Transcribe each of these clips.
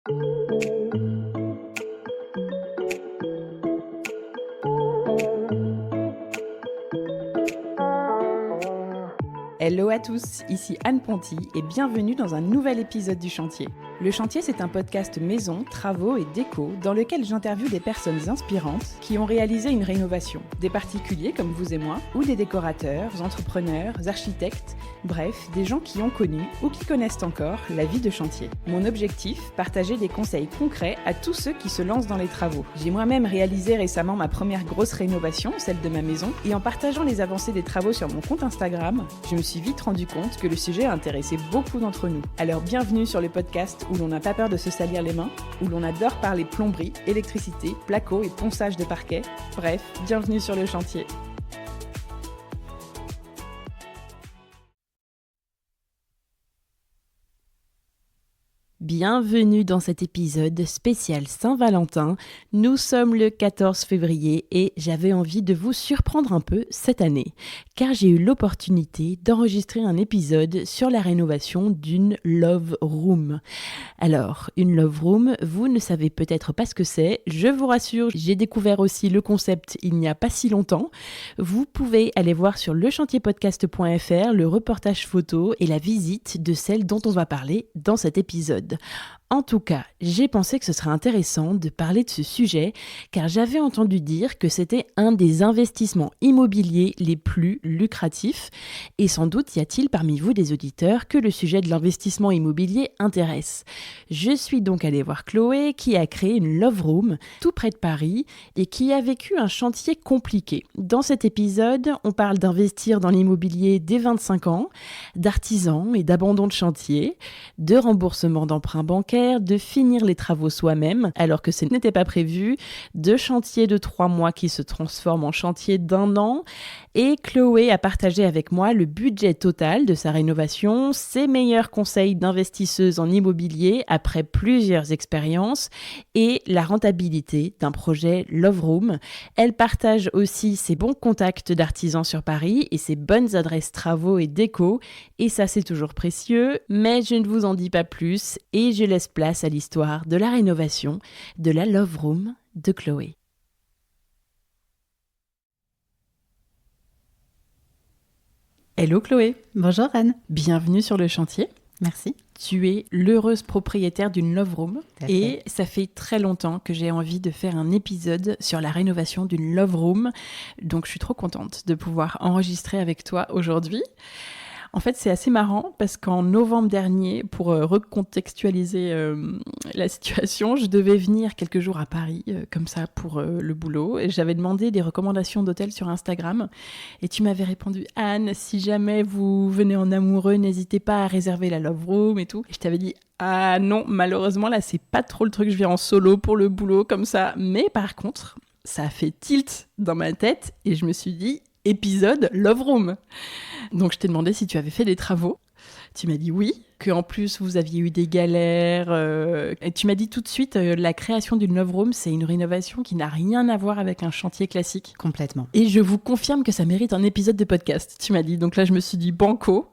Hello à tous, ici Anne Ponty et bienvenue dans un nouvel épisode du Chantier. Le Chantier, c'est un podcast maison, travaux et déco dans lequel j'interviewe des personnes inspirantes qui ont réalisé une rénovation. Des particuliers comme vous et moi, ou des décorateurs, entrepreneurs, architectes, bref, des gens qui ont connu ou qui connaissent encore la vie de chantier. Mon objectif, partager des conseils concrets à tous ceux qui se lancent dans les travaux. J'ai moi-même réalisé récemment ma première grosse rénovation, celle de ma maison, et en partageant les avancées des travaux sur mon compte Instagram, je me suis vite rendu compte que le sujet a intéressé beaucoup d'entre nous. Alors bienvenue sur le podcast où l'on n'a pas peur de se salir les mains, où l'on adore parler plomberie, électricité, placo et ponçage de parquet. Bref, bienvenue sur le chantier. Bienvenue dans cet épisode spécial Saint-Valentin. Nous sommes le 14 février et j'avais envie de vous surprendre un peu cette année, car j'ai eu l'opportunité d'enregistrer un épisode sur la rénovation d'une Love Room. Alors, une Love Room, vous ne savez peut-être pas ce que c'est, je vous rassure, j'ai découvert aussi le concept il n'y a pas si longtemps. Vous pouvez aller voir sur lechantierpodcast.fr le reportage photo et la visite de celle dont on va parler dans cet épisode. En tout cas, j'ai pensé que ce serait intéressant de parler de ce sujet car j'avais entendu dire que c'était un des investissements immobiliers les plus lucratifs et sans doute y a-t-il parmi vous des auditeurs que le sujet de l'investissement immobilier intéresse. Je suis donc allée voir Chloé qui a créé une Love Room tout près de Paris et qui a vécu un chantier compliqué. Dans cet épisode, on parle d'investir dans l'immobilier dès 25 ans, d'artisans et d'abandon de chantier, de remboursement d'emprunts bancaires, de finir les travaux soi-même alors que ce n'était pas prévu, de chantier de 3 mois qui se transforme en chantier d'1 an et Chloé a partagé avec moi le budget total de sa rénovation, ses meilleurs conseils d'investisseuse en immobilier après plusieurs expériences et la rentabilité d'un projet Love Room. Elle partage aussi ses bons contacts d'artisans sur Paris et ses bonnes adresses travaux et déco et ça c'est toujours précieux, mais je ne vous en dis pas plus et je laisse place à l'histoire de la rénovation de la Love Room de Chloé. Hello Chloé. Bonjour Anne. Bienvenue sur le chantier. Merci. Tu es l'heureuse propriétaire d'une Love Room et ça fait très longtemps que j'ai envie de faire un épisode sur la rénovation d'une Love Room. Donc je suis trop contente de pouvoir enregistrer avec toi aujourd'hui. En fait, c'est assez marrant parce qu'en novembre dernier, pour recontextualiser la situation, je devais venir quelques jours à Paris, comme ça, pour le boulot. Et j'avais demandé des recommandations d'hôtels sur Instagram. Et tu m'avais répondu, Anne, si jamais vous venez en amoureux, n'hésitez pas à réserver la Love Room et tout. Et je t'avais dit, ah non, malheureusement, là, c'est pas trop le truc. Je viens en solo pour le boulot, comme ça. Mais par contre, ça a fait tilt dans ma tête et je me suis dit, épisode Love Room. Donc je t'ai demandé si tu avais fait des travaux. Tu m'as dit oui, qu'en plus vous aviez eu des galères. Et tu m'as dit tout de suite, la création d'une Love Room, c'est une rénovation qui n'a rien à voir avec un chantier classique. Complètement. Et je vous confirme que ça mérite un épisode de podcast, tu m'as dit. Donc là je me suis dit banco.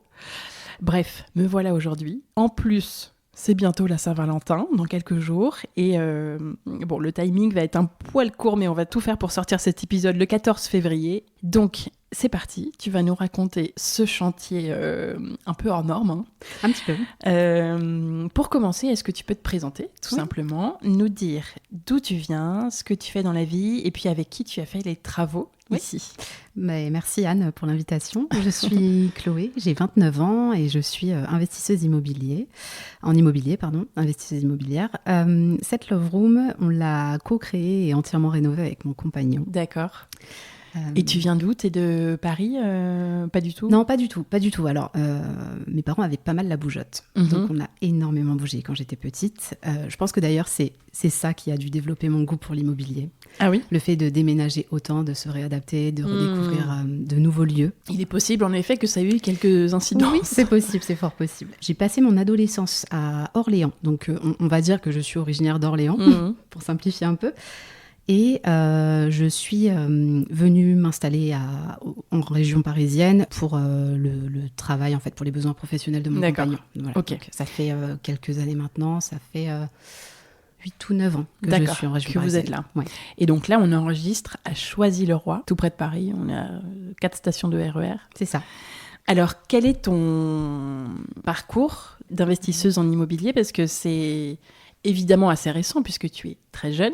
Bref, me voilà aujourd'hui. En plus, c'est bientôt la Saint-Valentin, dans quelques jours. Et bon, le timing va être un poil court, mais on va tout faire pour sortir cet épisode le 14 février. Donc, c'est parti. Tu vas nous raconter ce chantier un peu hors norme. Hein. Un petit peu. Pour commencer, est-ce que tu peux te présenter, tout simplement, nous dire d'où tu viens, ce que tu fais dans la vie, et puis avec qui tu as fait les travaux ici. Mais merci Anne pour l'invitation. Je suis Chloé, j'ai 29 ans et je suis investisseuse immobilière. Cette Love Room, on l'a co-créée et entièrement rénovée avec mon compagnon. D'accord. Et tu viens d'où ? T'es de Paris ? Pas du tout ? Non, pas du tout. Alors, mes parents avaient pas mal la bougeotte. Donc, on a énormément bougé quand j'étais petite. Je pense que d'ailleurs, c'est ça qui a dû développer mon goût pour l'immobilier. Ah oui ? Le fait de déménager autant, de se réadapter, de redécouvrir de nouveaux lieux. Il est possible, en effet, que ça ait eu quelques incidents. Oui, c'est possible, c'est fort possible. J'ai passé mon adolescence à Orléans. Donc, on va dire que je suis originaire d'Orléans, pour simplifier un peu. Et je suis venue m'installer en région parisienne pour le travail, en fait, pour les besoins professionnels de mon compagnon. Voilà. Ok. Donc, ça fait quelques années maintenant, ça fait 8 ou 9 ans que je suis en région que vous êtes là. Ouais. Et donc là, on enregistre à Choisy-le-Roi, tout près de Paris. On a 4 stations de RER. C'est ça. Alors, quel est ton parcours d'investisseuse en immobilier? Parce que c'est évidemment assez récent puisque tu es très jeune.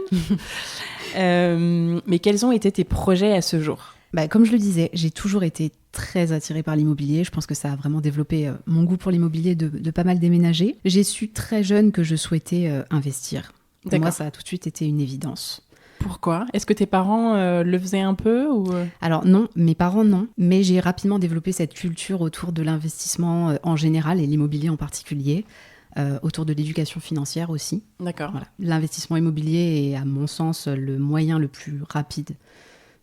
Mais quels ont été tes projets à ce jour? Comme je le disais, j'ai toujours été très attirée par l'immobilier. Je pense que ça a vraiment développé mon goût pour l'immobilier de pas mal déménager. J'ai su très jeune que je souhaitais investir. Pour moi, ça a tout de suite été une évidence. Pourquoi? Est-ce que tes parents le faisaient un peu ou... Alors non, mes parents non, mais j'ai rapidement développé cette culture autour de l'investissement en général et l'immobilier en particulier, autour de l'éducation financière aussi. D'accord. Voilà. L'investissement immobilier est à mon sens le moyen le plus rapide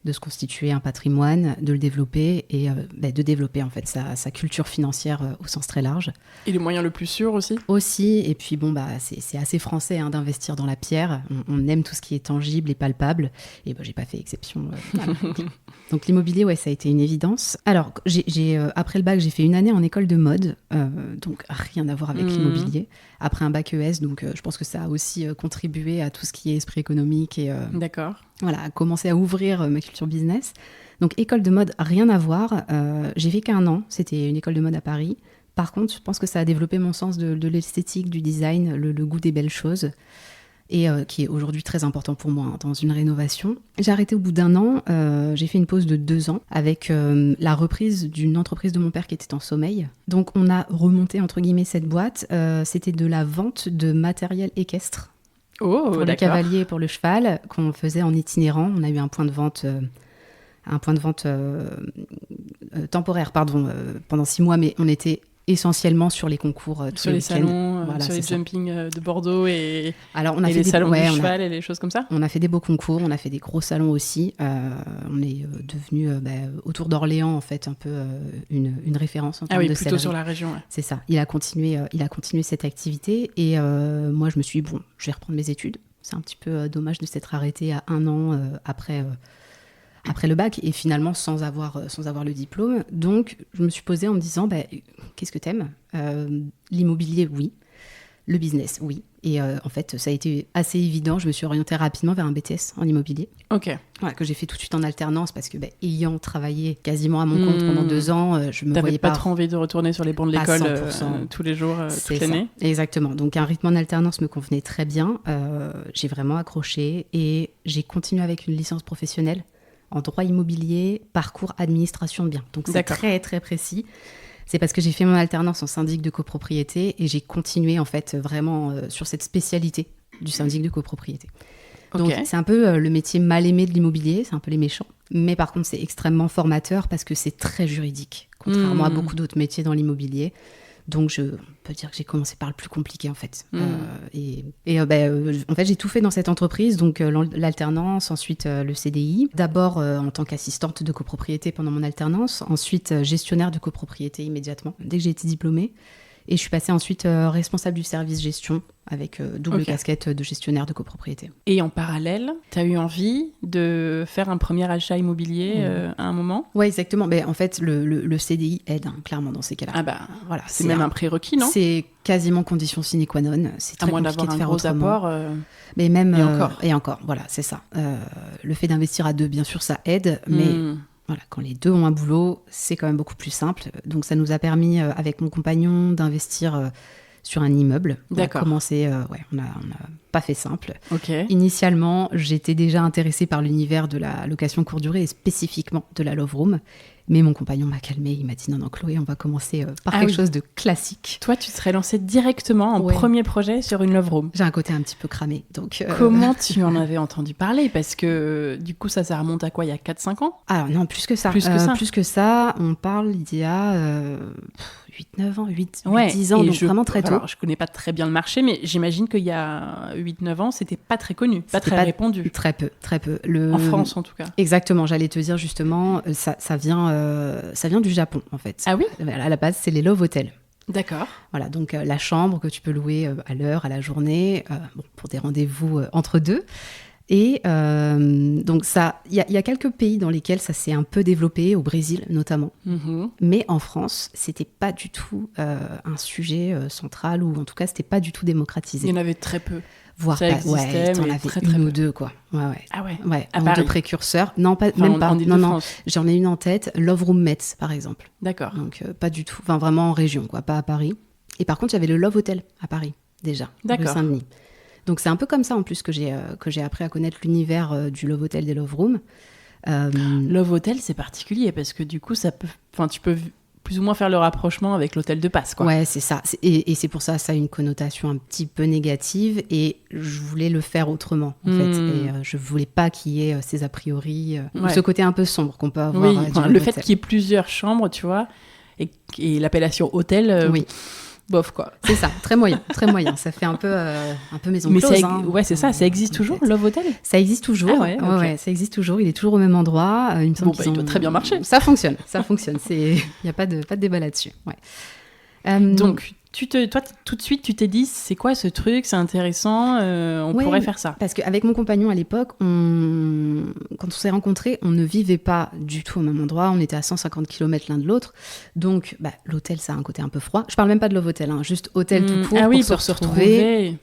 de se constituer un patrimoine, de le développer et de développer en fait sa culture financière au sens très large. Et le moyen le plus sûr aussi? Aussi, et puis c'est assez français d'investir dans la pierre. On aime tout ce qui est tangible et palpable, et j'ai pas fait exception. Voilà. Donc l'immobilier, ça a été une évidence. Alors, après le bac, j'ai fait une année en école de mode, donc rien à voir avec l'immobilier. Après un bac ES, donc je pense que ça a aussi contribué à tout ce qui est esprit économique et D'accord. Voilà, à commencer à ouvrir ma culture business. Donc école de mode, rien à voir. J'ai fait qu'1 an, c'était une école de mode à Paris. Par contre, je pense que ça a développé mon sens de l'esthétique, du design, le goût des belles choses, et qui est aujourd'hui très important pour moi dans une rénovation. J'ai arrêté au bout d'1 an, j'ai fait une pause de 2 ans avec la reprise d'une entreprise de mon père qui était en sommeil. Donc on a remonté entre guillemets cette boîte, c'était de la vente de matériel équestre. Pour le cavalier et pour le cheval, qu'on faisait en itinérant. On a eu un point de vente temporaire, pendant 6 mois, mais on était essentiellement sur les concours sur les salons, sur les jumping de Bordeaux et les salons du cheval et les choses comme ça. On a fait des beaux concours, on a fait des gros salons aussi. On est devenu autour d'Orléans en fait un peu une référence en termes de plutôt sellerie. Sur la région. Ouais. C'est ça. Il a continué cette activité et moi je me suis dit je vais reprendre mes études. C'est un petit peu dommage de s'être arrêté à 1 an après le bac et finalement sans avoir le diplôme. Donc, je me suis posée en me disant, qu'est-ce que t'aimes ? L'immobilier, oui. Le business, oui. Et en fait, ça a été assez évident. Je me suis orientée rapidement vers un BTS en immobilier. Ok. Voilà, que j'ai fait tout de suite en alternance parce que, ayant travaillé quasiment à mon compte pendant 2 ans, je me voyais pas... T'avais pas trop envie de retourner sur les bancs de l'école tous les jours, toute l'année. Exactement. Donc, un rythme en alternance me convenait très bien. J'ai vraiment accroché et j'ai continué avec une licence professionnelle en droit immobilier, parcours administration de biens. Donc c'est très très précis. C'est parce que j'ai fait mon alternance en syndic de copropriété et j'ai continué en fait vraiment sur cette spécialité du syndic de copropriété. Donc c'est un peu le métier mal aimé de l'immobilier, c'est un peu les méchants. Mais par contre c'est extrêmement formateur parce que c'est très juridique, contrairement à beaucoup d'autres métiers dans l'immobilier. Donc, on peut dire que j'ai commencé par le plus compliqué, en fait. En fait, j'ai tout fait dans cette entreprise. Donc, l'alternance, ensuite le CDI. D'abord, en tant qu'assistante de copropriété pendant mon alternance. Ensuite, gestionnaire de copropriété immédiatement, dès que j'ai été diplômée. Et je suis passée ensuite responsable du service gestion avec double casquette de gestionnaire de copropriété. Et en parallèle, tu as eu envie de faire un premier achat immobilier à un moment ? Oui, exactement. En fait, le CDI aide clairement dans ces cas-là. Voilà, c'est même un prérequis, non ? C'est quasiment condition sine qua non. C'est très compliqué de faire autrement. À moins d'avoir un gros apport. Mais même, et encore, voilà, c'est ça. Le fait d'investir à 2, bien sûr, ça aide, mais... Voilà, quand les 2 ont un boulot, c'est quand même beaucoup plus simple. Donc, ça nous a permis, avec mon compagnon, d'investir sur un immeuble. D'accord. On a commencé, on n'a pas fait simple. Okay. Initialement, j'étais déjà intéressée par l'univers de la location courte durée et spécifiquement de la Love Room. Mais mon compagnon m'a calmée, il m'a dit non Chloé, on va commencer par quelque chose de classique. Toi, tu serais lancée directement en premier projet sur une Love Room. J'ai un côté un petit peu cramé. Donc, Comment tu en avais entendu parler ? Parce que du coup, ça remonte à quoi ? Il y a 4-5 ans ? Alors non, plus que ça. Plus que ça, on parle il y a 8-9 ans, 8-10 ans, donc vraiment très tôt. Alors, je connais pas très bien le marché, mais j'imagine qu'il y a 8-9 ans, c'était pas très connu, pas très répandu. Très peu. En France, en tout cas. Exactement, j'allais te dire justement, ça vient du Japon, en fait. Ah oui ? À la base, c'est les Love Hotels. D'accord. Voilà, donc la chambre que tu peux louer à l'heure, à la journée, pour des rendez-vous entre deux. Et donc il y a quelques pays dans lesquels ça s'est un peu développé, au Brésil notamment. Mm-hmm. Mais en France, c'était pas du tout un sujet central, ou en tout cas, c'était pas du tout démocratisé. Il y en avait très peu. voire ça pas. existait, Ouais, t'en mais avais très, une très ou peu. deux, quoi. Ouais. Ah ouais. Ouais, À en Paris. deux précurseurs. Non, pas, Enfin, même pas. en Non. Île-de-France. J'en ai une en tête, Love Room Metz, par exemple. D'accord. Donc, pas du tout. Enfin, vraiment en région, quoi, pas à Paris. Et par contre, il y avait le Love Hotel à Paris, déjà, rue Saint-Denis. Donc, c'est un peu comme ça, en plus, que j'ai appris à connaître l'univers du Love Hotel, des Love Rooms. Love Hotel, c'est particulier parce que du coup, tu peux plus ou moins faire le rapprochement avec l'hôtel de passe, quoi. Ouais, c'est ça. Et c'est pour ça a une connotation un petit peu négative. Et je voulais le faire autrement, en fait. Et je voulais pas qu'il y ait ces a priori, ou ce côté un peu sombre qu'on peut avoir. Oui, le fait qu'il y ait plusieurs chambres, tu vois, et l'appellation hôtel. Oui. Bof, quoi. C'est ça, très moyen, très moyen. Ça fait un peu maison close. Ouais, c'est ça, ça existe toujours, Love Hotel ? Ça existe toujours, ah ouais, okay. Ça existe toujours, il est toujours au même endroit. Il me semble il doit très bien marcher. Ça fonctionne. Il n'y a pas de débat là-dessus. Ouais. Donc, toi, tout de suite, tu t'es dit, c'est quoi ce truc ? C'est intéressant, on pourrait faire ça. Parce qu'avec mon compagnon à l'époque, quand on s'est rencontrés, on ne vivait pas du tout au même endroit. On était à 150 km l'un de l'autre. Donc, l'hôtel, ça a un côté un peu froid. Je parle même pas de Love Hotel, juste hôtel tout court. Ah oui, pour se retrouver.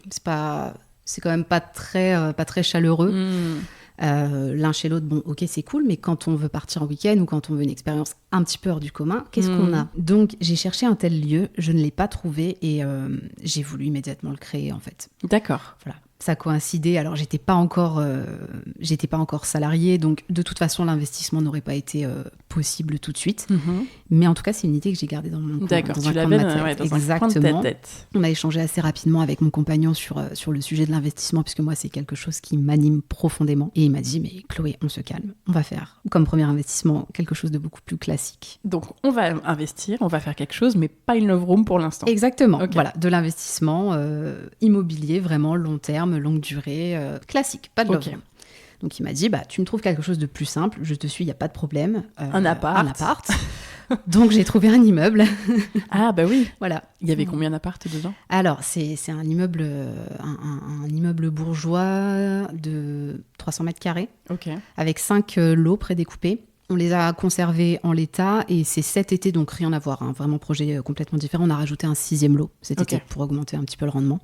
C'est quand même pas très chaleureux. L'un chez l'autre, bon, ok, c'est cool, mais quand on veut partir en week-end ou quand on veut une expérience un petit peu hors du commun, qu'est-ce qu'on a ? Donc, j'ai cherché un tel lieu, je ne l'ai pas trouvé et j'ai voulu immédiatement le créer, en fait. D'accord. Voilà. Ça coïncidait. Alors, j'étais pas encore salariée, donc de toute façon, l'investissement n'aurait pas été possible tout de suite. Mais en tout cas, c'est une idée que j'ai gardée dans mon coin, D'accord, dans un coin de ma tête. Exactement. Un coin de ta tête. On a échangé assez rapidement avec mon compagnon sur le sujet de l'investissement, puisque moi, c'est quelque chose qui m'anime profondément. Et il m'a dit, mais Chloé, on se calme. On va faire, comme premier investissement, quelque chose de beaucoup plus classique. Donc, on va investir, on va faire quelque chose, mais pas une love room pour l'instant. Exactement. Okay. Voilà, de l'investissement immobilier, vraiment long terme, longue durée, classique, pas de love room. Donc il m'a dit, tu me trouves quelque chose de plus simple, je te suis, il n'y a pas de problème. Un appart. Donc j'ai trouvé un immeuble. Ah bah oui. Voilà. Il y avait combien d'apparts dedans ? Alors c'est un immeuble, un immeuble bourgeois de 300 mètres carrés, avec 5 lots prédécoupés. On les a conservés en l'état et c'est cet été, donc rien à voir, vraiment projet complètement différent. On a rajouté un 6e lot cet été pour augmenter un petit peu le rendement.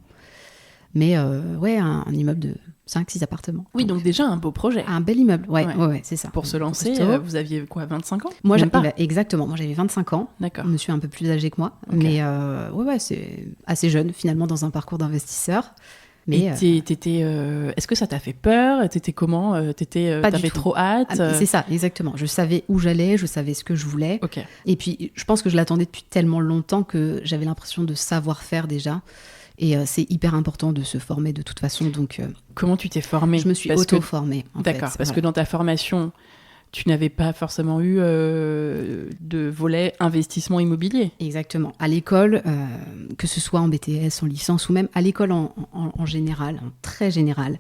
Mais un immeuble de 5-6 appartements. Oui, donc déjà un beau projet. Un bel immeuble, ouais, c'est ça. Pour se lancer, vous aviez quoi, 25 ans ? Moi, exactement, moi j'avais 25 ans. D'accord. Monsieur un peu plus âgé que moi. Mais c'est assez jeune finalement dans un parcours d'investisseur. Mais est-ce que ça t'a fait peur ? T'étais comment ? T'avais trop hâte ? C'est ça, exactement. Je savais où j'allais, je savais ce que je voulais. Et puis, je pense que je l'attendais depuis tellement longtemps que j'avais l'impression de savoir faire déjà. Et c'est hyper important de se former de toute façon. Donc, comment tu t'es formée ? Je me suis auto-formée. D'accord, parce que dans ta formation, tu n'avais pas forcément eu de volet investissement immobilier. Exactement. À l'école, que ce soit en BTS, en licence ou même à l'école en général, en très général,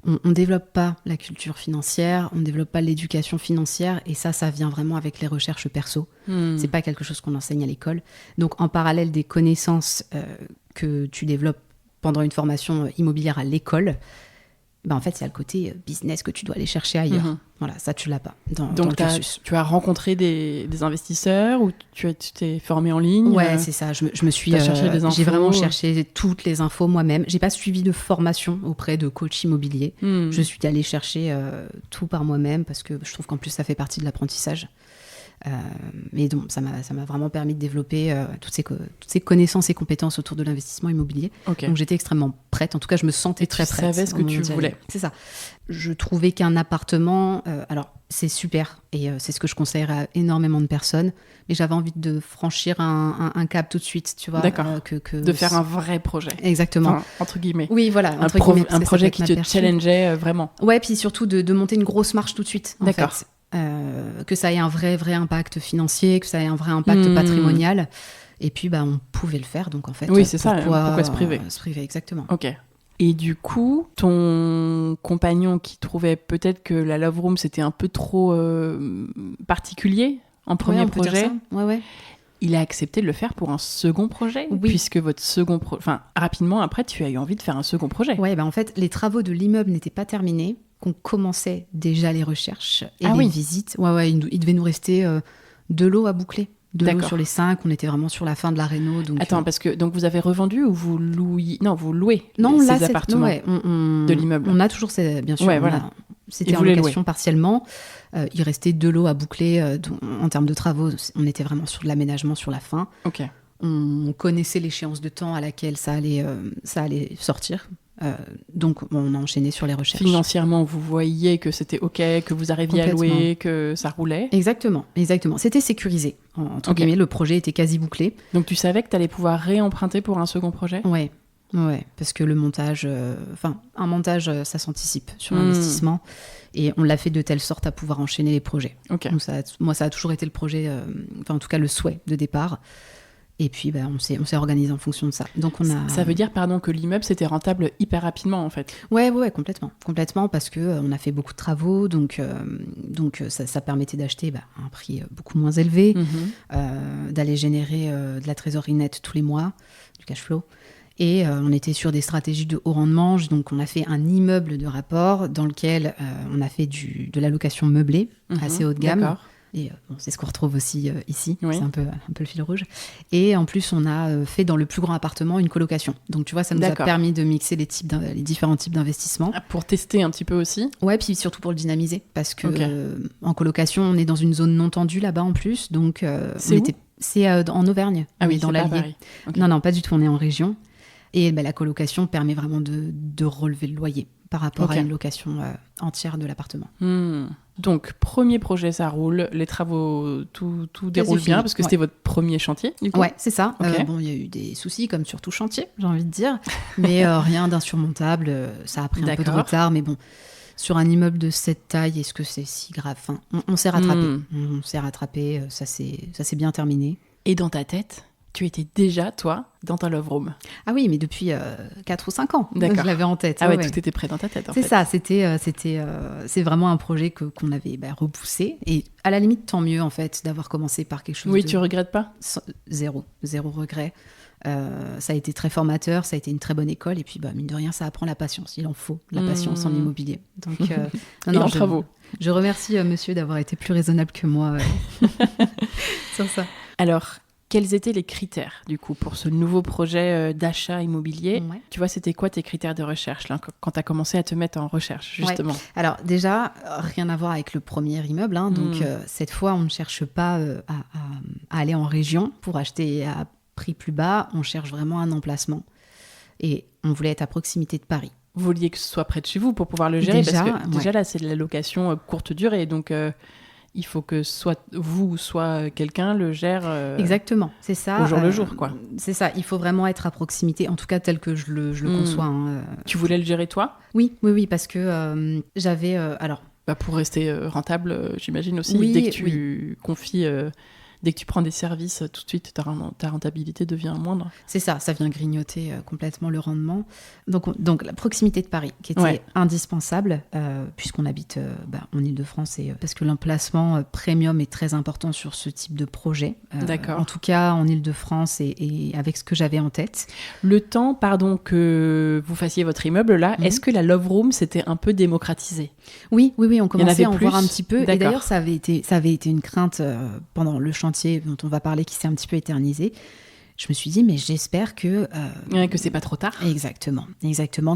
on ne développe pas la culture financière, on ne développe pas l'éducation financière et ça vient vraiment avec les recherches perso. C'est pas quelque chose qu'on enseigne à l'école. Donc en parallèle des connaissances que tu développes pendant une formation immobilière à l'école, en fait, il y a le côté business que tu dois aller chercher ailleurs. Voilà, ça, tu l'as pas dans le cursus. Tu as rencontré des investisseurs ou tu t'es formé en ligne ? Ouais, c'est ça. Je me suis cherché des infos. J'ai vraiment cherché toutes les infos moi-même. J'ai pas suivi de formation auprès de coach immobilier. Je suis allée chercher tout par moi-même parce que je trouve qu'en plus, ça fait partie de l'apprentissage. Mais donc, ça m'a vraiment permis de développer toutes ces connaissances et compétences autour de l'investissement immobilier. Donc j'étais extrêmement prête. En tout cas, je me sentais très prête. Tu savais ce que tu voulais. C'est ça. Je trouvais qu'un appartement, alors c'est super et c'est ce que je conseillerais à énormément de personnes. Mais j'avais envie de franchir un cap tout de suite, tu vois. D'accord. De faire un vrai projet. Exactement. Enfin, entre guillemets. Oui, voilà. Un projet qui te challengeait vraiment. Ouais, puis surtout de monter une grosse marche tout de suite. D'accord. En fait. Que ça ait un vrai impact financier, que ça ait un vrai impact patrimonial. Et puis, on pouvait le faire. Donc, en fait, oui, c'est ça. Pourquoi se priver ? Se priver, exactement. Ok. Et du coup, ton compagnon qui trouvait peut-être que la Love Room, c'était un peu trop particulier en premier projet, il a accepté de le faire pour un second projet, puisque votre second projet... Enfin, rapidement, après, tu as eu envie de faire un second projet. Oui, en fait, les travaux de l'immeuble n'étaient pas terminés, qu'on commençait déjà les recherches et les visites. Il devait nous rester 2 lots à boucler. 2 lots sur les 5, on était vraiment sur la fin de la réno. Donc, Attends, parce que donc vous avez revendu ou vous louiez... Non, vous louez ces appartements de l'immeuble. On a toujours, bien sûr, c'était en location partiellement. Il restait 2 lots à boucler. En termes de travaux, on était vraiment sur de l'aménagement sur la fin. Ok. On connaissait l'échéance de temps à laquelle ça allait sortir. Donc, on a enchaîné sur les recherches. Financièrement, vous voyiez que c'était OK, que vous arriviez à louer, que ça roulait. Exactement. C'était sécurisé. Entre guillemets, le projet était quasi bouclé. Donc, tu savais que tu allais pouvoir réemprunter pour un second projet ? Ouais, parce que le montage... un montage, ça s'anticipe sur l'investissement. Et on l'a fait de telle sorte à pouvoir enchaîner les projets. Okay. Donc, ça a toujours été le projet, en tout cas le souhait de départ. Et puis, on s'est organisé en fonction de ça. Donc, Ça veut dire, que l'immeuble, c'était rentable hyper rapidement, en fait. Ouais, complètement, parce qu'on a fait beaucoup de travaux, donc ça permettait d'acheter à un prix beaucoup moins élevé, d'aller générer de la trésorerie nette tous les mois, du cash flow. Et on était sur des stratégies de haut rendement, donc on a fait un immeuble de rapport dans lequel on a fait de la location meublée, assez haut de gamme. D'accord. Et c'est ce qu'on retrouve aussi ici, oui. C'est un peu le fil rouge. Et en plus, on a fait dans le plus grand appartement une colocation. Donc tu vois, ça nous a permis de mixer les différents types d'investissements. Pour tester un petit peu aussi. Ouais, puis surtout pour le dynamiser. Parce que en colocation, on est dans une zone non tendue là-bas en plus. Donc c'est en Auvergne, dans l'Allier. Okay. Non, pas du tout, on est en région. Et la colocation permet vraiment de relever le loyer par rapport à une location entière de l'appartement. Donc, premier projet, ça roule, les travaux, tout déroule bien, parce que c'était votre premier chantier, du coup. Ouais, c'est ça. Il y a eu des soucis, comme sur tout chantier, j'ai envie de dire, mais rien d'insurmontable. Ça a pris un peu de retard, mais bon, sur un immeuble de cette taille, est-ce que c'est si grave ? On s'est rattrapé. On s'est rattrapé, ça s'est bien terminé. Et dans ta tête, tu étais déjà, toi, dans ta love room. Ah oui, mais depuis 4 ou 5 ans, D'accord. Je l'avais en tête. Ah ouais, tout était prêt dans ta tête, en fait. C'est ça, c'est vraiment un projet qu'on avait repoussé. Et à la limite, tant mieux, en fait, d'avoir commencé par quelque chose tu regrettes pas ? Zéro regret. Ça a été très formateur, ça a été une très bonne école. Et puis, mine de rien, ça apprend la patience. Il en faut, la patience en immobilier. Donc, travaux. Je remercie monsieur d'avoir été plus raisonnable que moi sur ça. Alors... Quels étaient les critères, du coup, pour ce nouveau projet d'achat immobilier ? Tu vois, c'était quoi tes critères de recherche, là, quand tu as commencé à te mettre en recherche, justement ? Alors, déjà, rien à voir avec le premier immeuble. Donc, cette fois, on ne cherche pas à aller en région pour acheter à prix plus bas. On cherche vraiment un emplacement. Et on voulait être à proximité de Paris. Vous vouliez que ce soit près de chez vous pour pouvoir le gérer ? Parce que déjà, là, c'est de la location courte durée, donc... il faut que soit vous, soit quelqu'un le gère exactement, c'est ça, au jour le jour, quoi. C'est ça, il faut vraiment être à proximité, en tout cas tel que je le conçois. Tu voulais le gérer toi ? Oui, parce que j'avais... pour rester rentable, j'imagine aussi, dès que tu confies... Dès que tu prends des services, tout de suite, ta rentabilité devient moindre. C'est ça vient grignoter complètement le rendement. Donc la proximité de Paris, qui était indispensable, puisqu'on habite en Île-de-France, et parce que l'emplacement premium est très important sur ce type de projet. D'accord. En tout cas, en Île-de-France, et avec ce que j'avais en tête. Le temps, que vous fassiez votre immeuble, là, est-ce que la Love Room s'était un peu démocratisée ? Oui, on commençait à en voir un petit peu. D'accord. Et d'ailleurs, ça avait été une crainte pendant le chantier dont on va parler, qui s'est un petit peu éternisé. Je me suis dit, mais j'espère que c'est pas trop tard. Exactement,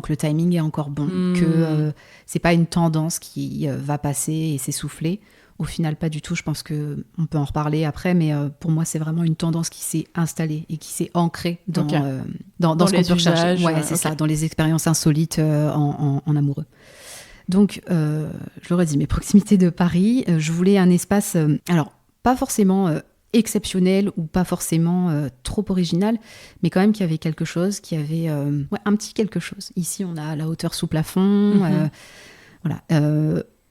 que le timing est encore bon, que c'est pas une tendance qui va passer et s'essouffler. Au final, pas du tout. Je pense que on peut en reparler après, mais pour moi, c'est vraiment une tendance qui s'est installée et qui s'est ancrée dans ce qu'on peut rechercher. Ouais, c'est ça, dans les expériences insolites en amoureux. Donc, je l'aurais dit, mes proximités de Paris, je voulais un espace, alors pas forcément exceptionnel ou pas forcément trop original, mais quand même qui avait quelque chose, qui avait un petit quelque chose. Ici, on a la hauteur sous plafond,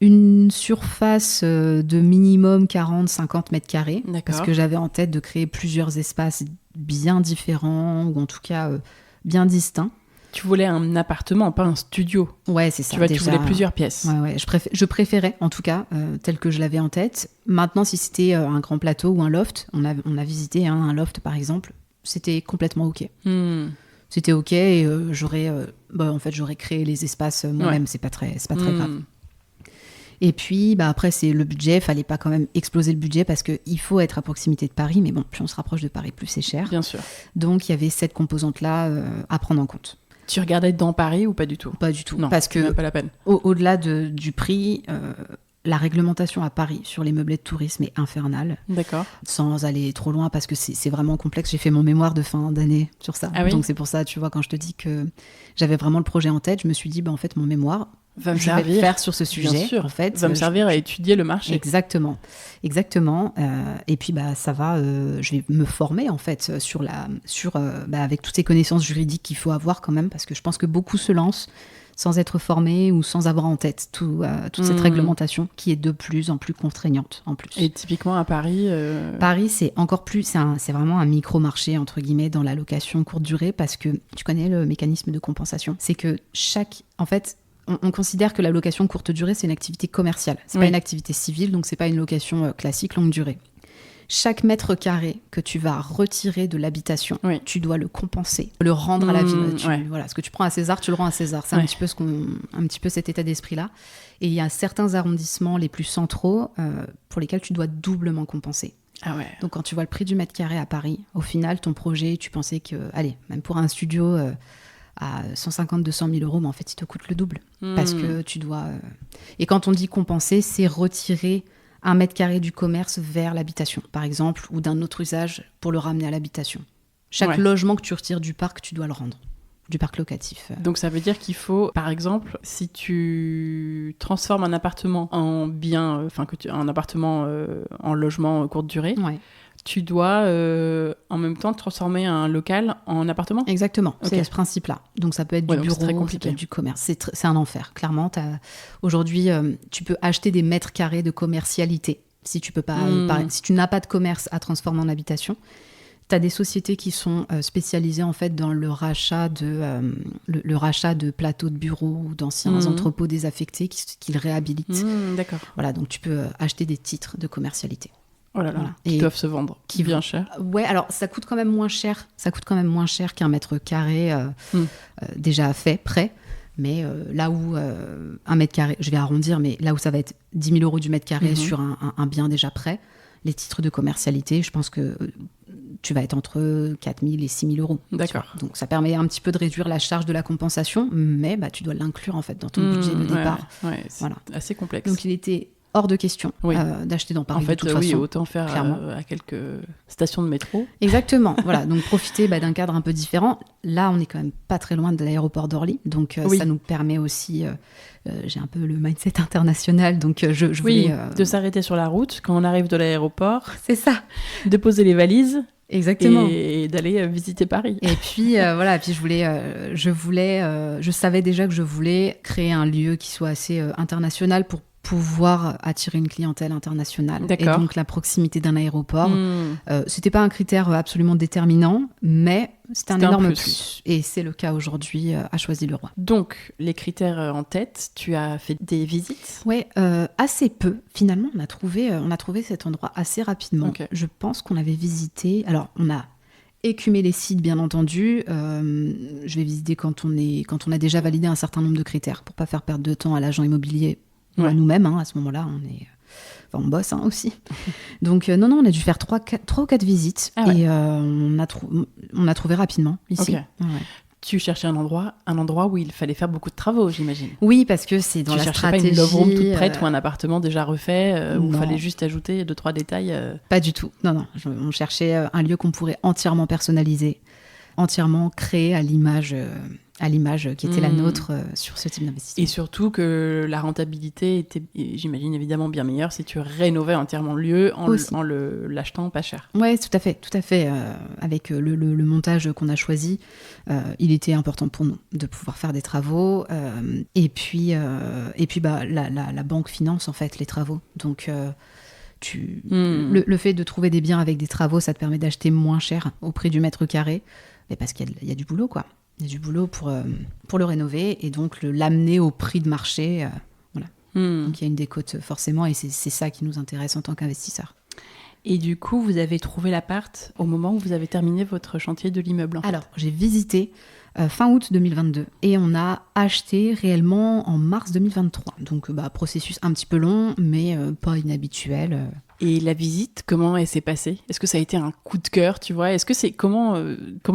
une surface de minimum 40-50 mètres carrés, parce que j'avais en tête de créer plusieurs espaces bien différents, ou en tout cas bien distincts. Tu voulais un appartement, pas un studio. Ouais, c'est ça. Tu voulais plusieurs pièces. Ouais. Je préférais, en tout cas, tel que je l'avais en tête. Maintenant, si c'était un grand plateau ou un loft, on a visité un loft, par exemple, c'était complètement OK. C'était OK et j'aurais créé les espaces moi-même. C'est pas très grave. Et puis, après, c'est le budget. Il fallait pas quand même exploser le budget parce qu'il faut être à proximité de Paris. Mais bon, plus on se rapproche de Paris, plus c'est cher. Bien sûr. Donc, il y avait cette composante-là à prendre en compte. Tu regardais dans Paris ou pas du tout? Pas du tout. Non, parce que pas la peine. Au-delà du prix, la réglementation à Paris sur les meublés de tourisme est infernale. D'accord. Sans aller trop loin, parce que c'est vraiment complexe. J'ai fait mon mémoire de fin d'année sur ça. Ah oui? Donc c'est pour ça, tu vois, quand je te dis que j'avais vraiment le projet en tête, je me suis dit, en fait, mon mémoire, va me je servir. vais le faire sur ce sujet. Bien sûr. En fait, va me servir à étudier le marché. Exactement. Et puis, ça va. Je vais me former en fait avec toutes ces connaissances juridiques qu'il faut avoir quand même, parce que je pense que beaucoup se lancent sans être formés ou sans avoir en tête toute cette réglementation qui est de plus en plus contraignante en plus. Et typiquement à Paris Paris, c'est encore plus, c'est vraiment un micro-marché entre guillemets dans la location courte durée, parce que tu connais le mécanisme de compensation. C'est que on considère que la location courte durée, c'est une activité commerciale. C'est pas une activité civile, donc c'est pas une location classique longue durée. Chaque mètre carré que tu vas retirer de l'habitation, tu dois le compenser, le rendre à la ville. Voilà, ce que tu prends à César, tu le rends à César. C'est un petit peu cet état d'esprit-là. Et il y a certains arrondissements les plus centraux pour lesquels tu dois doublement compenser. Ah ouais. Donc quand tu vois le prix du mètre carré à Paris, au final, ton projet, tu pensais que, même pour un studio à 150-200 000 euros, mais en fait, il te coûte le double. Parce que tu dois... Et quand on dit compenser, c'est retirer 1 mètre carré du commerce vers l'habitation, par exemple, ou d'un autre usage pour le ramener à l'habitation. Chaque logement que tu retires du parc, tu dois le rendre, du parc locatif. Donc ça veut dire qu'il faut, par exemple, si tu transformes un appartement en bien, un appartement en logement courte durée, tu dois en même temps transformer un local en appartement? Exactement, c'est ce principe-là. Donc ça peut être du bureau, ça peut être du commerce. C'est un enfer, clairement. Aujourd'hui, tu peux acheter des mètres carrés de commercialité. Si tu n'as pas de commerce à transformer en habitation, tu as des sociétés qui sont spécialisées en fait dans le rachat de plateaux de bureaux ou d'anciens entrepôts désaffectés qu'ils réhabilitent. D'accord. Voilà, donc tu peux acheter des titres de commercialité. Oh là là, qui doivent se vendre bien cher. Ouais, alors ça coûte quand même moins cher. Ça coûte quand même moins cher qu'un mètre carré déjà fait, prêt. Mais là où un mètre carré, je vais arrondir, mais là où ça va être 10 000 euros du mètre carré sur un bien déjà prêt, les titres de commercialité, je pense que tu vas être entre 4 000 et 6 000 euros. D'accord. Donc ça permet un petit peu de réduire la charge de la compensation, mais tu dois l'inclure en fait dans ton budget de départ. Ouais, c'est assez complexe. Donc il était hors de question d'acheter dans Paris, en fait, de toute façon. Autant faire à quelques stations de métro. Exactement, voilà, donc profiter d'un cadre un peu différent. Là, on est quand même pas très loin de l'aéroport d'Orly, donc ça nous permet aussi, j'ai un peu le mindset international, donc je voulais... de s'arrêter sur la route quand on arrive de l'aéroport. C'est ça. De poser les valises. Exactement. Et d'aller visiter Paris. Et puis je savais déjà que je voulais créer un lieu qui soit assez international pour pouvoir attirer une clientèle internationale. D'accord. Et donc la proximité d'un aéroport, c'était pas un critère absolument déterminant, mais c'était un énorme plus. Et c'est le cas aujourd'hui à Choisy-le-Roi. Donc les critères en tête, tu as fait des visites? Ouais, assez peu. Finalement, on a trouvé cet endroit assez rapidement. Okay. Je pense qu'on avait visité. Alors on a écumé les sites, bien entendu. Je vais visiter quand on a déjà validé un certain nombre de critères pour pas faire perdre de temps à l'agent immobilier. À nous-mêmes, à ce moment-là, on bosse aussi. Donc, non, on a dû faire 3 ou 4 visites et on a trouvé rapidement ici. Okay. Ouais. Tu cherchais un endroit où il fallait faire beaucoup de travaux, j'imagine. Oui, parce que c'est dans la stratégie. Tu cherchais pas une love room toute prête ou un appartement déjà refait où il fallait juste ajouter 2-3 détails Pas du tout. Non. On cherchait un lieu qu'on pourrait entièrement personnaliser, entièrement créer à l'image qui était la nôtre sur ce type d'investissement. Et surtout que la rentabilité était, j'imagine, évidemment bien meilleure si tu rénovais entièrement le lieu en l'achetant pas cher. Oui, tout à fait. Avec le montage qu'on a choisi, il était important pour nous de pouvoir faire des travaux. Et puis la banque finance en fait les travaux. Donc le fait de trouver des biens avec des travaux, ça te permet d'acheter moins cher au prix du mètre carré, mais parce qu'il y a du boulot, quoi. Il y a du boulot pour le rénover et donc l'amener au prix de marché. Voilà. Donc il y a une décote forcément et c'est ça qui nous intéresse en tant qu'investisseurs. Et du coup, vous avez trouvé l'appart au moment où vous avez terminé votre chantier de l'immeuble, en fait. Alors, j'ai visité fin août 2022 et on a acheté réellement en mars 2023. Donc, processus un petit peu long, mais pas inhabituel. Et la visite, comment elle s'est passée ? Est-ce que ça a été un coup de cœur, tu vois ? Est-ce que c'est comment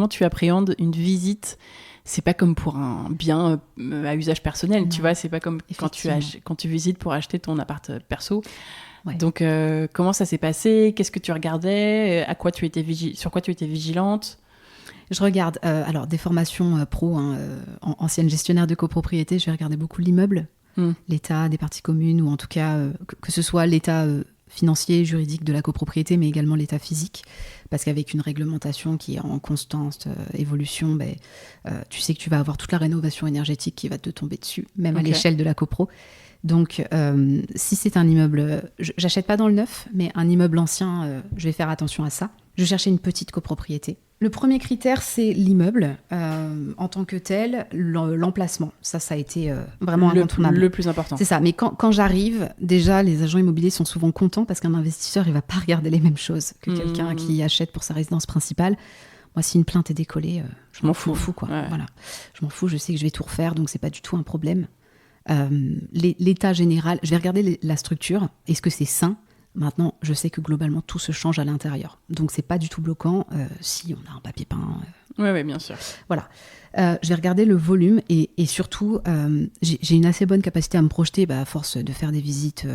tu appréhendes une visite ? C'est pas comme pour un bien à usage personnel, tu vois ? C'est pas comme quand tu visites pour acheter ton appart perso. Ouais. Donc, comment ça s'est passé ? Qu'est-ce que tu regardais ? Sur quoi tu étais vigilante ? Je regarde, alors des formations pro, ancienne gestionnaire de copropriété, je vais regarder beaucoup l'immeuble, l'état des parties communes, ou en tout cas que ce soit l'état financier, juridique de la copropriété, mais également l'état physique, parce qu'avec une réglementation qui est en constante évolution, tu sais que tu vas avoir toute la rénovation énergétique qui va te tomber dessus, même à l'échelle de la copro. Donc, si c'est un immeuble, j'achète pas dans le neuf, mais un immeuble ancien, je vais faire attention à ça. Je cherchais une petite copropriété. Le premier critère, c'est l'immeuble en tant que tel, l'emplacement. Ça a été vraiment incontournable. Le plus important. C'est ça. Mais quand j'arrive, déjà, les agents immobiliers sont souvent contents parce qu'un investisseur, il va pas regarder les mêmes choses que quelqu'un qui achète pour sa résidence principale. Moi, si une plainte est décollée, je m'en fous, quoi. Ouais. Voilà. Je m'en fous, je sais que je vais tout refaire, donc c'est pas du tout un problème. L'état général, je vais regarder la structure. Est-ce que c'est sain ? Maintenant, je sais que globalement, tout se change à l'intérieur. Donc, c'est pas du tout bloquant si on a un papier peint. Oui, bien sûr. Voilà. Je vais regarder le volume et surtout, j'ai une assez bonne capacité à me projeter à force de faire des visites.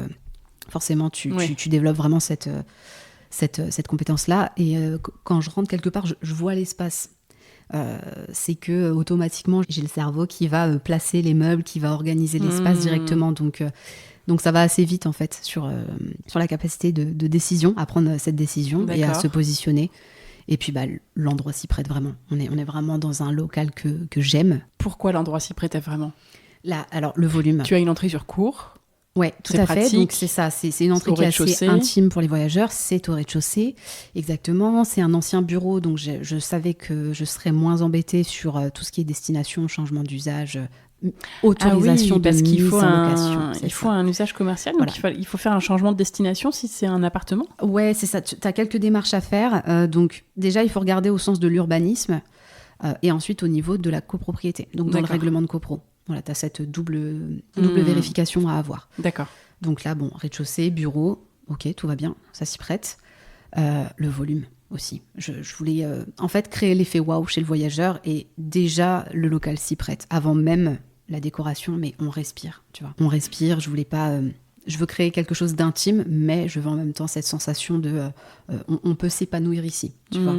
Forcément, tu développes vraiment cette compétence-là. Et quand je rentre quelque part, je vois l'espace. C'est que automatiquement, j'ai le cerveau qui va placer les meubles, qui va organiser l'espace directement. Donc ça va assez vite en fait sur la capacité de décision, à prendre cette décision. D'accord. Et à se positionner. Et puis l'endroit s'y prête vraiment. On est vraiment dans un local que j'aime. Pourquoi l'endroit s'y prêtait vraiment ? Alors le volume. Tu as une entrée sur cour. Ouais, tout à fait. Donc c'est ça, c'est une entrée qui est assez intime pour les voyageurs. C'est au rez-de-chaussée, exactement. C'est un ancien bureau, donc je savais que je serais moins embêtée sur tout ce qui est destination, changement d'usage, autorisation de mise en location. Il faut un usage commercial, donc il faut faire un changement de destination si c'est un appartement. Ouais, c'est ça. Tu as quelques démarches à faire. Donc déjà, il faut regarder au sens de l'urbanisme et ensuite au niveau de la copropriété, donc dans le règlement de copro. Voilà, tu as cette double vérification à avoir. D'accord. Donc là, rez-de-chaussée, bureau, ok, tout va bien, ça s'y prête. Le volume aussi. Je voulais en fait créer l'effet waouh chez le voyageur et déjà le local s'y prête. Avant même la décoration, mais on respire, tu vois. On respire, je voulais pas... je veux créer quelque chose d'intime, mais je veux en même temps cette sensation de... on peut s'épanouir ici, tu vois.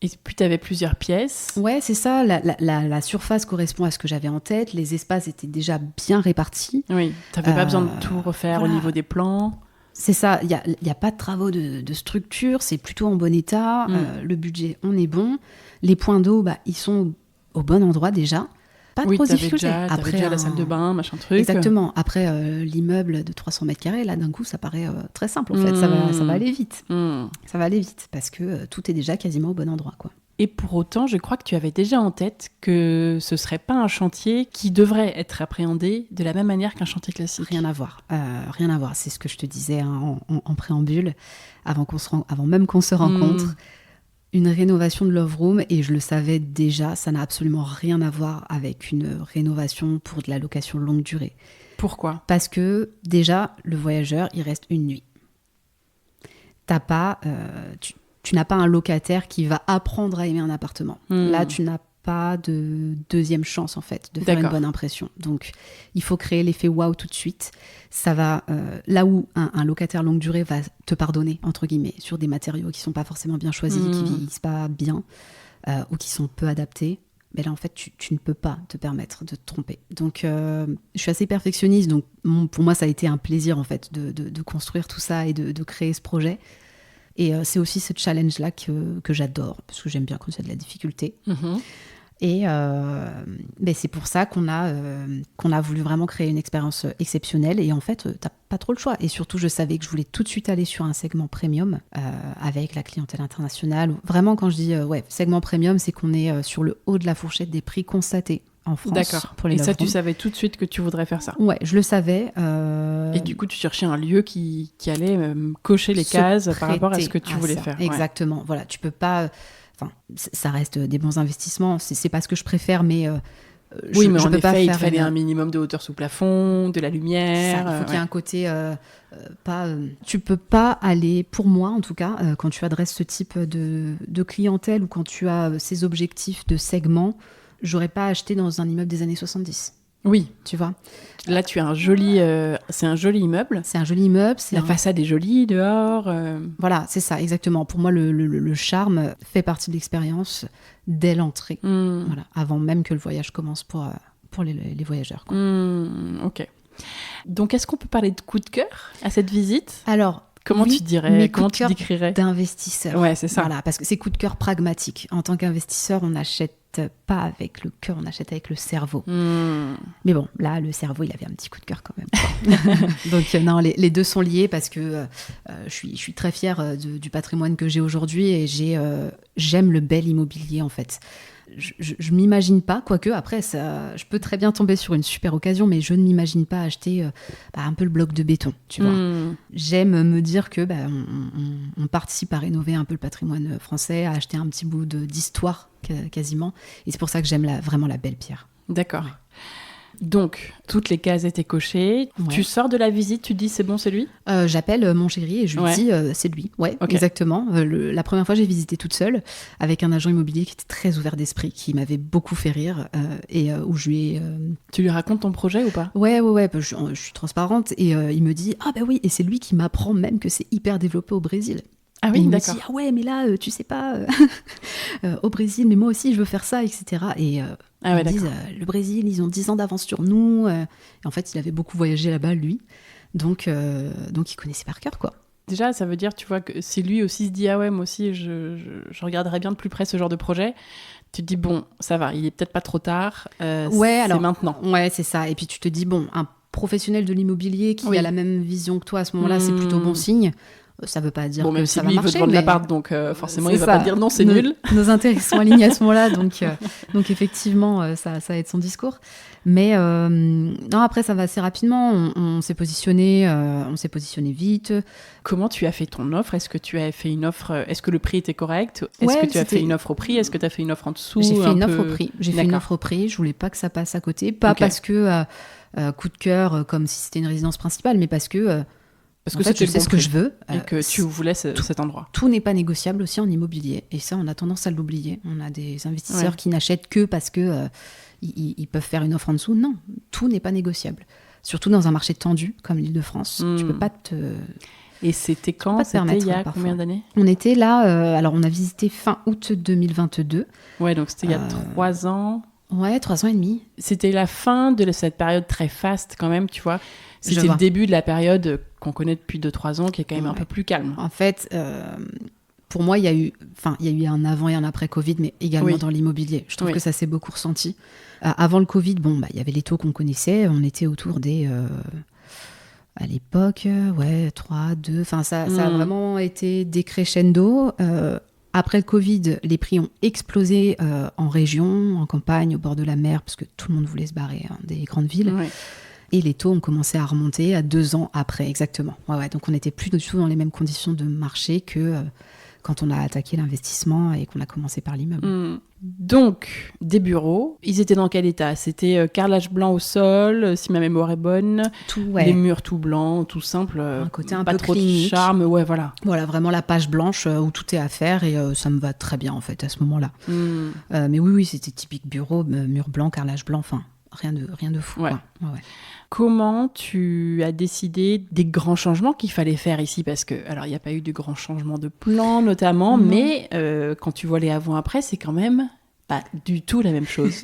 Et puis, tu avais plusieurs pièces. Ouais, c'est ça. La surface correspond à ce que j'avais en tête. Les espaces étaient déjà bien répartis. Oui, tu n'avais pas besoin de tout refaire au niveau des plans. C'est ça. Il y a pas de travaux de structure. C'est plutôt en bon état. Le budget, on est bon. Les points d'eau, ils sont au bon endroit déjà. Pas de grosse difficulté. Après, déjà la salle de bain, machin truc. Exactement. Après, l'immeuble de 300 mètres carrés, là, d'un coup, ça paraît très simple, en fait. Ça va aller vite. Ça va aller vite, parce que tout est déjà quasiment au bon endroit, quoi. Et pour autant, je crois que tu avais déjà en tête que ce serait pas un chantier qui devrait être appréhendé de la même manière qu'un chantier classique. Rien à voir. Rien à voir. C'est ce que je te disais en préambule, avant même qu'on se rencontre. Une rénovation de Love Room, et je le savais déjà, ça n'a absolument rien à voir avec une rénovation pour de la location longue durée. Pourquoi ? Parce que déjà, le voyageur, il reste une nuit. Tu n'as pas un locataire qui va apprendre à aimer un appartement. Là, tu n'as pas de deuxième chance, en fait, de faire une bonne impression. Donc, il faut créer l'effet waouh tout de suite. Ça va, là où un locataire longue durée va te pardonner, entre guillemets, sur des matériaux qui ne sont pas forcément bien choisis, qui ne vieillissent pas bien, ou qui sont peu adaptés, mais là, en fait, tu ne peux pas te permettre de te tromper. Donc, je suis assez perfectionniste, donc pour moi, ça a été un plaisir, en fait, de construire tout ça et de créer ce projet. Et c'est aussi ce challenge-là que j'adore, parce que j'aime bien quand il y a de la difficulté. Et c'est pour ça qu'on a voulu vraiment créer une expérience exceptionnelle. Et en fait, t'as pas trop le choix. Et surtout, je savais que je voulais tout de suite aller sur un segment premium avec la clientèle internationale. Vraiment, quand je dis segment premium, c'est qu'on est sur le haut de la fourchette des prix constatés en France. D'accord. Pour les Et ça, love tu rooms. savais tout de suite que tu voudrais faire ça. Ouais, je le savais. Et du coup, tu cherchais un lieu qui allait cocher les se cases par rapport à ce que prêter tu voulais ça. faire. Ouais. Exactement. Voilà, tu peux pas. Enfin, ça reste des bons investissements. C'est pas ce que je préfère, mais Oui, mais je en peux pas effet, il te faire fallait une- un minimum de hauteur sous plafond, de la Ça, lumière. il faut qu'il y ait un côté pas. Tu peux pas aller, pour moi en tout cas, quand tu adresses ce type de clientèle ou quand tu as ces objectifs de segment, j'aurais pas acheté dans un immeuble des années 70. Oui, Tu vois, là, tu as un joli... c'est un joli immeuble. c'est un joli immeuble. La façade est jolie dehors. Voilà, c'est ça, exactement. Pour moi, le charme fait partie de l'expérience dès l'entrée. Voilà, avant même que le voyage commence pour les voyageurs, quoi. Ok. Donc, est-ce qu'on peut parler de coup de cœur à cette visite ? Alors, Comment oui, tu dirais, mais comment coup de tu cœur décrirais ? d'investisseur. Ouais, c'est ça. Voilà, parce que c'est coup de cœur pragmatique. En tant qu'investisseur, on n'achète pas avec le cœur, on achète avec le cerveau. Mais bon, là, le cerveau, il avait un petit coup de cœur quand même. Donc, non, les deux sont liés parce que je suis très fière du patrimoine que j'ai aujourd'hui et j'aime le bel immobilier, en fait. Je m'imagine pas, quoique après, je peux très bien tomber sur une super occasion, mais je ne m'imagine pas acheter un peu le bloc de béton, tu vois. J'aime me dire que on participe à rénover un peu le patrimoine français, à acheter un petit bout d'histoire quasiment. Et c'est pour ça que j'aime vraiment la belle pierre. D'accord. Donc, toutes les cases étaient cochées. Ouais. Tu sors de la visite, tu te dis c'est bon, c'est lui ? J'appelle mon chéri et je lui dis c'est lui. Ouais, Ok. exactement. La première fois, j'ai visité toute seule avec un agent immobilier qui était très ouvert d'esprit, qui m'avait beaucoup fait rire et où je lui ai... Tu lui racontes ton projet ou pas ? Ouais, je suis transparente et il me dit ah bah oui, et c'est lui qui m'apprend même que c'est hyper développé au Brésil. Ah Et oui, il me d'accord. dit ah ouais, mais là tu sais pas au Brésil, mais moi aussi je veux faire ça, etc. Et Ah ouais, ils me disent d'accord. le Brésil, ils ont 10 ans d'avance sur nous. Et en fait, il avait beaucoup voyagé là-bas lui, donc il connaissait par cœur, quoi. Déjà, ça veut dire, tu vois, que si lui aussi se dit ah ouais, moi aussi, je regarderais bien de plus près ce genre de projet, tu te dis bon, ça va, il est peut-être pas trop tard. Ouais, c'est alors maintenant. Ouais, c'est ça. Et puis tu te dis bon, un professionnel de l'immobilier qui Oui. a la même vision que toi à ce moment-là, c'est plutôt bon signe. Ça veut pas dire Bon, que même ça si va lui il veut marcher, te vendre mais l'appart, donc forcément c'est il va ça. pas dire non, c'est Nos- nul. Nos intérêts sont alignés à ce moment-là, donc effectivement, ça aide son discours. Mais non, après, ça va assez rapidement. On s'est positionné vite. Comment tu as fait ton offre ? Est-ce que tu as fait une offre ? Est-ce que le prix était correct ? Est-ce Ouais, que tu as fait c'était- une offre au prix ? Est-ce que tu as fait une offre en dessous ? J'ai fait un une offre peu- au prix. J'ai fait D'accord. une offre au prix. Je voulais pas que ça passe à côté. Pas Ok. parce que coup de cœur, comme si c'était une résidence principale, mais parce que Parce en que fait, c'était je le sais bon ce que prix je veux. et que tu voulais cet endroit. Tout n'est pas négociable aussi en immobilier. Et ça, on a tendance à l'oublier. On a des investisseurs Ouais. qui n'achètent que parce que ils peuvent faire une offre en dessous. Non, tout n'est pas négociable. Surtout dans un marché tendu comme l'Île-de-France. Tu peux pas te... Et c'était quand ? pas te C'était il y permettre, a parfois. combien d'années ? On était là, alors on a visité fin août 2022. Ouais, donc c'était il y a 3 ans. Ouais, 3 ans et demi. C'était la fin de cette période très faste quand même, tu vois. Je C'était le vois. début de la période qu'on connaît depuis 2-3 ans, qui est quand même un Ouais. peu plus calme. En fait, pour moi, il y a eu un avant et un après Covid, mais également Oui. dans l'immobilier. Je trouve Oui. que ça s'est beaucoup ressenti. Avant le Covid, il y avait les taux qu'on connaissait. On était autour des... à l'époque, 3, 2... Enfin, ça a vraiment été décrescendo. Après le Covid, les prix ont explosé en région, en campagne, au bord de la mer, parce que tout le monde voulait se barrer des grandes villes. Ouais. Et les taux ont commencé à remonter à 2 ans après, exactement. Ouais, donc on n'était plus du tout dans les mêmes conditions de marché que quand on a attaqué l'investissement et qu'on a commencé par l'immeuble. Donc, des bureaux, ils étaient dans quel état ? C'était carrelage blanc au sol, si ma mémoire est bonne, Tout, ouais. les murs tout blancs, tout simple, Un côté un pas peu trop de clinique. charme, ouais, voilà. Voilà, vraiment la page blanche où tout est à faire et ça me va très bien en fait à ce moment-là. Mais oui, c'était typique bureau, mur blanc, carrelage blanc, enfin rien de fou. Ouais. Quoi. Ouais. Comment tu as décidé des grands changements qu'il fallait faire ici ? Parce que, alors, il n'y a pas eu de grands changements de plan, notamment, Non. mais quand tu vois les avant-après, c'est quand même pas du tout la même chose.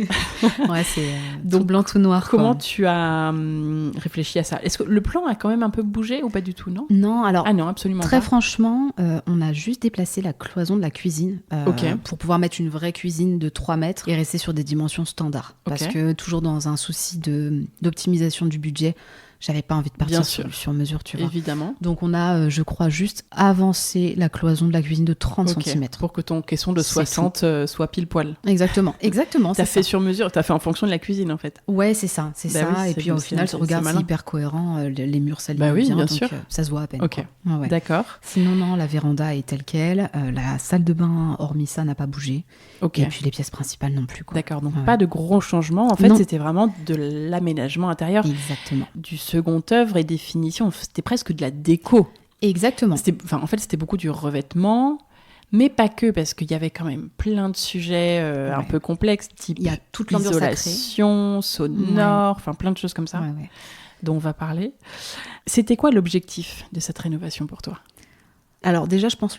Ouais, c'est Donc, tout blanc, tout noir. Comment quoi. tu as réfléchi à ça ? Est-ce que le plan a quand même un peu bougé ou pas du tout, non ? Non, alors Ah non, absolument très pas. franchement, on a juste déplacé la cloison de la cuisine Ok. pour pouvoir mettre une vraie cuisine de 3 mètres et rester sur des dimensions standards. Ok. Parce que toujours dans un souci d'optimisation du budget, J'avais pas envie de partir sur mesure, tu vois. Évidemment. Donc on a, je crois, juste avancé la cloison de la cuisine de 30 cm. Pour que ton caisson de 60 soit pile poil. Exactement. T'as fait sur mesure, t'as fait en fonction de la cuisine en fait. Ouais, c'est ça. Oui, et puis au final, regarde, c'est hyper cohérent, les murs s'alignent bien, donc sûr. Ça se voit à peine. Ok, ouais. D'accord. Sinon, non, la véranda est telle quelle. La salle de bain, hormis ça, n'a pas bougé. Et puis les pièces principales non plus. D'accord, donc pas de gros changements. En fait, c'était vraiment de l'aménagement intérieur. Exactement. Du second œuvre et des finitions. C'était presque de la déco. Exactement. En fait, c'était beaucoup du revêtement, mais pas que, parce qu'il y avait quand même plein de sujets un peu complexes, type il y a toute isolation, sonore, enfin plein de choses comme ça, dont on va parler. C'était quoi l'objectif de cette rénovation pour toi ? Alors déjà, je pense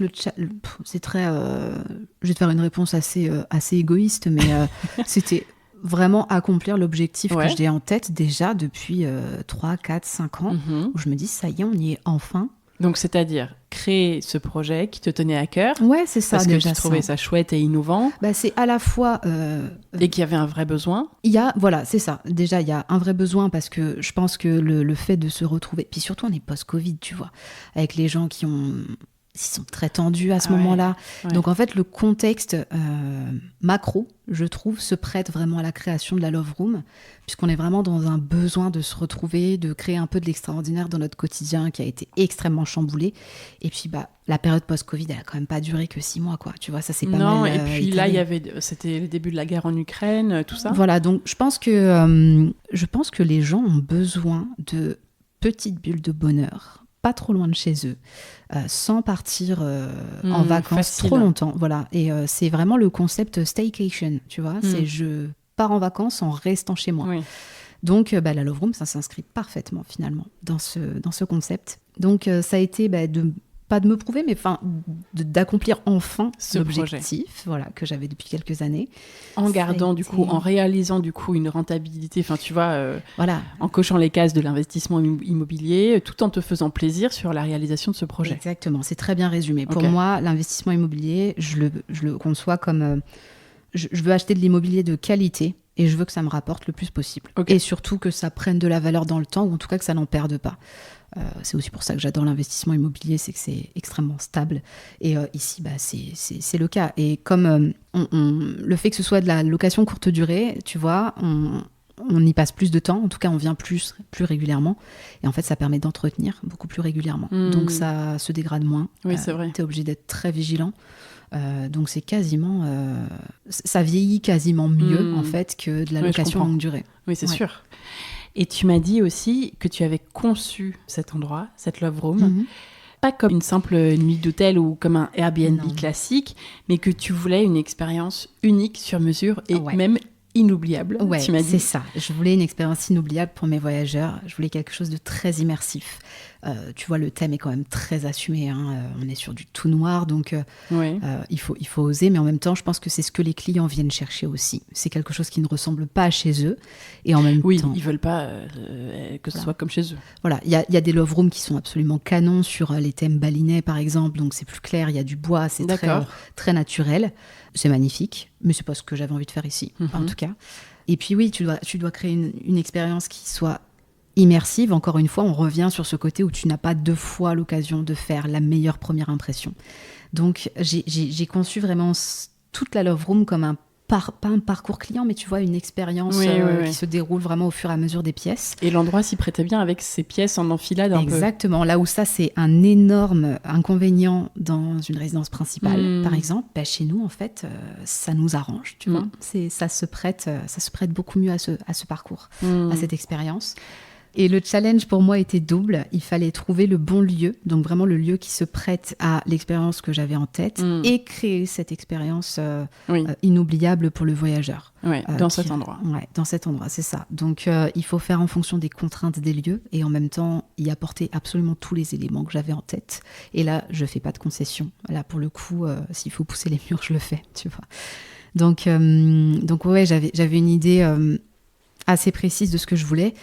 c'est très... je vais te faire une réponse assez égoïste, mais c'était vraiment accomplir l'objectif que j'ai en tête déjà depuis 3, 4, 5 ans, où je me dis, ça y est, on y est enfin. Donc, c'est-à-dire créer ce projet qui te tenait à cœur. Ouais, c'est ça. Parce que tu trouvais ça chouette et innovant. C'est à la fois... et qu'il y avait un vrai besoin. Voilà, c'est ça. Déjà, il y a un vrai besoin parce que je pense que le fait de se retrouver... Puis surtout, on est post-Covid, tu vois, avec les gens qui sont très tendus à ce moment-là. Ouais. Donc en fait, le contexte macro, je trouve, se prête vraiment à la création de la Love Room, puisqu'on est vraiment dans un besoin de se retrouver, de créer un peu de l'extraordinaire dans notre quotidien qui a été extrêmement chamboulé. Et puis la période post-Covid, elle a quand même pas duré que 6 mois, quoi. Tu vois, ça c'est pas mal. Non, et puis là, c'était le début de la guerre en Ukraine, tout ça. Voilà, donc je pense que les gens ont besoin de petites bulles de bonheur, pas trop loin de chez eux, sans partir en vacances facile. Trop longtemps. Voilà. Et c'est vraiment le concept staycation, tu vois. C'est je pars en vacances en restant chez moi. Oui. Donc, la Love Room, ça s'inscrit parfaitement, finalement, dans ce concept. Donc, ça a été pas de me prouver, mais d'accomplir enfin l'objectif, voilà, que j'avais depuis quelques années. En gardant en réalisant une rentabilité, enfin tu vois, en cochant les cases de l'investissement immobilier, tout en te faisant plaisir sur la réalisation de ce projet. Exactement, c'est très bien résumé. Pour moi, l'investissement immobilier, je le conçois comme, je veux acheter de l'immobilier de qualité et je veux que ça me rapporte le plus possible. Et surtout que ça prenne de la valeur dans le temps, ou en tout cas que ça n'en perde pas. C'est aussi pour ça que j'adore l'investissement immobilier, c'est que c'est extrêmement stable. Et ici, c'est le cas. Et comme le fait que ce soit de la location courte durée, tu vois, on y passe plus de temps. En tout cas, on vient plus régulièrement. Et en fait, ça permet d'entretenir beaucoup plus régulièrement. Donc, ça se dégrade moins. Oui, c'est vrai. Tu es obligé d'être très vigilant. Donc, c'est quasiment... ça vieillit quasiment mieux, en fait, que de la location longue durée. Oui, c'est sûr. Et tu m'as dit aussi que tu avais conçu cet endroit, cette Love Room, pas comme une simple nuit d'hôtel ou comme un Airbnb classique, mais que tu voulais une expérience unique sur mesure et même inoubliable. Ouais, tu m'as dit. C'est ça. Je voulais une expérience inoubliable pour mes voyageurs. Je voulais quelque chose de très immersif. Tu vois, le thème est quand même très assumé. On est sur du tout noir, donc il faut oser. Mais en même temps, je pense que c'est ce que les clients viennent chercher aussi. C'est quelque chose qui ne ressemble pas à chez eux. Et en même temps... Oui, ils veulent pas que ce soit comme chez eux. Voilà, il y a des love rooms qui sont absolument canons sur les thèmes balinais, par exemple. Donc c'est plus clair, il y a du bois, c'est très naturel. C'est magnifique, mais c'est pas ce que j'avais envie de faire ici, en tout cas. Et puis oui, tu dois créer une expérience qui soit immersive. Encore une fois, on revient sur ce côté où tu n'as pas 2 fois l'occasion de faire la meilleure première impression. Donc j'ai conçu vraiment toute la Love Room comme pas un parcours client, mais tu vois, une expérience qui se déroule vraiment au fur et à mesure des pièces. Et l'endroit s'y prêtait bien avec ces pièces en enfilade un peu. Exactement. Là où ça, c'est un énorme inconvénient dans une résidence principale, par exemple, chez nous, en fait, ça nous arrange, tu vois. Ça se prête beaucoup mieux à ce parcours, à cette expérience. Et le challenge pour moi était double. Il fallait trouver le bon lieu, donc vraiment le lieu qui se prête à l'expérience que j'avais en tête et créer cette expérience inoubliable pour le voyageur. Oui, dans cet endroit. Ouais, dans cet endroit, c'est ça. Donc il faut faire en fonction des contraintes des lieux et en même temps y apporter absolument tous les éléments que j'avais en tête. Et là, je fais pas de concession. Là, pour le coup, s'il faut pousser les murs, je le fais, tu vois. Donc ouais, j'avais une idée... assez précise de ce que je voulais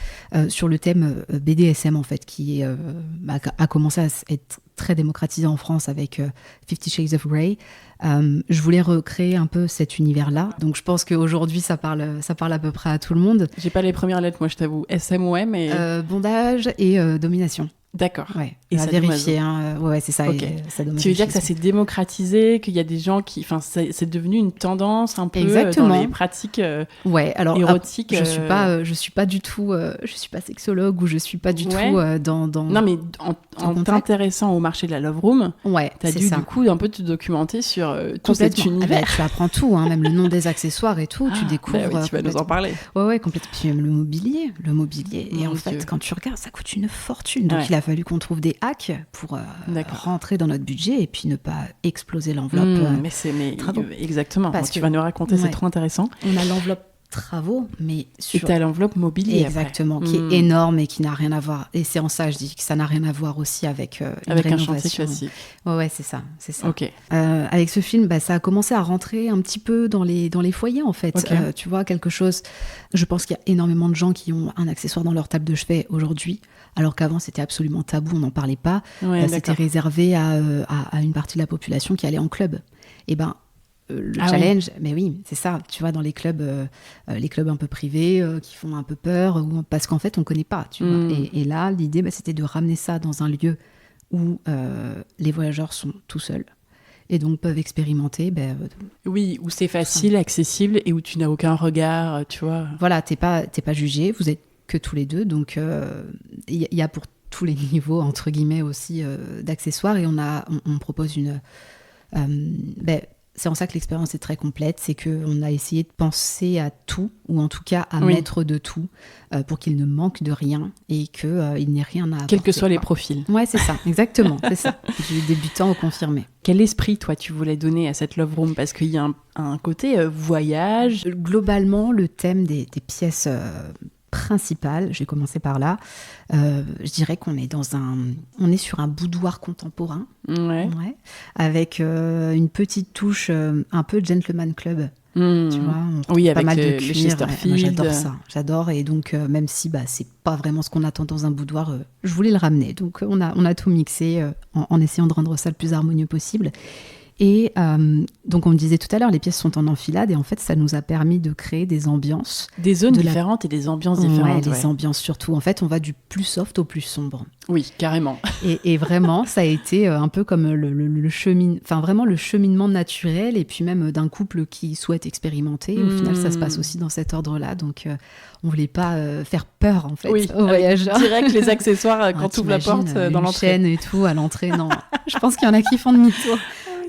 sur le thème BDSM en fait, qui a commencé à être très démocratisé en France avec 50 Shades of Grey. Je voulais recréer un peu cet univers-là. Donc je pense qu'aujourd'hui, ça parle à peu près à tout le monde. J'ai pas les premières lettres, moi, je t'avoue. SM-OM et... bondage et domination. D'accord. Ouais, et à vérifier. Ouais, c'est ça. Okay. Tu veux dire que ça s'est démocratisé, qu'il y a des gens qui... Enfin, c'est devenu une tendance un peu dans les pratiques érotiques. Je suis pas du tout... je suis pas sexologue ou je suis pas du tout dans... Non, mais en t'intéressant au marché de la Love Room, t'as dû du coup un peu te documenter sur tout cet univers. Tu apprends tout, hein, même le nom des accessoires et tout, tu découvres... oui, tu vas nous en parler. Ouais, complètement. Puis même le mobilier. Et en fait, quand tu regardes, ça coûte une fortune. Donc il a fallu qu'on trouve des hacks pour rentrer dans notre budget et puis ne pas exploser l'enveloppe. Exactement. Parce que tu vas nous raconter, c'est trop intéressant. On a l'enveloppe travaux, mais et t'as l'enveloppe mobilier exactement, qui est énorme et qui n'a rien à voir. Et c'est en ça, je dis que ça n'a rien à voir aussi avec un chantier classique. Ouais, c'est ça. Ok. Avec ce film, ça a commencé à rentrer un petit peu dans les foyers en fait. Okay. Tu vois, quelque chose. Je pense qu'il y a énormément de gens qui ont un accessoire dans leur table de chevet aujourd'hui. Alors qu'avant, c'était absolument tabou, on n'en parlait pas. C'était réservé à une partie de la population qui allait en club. Et le challenge, mais oui, c'est ça. Tu vois, dans les clubs un peu privés qui font un peu peur, parce qu'en fait, on ne connaît pas. Tu vois. Et là, l'idée, c'était de ramener ça dans un lieu où les voyageurs sont tout seuls. Et donc peuvent expérimenter. Oui, où c'est facile, accessible et où tu n'as aucun regard, tu vois. Voilà, t'es pas jugé, vous êtes que tous les deux, donc il y a pour tous les niveaux entre guillemets aussi d'accessoires et on propose une c'est en ça que l'expérience est très complète, c'est qu'on a essayé de penser à tout, ou en tout cas à mettre de tout, pour qu'il ne manque de rien et qu'il n'ait rien à apporter. Quels que soient les profils. Ouais, c'est ça, exactement, c'est ça. Du débutant au confirmé. Quel esprit, toi, tu voulais donner à cette Love Room ? Parce qu'il y a un côté voyage. Globalement, le thème des pièces... principale, j'ai commencé par là, je dirais qu'on est on est sur un boudoir contemporain, avec une petite touche un peu gentleman club, tu vois, on avec pas mal de cuir, Chesterfield. J'adore ça, et donc même si c'est pas vraiment ce qu'on attend dans un boudoir, je voulais le ramener, donc on a tout mixé en essayant de rendre ça le plus harmonieux possible. Et donc, on me disait tout à l'heure, les pièces sont en enfilade et en fait, ça nous a permis de créer des ambiances. Des zones différentes et des ambiances différentes. Les ambiances surtout. En fait, on va du plus soft au plus sombre. Oui, carrément. Et vraiment, ça a été un peu comme le cheminement naturel et puis même d'un couple qui souhaite expérimenter. Au final, ça se passe aussi dans cet ordre-là. Donc, on ne voulait pas faire peur, en fait, aux voyageurs. Direct, les accessoires quand tu ouvres la porte dans l'entrée. Une chaîne et tout à l'entrée, non. Je pense qu'il y en a qui font demi-tour.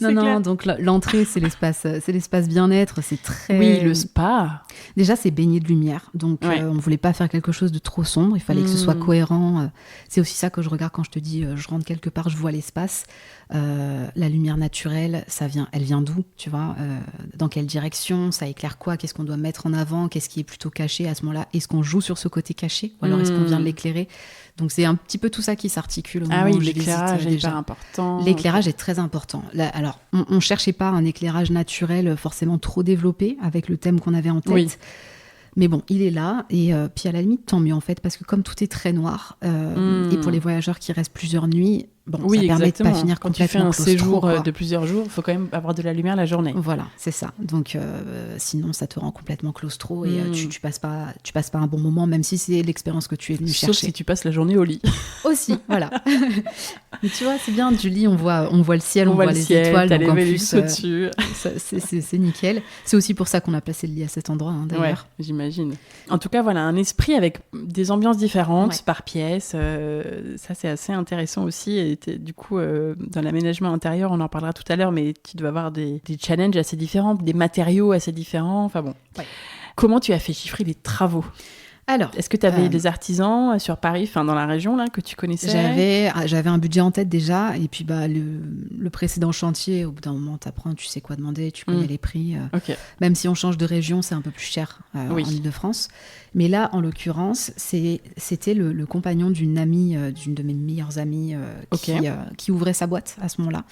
Non, donc l'entrée, c'est l'espace bien-être, c'est très... Oui, le spa. Déjà, c'est baigné de lumière, donc on ne voulait pas faire quelque chose de trop sombre, il fallait que ce soit cohérent. C'est aussi ça que je regarde quand je te dis, je rentre quelque part, je vois l'espace. La lumière naturelle, elle vient d'où, tu vois, dans quelle direction, ça éclaire quoi, qu'est-ce qu'on doit mettre en avant, qu'est-ce qui est plutôt caché à ce moment-là, est-ce qu'on joue sur ce côté caché, ou alors est-ce qu'on vient de l'éclairer ? Donc c'est un petit peu tout ça qui s'articule. L'éclairage est hyper important. L'éclairage est très important. Là, alors, on cherchait pas un éclairage naturel forcément trop développé avec le thème qu'on avait en tête. Oui. Mais bon, il est là, et puis à la limite, tant mieux en fait, parce que comme tout est très noir, et pour les voyageurs qui restent plusieurs nuits, ça permet de pas finir quand complètement tu fais un séjour de plusieurs jours, il faut quand même avoir de la lumière la journée. Voilà, c'est ça. Donc sinon, ça te rend complètement claustro, et tu passes pas un bon moment, même si c'est l'expérience que tu es venu chercher. Sauf si tu passes la journée au lit. Aussi, voilà. Mais tu vois, c'est bien, du lit, on voit le ciel, on voit les étoiles, t'as donc les en plus, au-dessus. C'est nickel. C'est aussi pour ça qu'on a placé le lit à cet endroit, d'ailleurs. Ouais, j'imagine. En tout cas, voilà, un esprit avec des ambiances différentes par pièce. Ça, c'est assez intéressant aussi. Et du coup, dans l'aménagement intérieur, on en parlera tout à l'heure, mais tu dois avoir des challenges assez différents, des matériaux assez différents. Enfin bon. Ouais. Comment tu as fait chiffrer les travaux ? Alors, est-ce que tu avais des artisans sur Paris, dans la région là, que tu connaissais ? J'avais un budget en tête déjà, et puis le précédent chantier, au bout d'un moment, tu sais quoi demander, tu connais les prix. Même si on change de région, c'est un peu plus cher en Ile-de-France. Mais là, en l'occurrence, c'était le compagnon d'une amie, d'une de mes meilleures amies, qui ouvrait sa boîte à ce moment-là,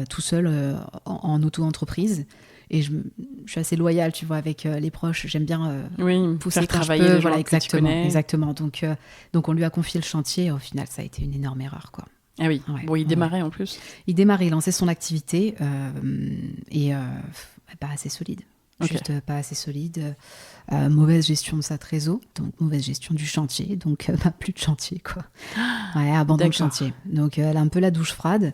tout seul en auto-entreprise. Et je suis assez loyale, tu vois, avec les proches. J'aime bien pousser faire travailler les gens que tu connais. Exactement. Donc on lui a confié le chantier. Et au final, ça a été une énorme erreur, quoi. Ah oui, Ouais, bon, il démarrait en plus. Il démarrait, il lançait son activité et pas assez solide. Ok. Juste pas assez solide. Mauvaise gestion de sa trésor, donc mauvaise gestion du chantier, donc plus de chantier, quoi. Ouais, abandon de D'accord. chantier. Donc elle a un peu la douche froide.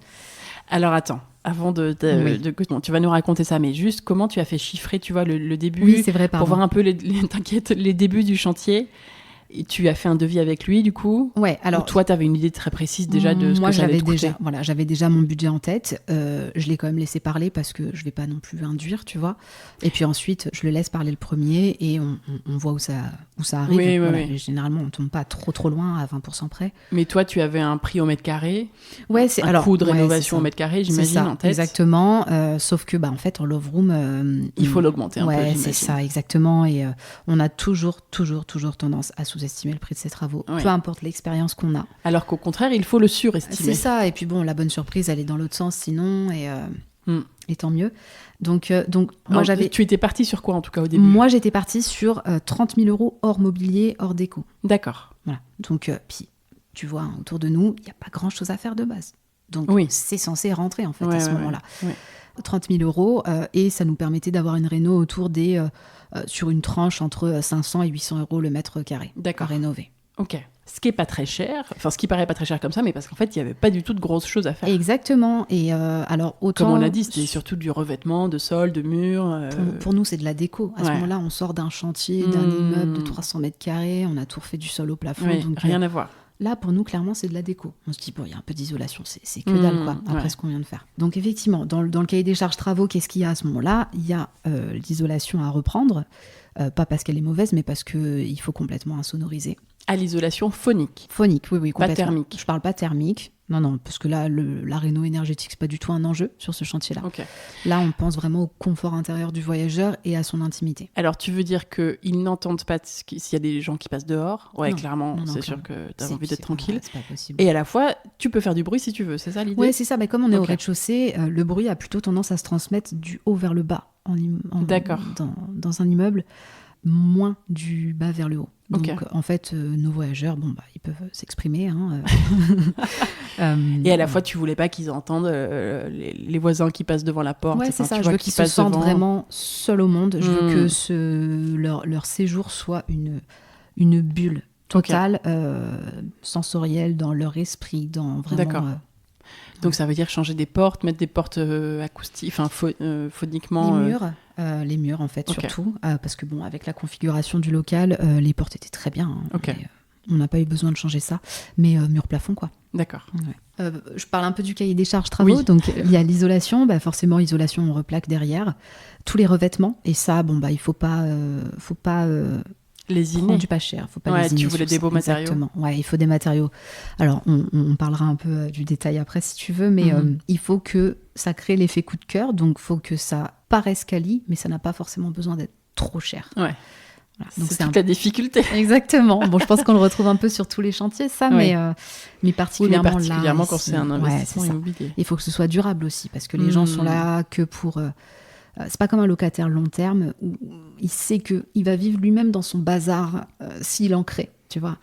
Alors attends, avant Oui. bon, tu vas nous raconter ça, mais juste comment tu as fait chiffrer, tu vois, le début, Oui, c'est vrai, pour pardon. voir un peu t'inquiète, les débuts du chantier. Et tu as fait un devis avec lui, du coup. Ouais, alors ou toi, tu avais une idée très précise déjà de ce moi que ça allait te j'avais coûter. j'avais déjà mon budget en tête. Je l'ai quand même laissé parler parce que je vais pas non plus induire, tu vois. Et puis ensuite, je le laisse parler le premier et on voit où ça arrive. Oui, oui, Voilà. oui. Et généralement, on tombe pas trop loin à 20% près. Mais toi, tu avais un prix au mètre carré, Ouais, c'est un coût de rénovation ouais, au mètre carré, c'est j'imagine, ça, en tête. exactement. Sauf que, en fait, en Love Room, Il faut l'augmenter un peu, ouais, j'imagine. c'est ça, exactement. Et on a toujours tendance à sous-estimer le prix de ses travaux, Ouais. peu importe l'expérience qu'on a. Alors qu'au contraire, il faut le surestimer. C'est ça. Et puis bon, la bonne surprise, elle est dans l'autre sens, sinon, et tant mieux. Donc moi, Alors, tu étais partie sur quoi, en tout cas, au début? moi, j'étais partie sur 30 000 € hors mobilier, hors déco. D'accord. Voilà. Donc, puis, tu vois, autour de nous, il n'y a pas grand-chose à faire de base. Donc, Oui. c'est censé rentrer, en fait, Ouais, à ce ouais, moment-là. ouais. 30 000 €, et ça nous permettait d'avoir une réno autour des... sur une tranche entre 500 et 800 € le mètre carré D'accord. à rénover. Ok. Ce qui est pas très cher, enfin ce qui paraît pas très cher comme ça, mais parce qu'en fait, il y avait pas du tout de grosses choses à faire. Exactement. Et alors, autant... Comme on l'a dit, c'était surtout du revêtement, de sol, de mur. Pour nous, c'est de la déco. À ce Ouais. moment-là, on sort d'un chantier, d'un immeuble de 300 mètres carrés, on a tout refait du sol au plafond. Oui, donc, rien à voir. là, pour nous, clairement, c'est de la déco. On se dit, bon, il y a un peu d'isolation, c'est que dalle, quoi, après ouais. ce qu'on vient de faire. Donc, effectivement, dans le cahier des charges travaux, qu'est-ce qu'il y a à ce moment-là? Il y a l'isolation à reprendre, pas parce qu'elle est mauvaise, mais parce qu'il faut complètement insonoriser. À l'isolation phonique. Phonique, oui, Pas complètement. thermique. Je parle pas thermique. Non, parce que là, la réno énergétique, c'est pas du tout un enjeu sur ce chantier-là. Ok. Là, on pense vraiment au confort intérieur du voyageur et à son intimité. Alors, tu veux dire qu'ils n'entendent pas s'il y a des gens qui passent dehors? Ouais, Non. clairement, Non, c'est clairement. sûr que tu as C'est- envie d'être c'est- tranquille. C'est pas possible. Et à la fois, tu peux faire du bruit si tu veux, c'est ça l'idée? Ouais, c'est ça. Mais comme on est au Ok. rez-de-chaussée, le bruit a plutôt tendance à se transmettre du haut vers le bas D'accord. dans un immeuble, moins du bas vers le haut. Donc, Ok. en fait, nos voyageurs, ils peuvent s'exprimer. Et à la fois, tu voulais pas qu'ils entendent les voisins qui passent devant la porte. Ouais, enfin, c'est ça. tu Je vois, veux qui qu'ils se passent sentent devant. vraiment seuls au monde. Je veux Mm. que leur séjour soit une bulle totale, sensorielle dans leur esprit, dans vraiment... D'accord. Donc ça veut dire changer des portes, mettre des portes acoustiques, enfin phoniquement. Les murs en fait, Ok. surtout, parce que bon, avec la configuration du local, les portes étaient très bien. Ok. Et, on n'a pas eu besoin de changer ça, mais mur plafond quoi. D'accord. Je parle un peu du cahier des charges travaux, Oui. donc il y a l'isolation, forcément isolation on replaque derrière, tous les revêtements, et ça il faut pas Lésiner. prendre du pas cher, faut pas Ouais, lésiner tu voulais sur des ça. beaux matériaux. Exactement. Ouais, il faut des matériaux. Alors on parlera un peu du détail après si tu veux, mais il faut que ça crée l'effet coup de cœur, donc faut que ça paraisse quali, mais ça n'a pas forcément besoin d'être trop cher. Ouais. Voilà. Donc C'est toute la difficulté. Exactement. Bon, je pense qu'on le retrouve un peu sur tous les chantiers, ça, Ouais. mais particulièrement, Oui, mais particulièrement là, quand ici, c'est un ouais, investissement c'est ça. immobilier. Il faut que ce soit durable aussi, parce que les gens sont là que pour... c'est pas comme un locataire long terme, où il sait qu'il va vivre lui-même dans son bazar s'il en crée, tu vois.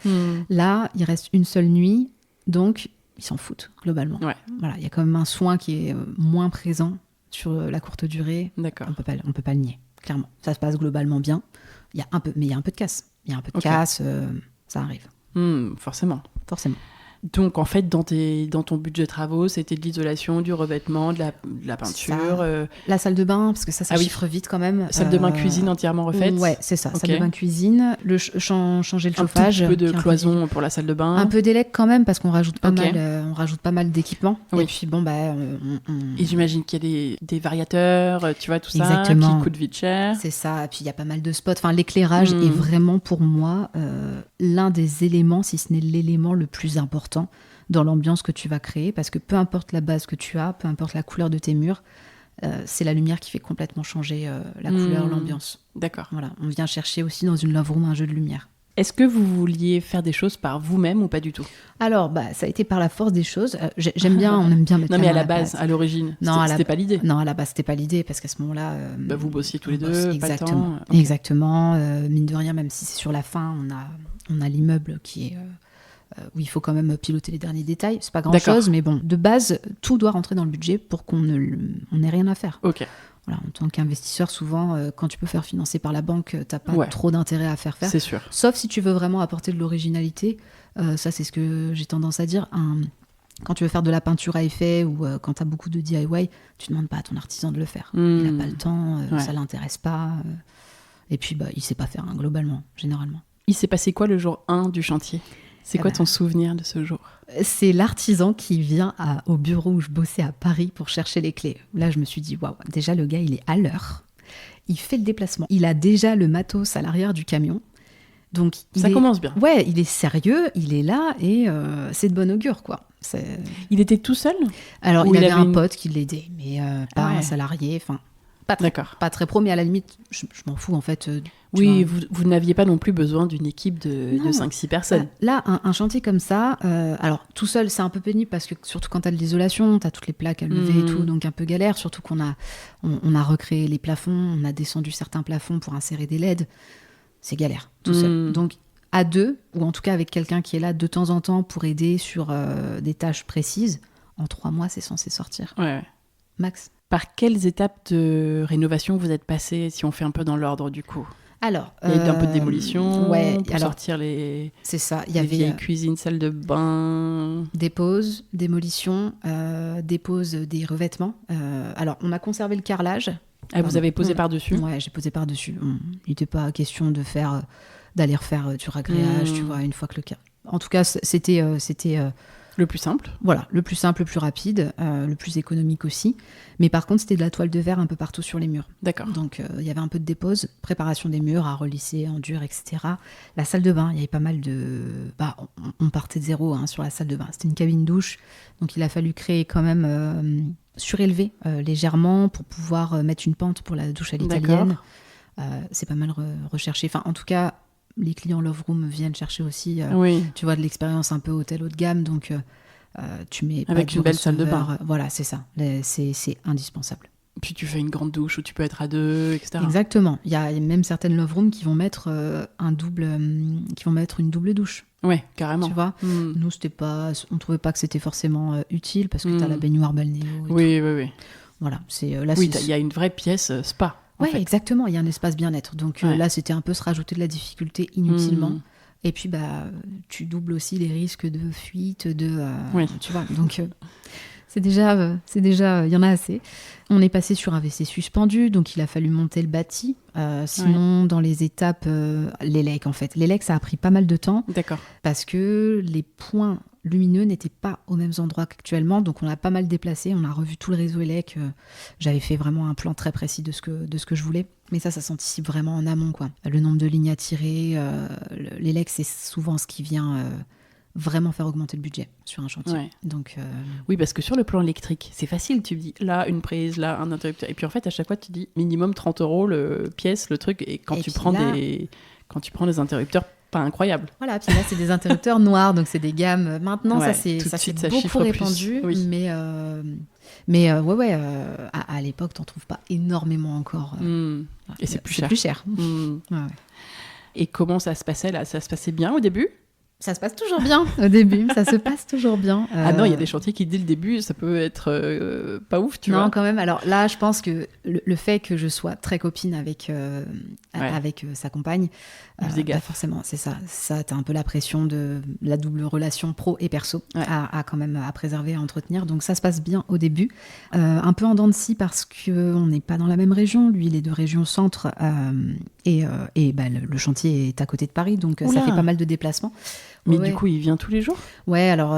Là, il reste une seule nuit, donc ils s'en foutent, globalement. Ouais. Voilà, il y a quand même un soin qui est moins présent sur la courte durée. D'accord. On peut pas le nier, clairement. Ça se passe globalement bien. Il y a un peu de casse. Il y a un peu de Ok. casse, ça arrive, Forcément. forcément. Donc en fait, dans ton budget travaux, c'était de l'isolation, du revêtement, de la peinture, La salle de bain, parce que ça Ah oui. chiffre vite quand même. salle de bain cuisine entièrement refaite. Ouais, c'est ça, Ok. salle de bain cuisine, changer le Un chauffage. tout petit peu de qui est un peu cloison pour la salle de bain. Un peu d'élec quand même, parce qu'on rajoute pas Ok. mal d'équipements. Oui. Et puis bon, Et j'imagine qu'il y a des variateurs, tu vois, tout ça, Exactement. qui coûte vite cher. c'est ça. Et puis il y a pas mal de spots. Enfin, l'éclairage Mm. est vraiment pour moi l'un des éléments, si ce n'est l'élément le plus important dans l'ambiance que tu vas créer, parce que peu importe la base que tu as, peu importe la couleur de tes murs, c'est la lumière qui fait complètement changer la couleur, l'ambiance. D'accord. Voilà, on vient chercher aussi dans une love room un jeu de lumière. Est-ce que vous vouliez faire des choses par vous-même ou pas du tout? Alors, ça a été par la force des choses. J'aime bien, on aime bien mettre Non, la mais à main la à base, pâte. à l'origine, Non, c'était pas l'idée. Non, à la base, c'était pas l'idée, parce qu'à ce moment-là... Vous bossiez tous les on bosse, deux, pas le temps. exactement. Ok. Exactement. Mine de rien, même si c'est sur la fin, on a l'immeuble qui est où il faut quand même piloter les derniers détails. C'est pas grand-chose, mais bon, de base, tout doit rentrer dans le budget pour qu'on n'ait rien à faire. Ok. Voilà, en tant qu'investisseur, souvent, quand tu peux faire financer par la banque, t'as pas trop d'intérêt à faire. C'est sûr. Sauf si tu veux vraiment apporter de l'originalité. Ça, c'est ce que j'ai tendance à dire. Quand tu veux faire de la peinture à effet ou quand tu as beaucoup de DIY, tu ne demandes pas à ton artisan de le faire. Il n'a pas le temps, ça ne l'intéresse pas. Et puis, il ne sait pas faire, globalement, généralement. Il s'est passé quoi le jour 1 du chantier ? C'est quoi ton souvenir de ce jour ? C'est l'artisan qui vient au bureau où je bossais à Paris pour chercher les clés. Là, je me suis dit, waouh, déjà, le gars, il est à l'heure. Il fait le déplacement. Il a déjà le matos à l'arrière du camion. Donc, ça commence bien. Ouais, il est sérieux, il est là et c'est de bon augure, quoi. Il était tout seul ? Alors, il avait un pote qui l'aidait, mais pas un salarié. Enfin, pas très pro, mais à la limite, je m'en fous, en fait. Oui, vous n'aviez pas non plus besoin d'une équipe de 5-6 personnes. Là, un chantier comme ça, alors tout seul, c'est un peu pénible parce que surtout quand tu as de l'isolation, tu as toutes les plaques à lever et tout, donc un peu galère. Surtout qu'on a recréé les plafonds, on a descendu certains plafonds pour insérer des LED. C'est galère, tout seul. Donc, à deux, ou en tout cas avec quelqu'un qui est là de temps en temps pour aider sur des tâches précises, en 3 mois, c'est censé sortir. Ouais. Max. Par quelles étapes de rénovation vous êtes passé, si on fait un peu dans l'ordre du coup ? Alors, il y a eu un peu de démolition pour sortir les vieilles cuisines, salles de bain. Dépose, démolition, dépose des revêtements. Alors, on a conservé le carrelage. Ah, vous avez posé par-dessus ? Ouais, j'ai posé par-dessus. Il n'était pas question d'aller refaire du ragréage, tu vois, une fois que le cas. En tout cas, c'était le plus simple. Voilà, le plus simple, le plus rapide, le plus économique aussi. Mais par contre, c'était de la toile de verre un peu partout sur les murs. D'accord. Donc, il y avait un peu de dépose, préparation des murs à relisser en dur, etc. La salle de bain, il y avait pas mal de... on partait de zéro sur la salle de bain. C'était une cabine douche, donc il a fallu créer quand même... surélevé légèrement pour pouvoir mettre une pente pour la douche à l'italienne. C'est pas mal recherché. Enfin, en tout cas, les clients Love Room viennent chercher aussi, tu vois, de l'expérience un peu hôtel haut de gamme. Donc, tu mets avec une belle salle de bain. Voilà, c'est ça. C'est indispensable. Puis tu fais une grande douche où tu peux être à deux, etc. Exactement. Il y a même certaines Love Room qui vont mettre une double douche. Ouais, carrément. Tu vois, nous, on trouvait pas que c'était forcément utile parce que tu as la baignoire balnéo. Oui. Voilà, il y a une vraie pièce spa. Oui, exactement. Il y a un espace bien-être. Donc là, c'était un peu se rajouter de la difficulté inutilement. Et puis, tu doubles aussi les risques de fuite, tu vois. Donc, c'est déjà, il y en a assez. On est passé sur un WC suspendu, donc il a fallu monter le bâti. Sinon, dans les étapes, l'élec, en fait. L'élec, ça a pris pas mal de temps. D'accord. Parce que les points lumineux n'étaient pas aux mêmes endroits qu'actuellement. Donc, on a pas mal déplacé. On a revu tout le réseau élec. J'avais fait vraiment un plan très précis de ce que je voulais. Mais ça s'anticipe vraiment en amont, quoi. Le nombre de lignes à tirer. L'élec, c'est souvent ce qui vient... vraiment faire augmenter le budget sur un chantier. Ouais. Donc, oui, parce que sur le plan électrique, c'est facile, tu me dis là une prise, là un interrupteur. Et puis en fait, à chaque fois, tu dis minimum 30 € le pièce, le truc. Et quand tu prends des interrupteurs pas incroyables. Voilà, puis là, c'est des interrupteurs noirs, donc c'est des gammes. Maintenant, ça c'est beaucoup répandu. Oui. Mais à l'époque, t'en trouves pas énormément encore. Et c'est plus cher. C'est plus cher. Ouais. Et comment ça se passait là ? Ça se passait bien au début ? Ça se passe toujours bien au début, ça se passe toujours bien. Ah non, il y a des chantiers qui, dès le début, ça peut être pas ouf, tu vois. Non, quand même. Alors là, je pense que le fait que je sois très copine avec sa compagne, forcément, c'est ça. Ça, t'as un peu la pression de la double relation pro et perso à quand même à préserver, à entretenir. Donc ça se passe bien au début. Un peu en dents de scie parce qu'on n'est pas dans la même région. Lui, il est de région centre et le chantier est à côté de Paris. Donc ça fait pas mal de déplacements. Mais du coup, il vient tous les jours ? Ouais, alors,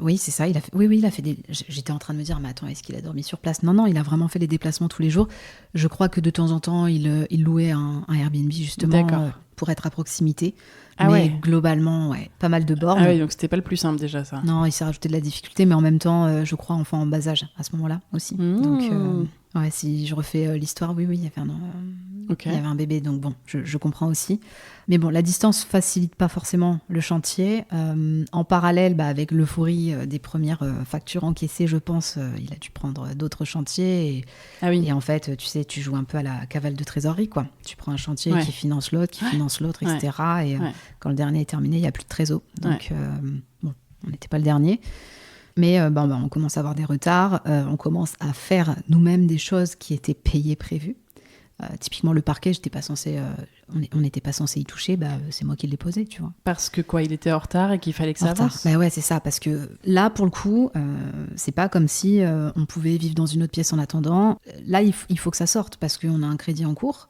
oui, c'est ça. Il a fait des... J'étais en train de me dire, mais attends, est-ce qu'il a dormi sur place ? Non, il a vraiment fait les déplacements tous les jours. Je crois que de temps en temps, il louait un Airbnb, justement, pour être à proximité. Mais globalement, pas mal de bornes. Ah oui, donc c'était pas le plus simple déjà, ça. Non, il s'est rajouté de la difficulté, mais en même temps, je crois, enfant en bas âge à ce moment-là aussi. Donc, si je refais l'histoire, oui, il y avait Okay. Il y avait un bébé, donc bon, je comprends aussi. Mais bon, la distance facilite pas forcément le chantier. En parallèle, avec l'euphorie des premières factures encaissées, je pense, il a dû prendre d'autres chantiers. Et en fait, tu sais, tu joues un peu à la cavale de trésorerie, quoi. Tu prends un chantier qui finance l'autre, etc. Et quand le dernier est terminé, il n'y a plus de trésor. Donc, bon, on n'était pas le dernier. Mais on commence à avoir des retards. On commence à faire nous-mêmes des choses qui étaient payées, prévues. Typiquement, le parquet, on n'était pas censé y toucher, c'est moi qui l'ai posé, tu vois. Parce que quoi, il était en retard et qu'il fallait que ça avance. Ouais, c'est ça, parce que là, pour le coup, c'est pas comme si on pouvait vivre dans une autre pièce en attendant. Là, il faut que ça sorte, parce qu'on a un crédit en cours,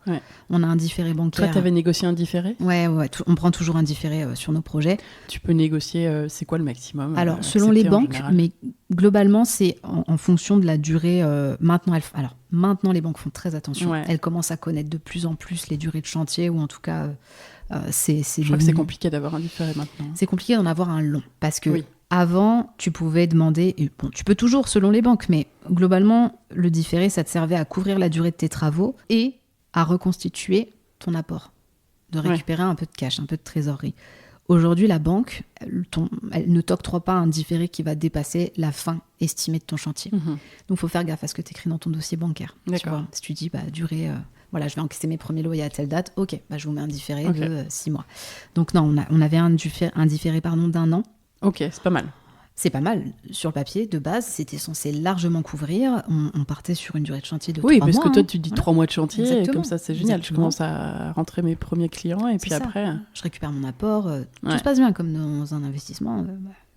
on a un différé bancaire. Toi, t'avais négocié un différé ? Ouais, on prend toujours un différé sur nos projets. Tu peux négocier, c'est quoi le maximum ? Alors, selon les banques, mais globalement, c'est en fonction de la durée. Maintenant, les banques font très attention. Elles commencent à connaître de plus en plus les durées de chantier, ou en tout cas, Je crois que c'est compliqué d'avoir un différé maintenant. C'est compliqué d'en avoir un long, parce que avant, tu pouvais demander... tu peux toujours, selon les banques, mais globalement, le différé, ça te servait à couvrir la durée de tes travaux et à reconstituer ton apport, de récupérer un peu de cash, un peu de trésorerie. Aujourd'hui, la banque, elle ne t'octroie pas un différé qui va dépasser la fin estimée de ton chantier. Donc, il faut faire gaffe à ce que tu écris dans ton dossier bancaire. Tu vois, si tu dis, durée, je vais encaisser mes premiers loyers à telle date, ok, je vous mets un différé de 6 mois. Donc non, on avait un différé d'1 an. Ok, c'est pas mal. C'est pas mal. Sur le papier, de base, c'était censé largement couvrir. On partait sur une durée de chantier de 3 mois. Oui, parce que toi, tu dis 3 mois de chantier, Exactement. et comme ça, c'est génial. Exactement. Je commence à rentrer mes premiers clients, et puis ça. après... Je récupère mon apport. Tout se passe bien, comme dans un investissement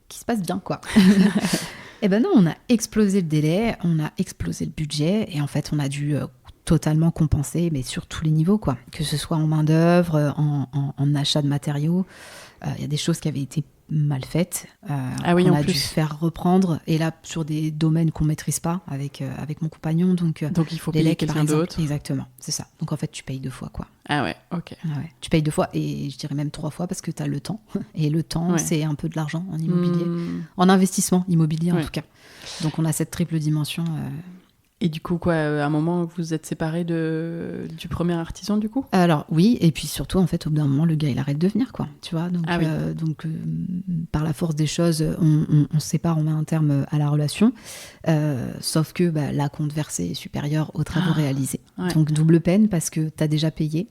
qui se passe bien, quoi. Et non, on a explosé le délai, on a explosé le budget, et en fait, on a dû totalement compenser, mais sur tous les niveaux, quoi. Que ce soit en main-d'œuvre, en achat de matériaux. Il y a des choses qui avaient été mal faites. On a dû faire reprendre, et là sur des domaines qu'on maîtrise pas avec mon compagnon, donc il faut payer quelqu'un d'autre. Exactement, c'est ça. Donc en fait tu payes 2 fois, quoi. Ah ouais, ok. Tu payes 2 fois, et je dirais même 3 fois, parce que tu as le temps, et le temps c'est un peu de l'argent en immobilier, en investissement immobilier en tout cas. Donc on a cette triple dimension. Et du coup, à un moment, vous êtes séparés du premier artisan, du coup ? Alors, oui, et puis surtout, en fait, au bout d'un moment, le gars, il arrête de venir, quoi, tu vois. Donc, par la force des choses, on se sépare, on met un terme à la relation. Sauf que la compte versée est supérieure aux travaux réalisés. Donc, double peine, parce que tu as déjà payé.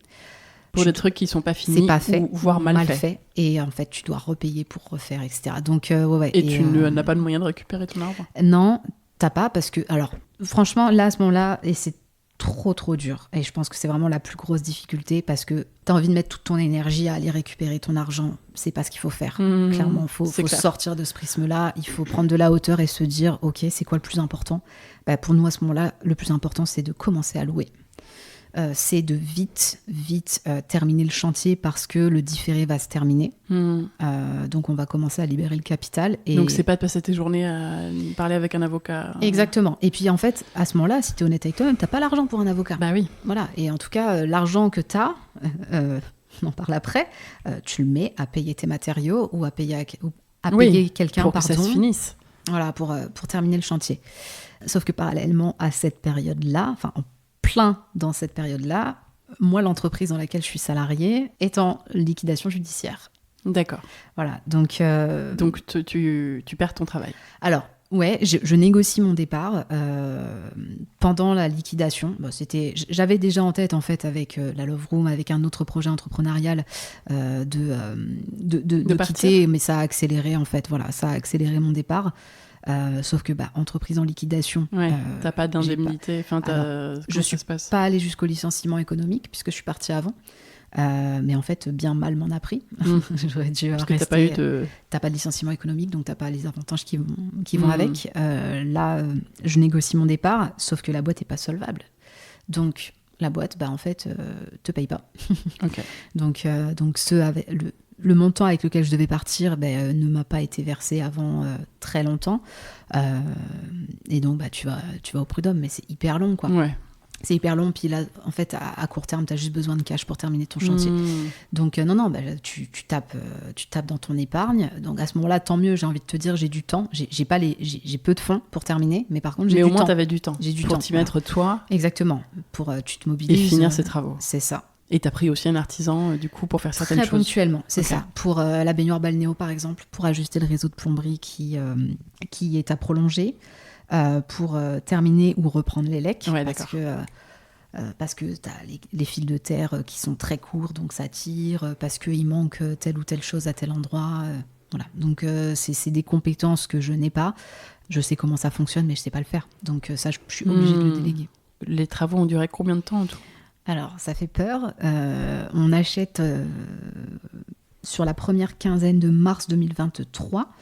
Pour des trucs qui ne sont pas finis, c'est pas fait, ou voire mal fait. Et en fait, tu dois repayer pour refaire, etc. Donc, Et tu n'as pas de moyen de récupérer ton argent ? Non, t'as pas, parce que... Alors, franchement, là, à ce moment-là, et c'est trop dur. Et je pense que c'est vraiment la plus grosse difficulté, parce que t'as envie de mettre toute ton énergie à aller récupérer ton argent. C'est pas ce qu'il faut faire. Clairement, il faut sortir de ce prisme-là. Il faut prendre de la hauteur et se dire, ok, c'est quoi le plus important ? Pour nous, à ce moment-là, le plus important, c'est de commencer à louer. C'est de vite terminer le chantier, parce que le différé va se terminer. Donc on va commencer à libérer le capital. Donc c'est pas de passer tes journées à parler avec un avocat. Exactement. Et puis en fait, à ce moment-là, si t'es honnête avec toi-même, t'as pas l'argent pour un avocat. Bah oui. Voilà. Et en tout cas, l'argent que t'as, on en parle après, tu le mets à payer tes matériaux, ou à payer payer quelqu'un, pour que ça se finisse. Voilà, pour terminer le chantier. Sauf que parallèlement à cette période-là, en plein dans cette période-là, moi, l'entreprise dans laquelle je suis salariée est en liquidation judiciaire. D'accord. Voilà, donc tu perds ton travail. Alors, ouais, je négocie mon départ pendant la liquidation. J'avais déjà en tête, en fait, avec la Love Room, avec un autre projet entrepreneurial, de quitter, mais ça a accéléré, en fait. Voilà, ça a accéléré mon départ. Sauf que entreprise en liquidation, t'as pas d'indemnité. Je suis pas allée jusqu'au licenciement économique, puisque je suis partie avant. Mais en fait, bien mal m'en a pris. J'aurais dû rester. T'as pas de licenciement économique, donc t'as pas les avantages qui vont avec. Là, je négocie mon départ, sauf que la boîte est pas solvable. Donc la boîte, en fait, te paye pas. Okay. Donc le montant avec lequel je devais partir ne m'a pas été versé avant très longtemps. Et donc, tu vas au prud'homme, mais c'est hyper long, quoi. Ouais. c'est hyper long, puis là, en fait, à court terme, tu as juste besoin de cash pour terminer ton chantier. Donc, non, tu tapes dans ton épargne. Donc, à ce moment-là, tant mieux, j'ai envie de te dire, j'ai du temps. J'ai peu de fonds pour terminer, mais par contre, j'ai du temps. Mais au moins, tu avais du temps. J'ai du pour temps, t'y mettre, toi. Exactement. Tu te mobilises. Et finir ces travaux. C'est ça. Et tu as pris aussi un artisan, du coup, pour faire certaines choses. Très ponctuellement, c'est ça. Pour la baignoire balnéo, par exemple, pour ajuster le réseau de plomberie qui est à prolonger. Pour terminer ou reprendre les lecs, parce que tu as les fils de terre qui sont très courts, donc ça tire, parce qu'il manque telle ou telle chose à tel endroit. Voilà. Donc c'est des compétences que je n'ai pas. Je sais comment ça fonctionne, mais je ne sais pas le faire. Donc ça, je suis obligée de le déléguer. Les travaux ont duré combien de temps en tout ? Alors, ça fait peur. On achète sur la première quinzaine de mars 2023.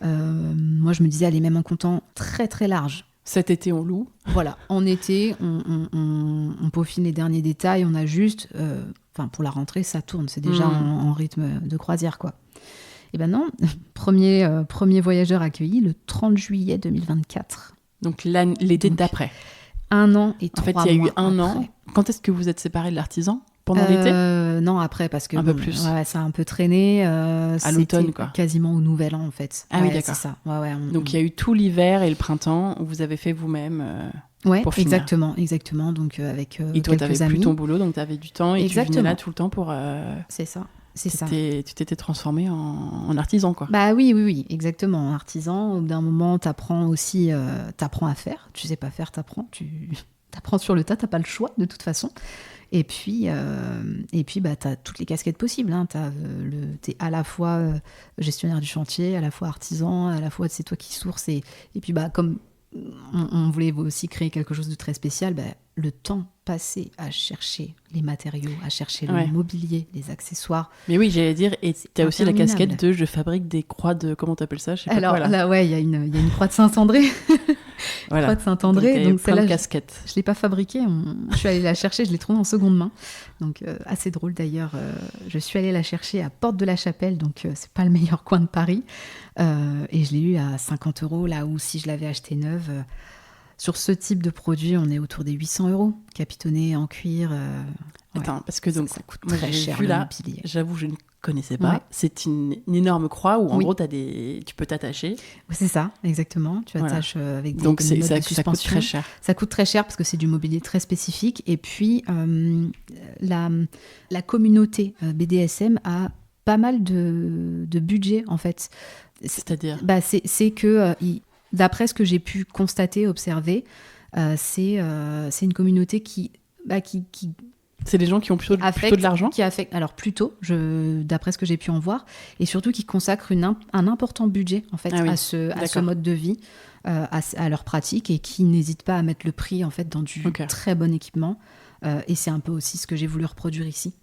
Moi, je me disais, allez, même en comptant très très large. Cet été, on loue. Voilà, en été, on peaufine les derniers détails, on ajuste. Pour la rentrée, ça tourne, c'est déjà en rythme de croisière, quoi. Et ben non, premier voyageur accueilli le 30 juillet 2024. Donc l'été d'après. 1 an et 3 mois. En fait, il y a eu un après. an. Quand est-ce que vous êtes séparés de l'artisan ? Pendant l'été ? Non, après, parce que... Un peu plus. Ouais, ça a un peu traîné. À l'automne, quoi. Quasiment au nouvel an, en fait. Ah oui, d'accord. C'est ça. Donc, il y a eu tout l'hiver et le printemps où vous avez fait vous-même pour finir. Exactement. Donc, avec et toi, quelques amis. Et toi, t'avais plus ton boulot, donc t'avais du temps et tu venais là tout le temps pour... C'est ça. Tu t'étais transformée en artisan, quoi. Bah oui, exactement. Artisan, au bout d'un moment, t'apprends aussi... t'apprends à faire. Tu sais pas faire, t'apprends. T'apprends sur le tas, t'as pas le choix, de toute façon. Et puis t'as toutes les casquettes possibles. Hein. T'es à la fois gestionnaire du chantier, à la fois artisan, à la fois c'est toi qui sources. Et puis comme on voulait aussi créer quelque chose de très spécial, le temps passé à chercher les matériaux, à chercher le mobilier, les accessoires. Mais oui, j'allais dire, et t'as aussi la casquette de je fabrique des croix de... Comment t'appelles ça ? Alors là, il y a une croix de Saint-André. Voilà. Croix de Saint-André. Donc celle-là, casquette. Je l'ai pas fabriquée. Je suis allée la chercher, je l'ai trouvée en seconde main. Donc assez drôle d'ailleurs. Je suis allée la chercher à Porte de la Chapelle, donc c'est pas le meilleur coin de Paris. Et je l'ai eu à 50 €, là où si je l'avais achetée neuve. Sur ce type de produit, on est autour des 800 €, capitonné en cuir. Attends, parce que donc ça coûte très cher le mobilier. J'avoue, je ne connaissais pas. Ouais. C'est une énorme croix où en gros tu peux t'attacher. Oui, c'est ça, exactement. Tu attaches avec des donc notes de ça suspension. coûte très cher. Ça coûte très cher parce que c'est du mobilier très spécifique. Et puis la communauté BDSM a pas mal de budget en fait. C'est-à-dire c'est que d'après ce que j'ai pu constater, observer, c'est une communauté qui c'est des gens qui ont plutôt de l'argent ? Alors plutôt, d'après ce que j'ai pu en voir, et surtout qui consacrent un important budget en fait, à ce mode de vie, à leur pratique, et qui n'hésitent pas à mettre le prix en fait, dans du très bon équipement. Et c'est un peu aussi ce que j'ai voulu reproduire ici.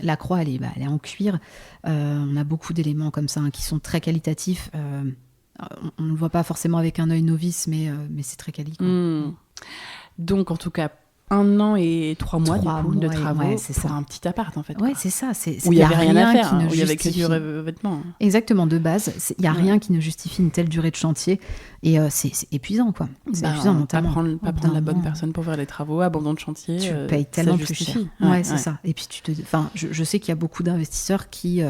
La croix, elle est en cuir. On a beaucoup d'éléments comme ça qui sont très qualitatifs. On ne le voit pas forcément avec un œil novice, mais c'est très quali. Donc, en tout cas, 1 an et 3 mois de travaux pour un petit appart, en fait. Oui, c'est ça. Où il n'y avait rien à faire, où il n'y avait que du revêtement. Exactement, de base. Il n'y a rien qui ne justifie une telle durée de chantier. Et c'est épuisant, quoi. C'est épuisant mentalement. Pas prendre la bonne personne pour faire les travaux, abandon de chantier. Tu payes tellement plus cher. Ouais, c'est ça. Et puis, je sais qu'il y a beaucoup d'investisseurs qui...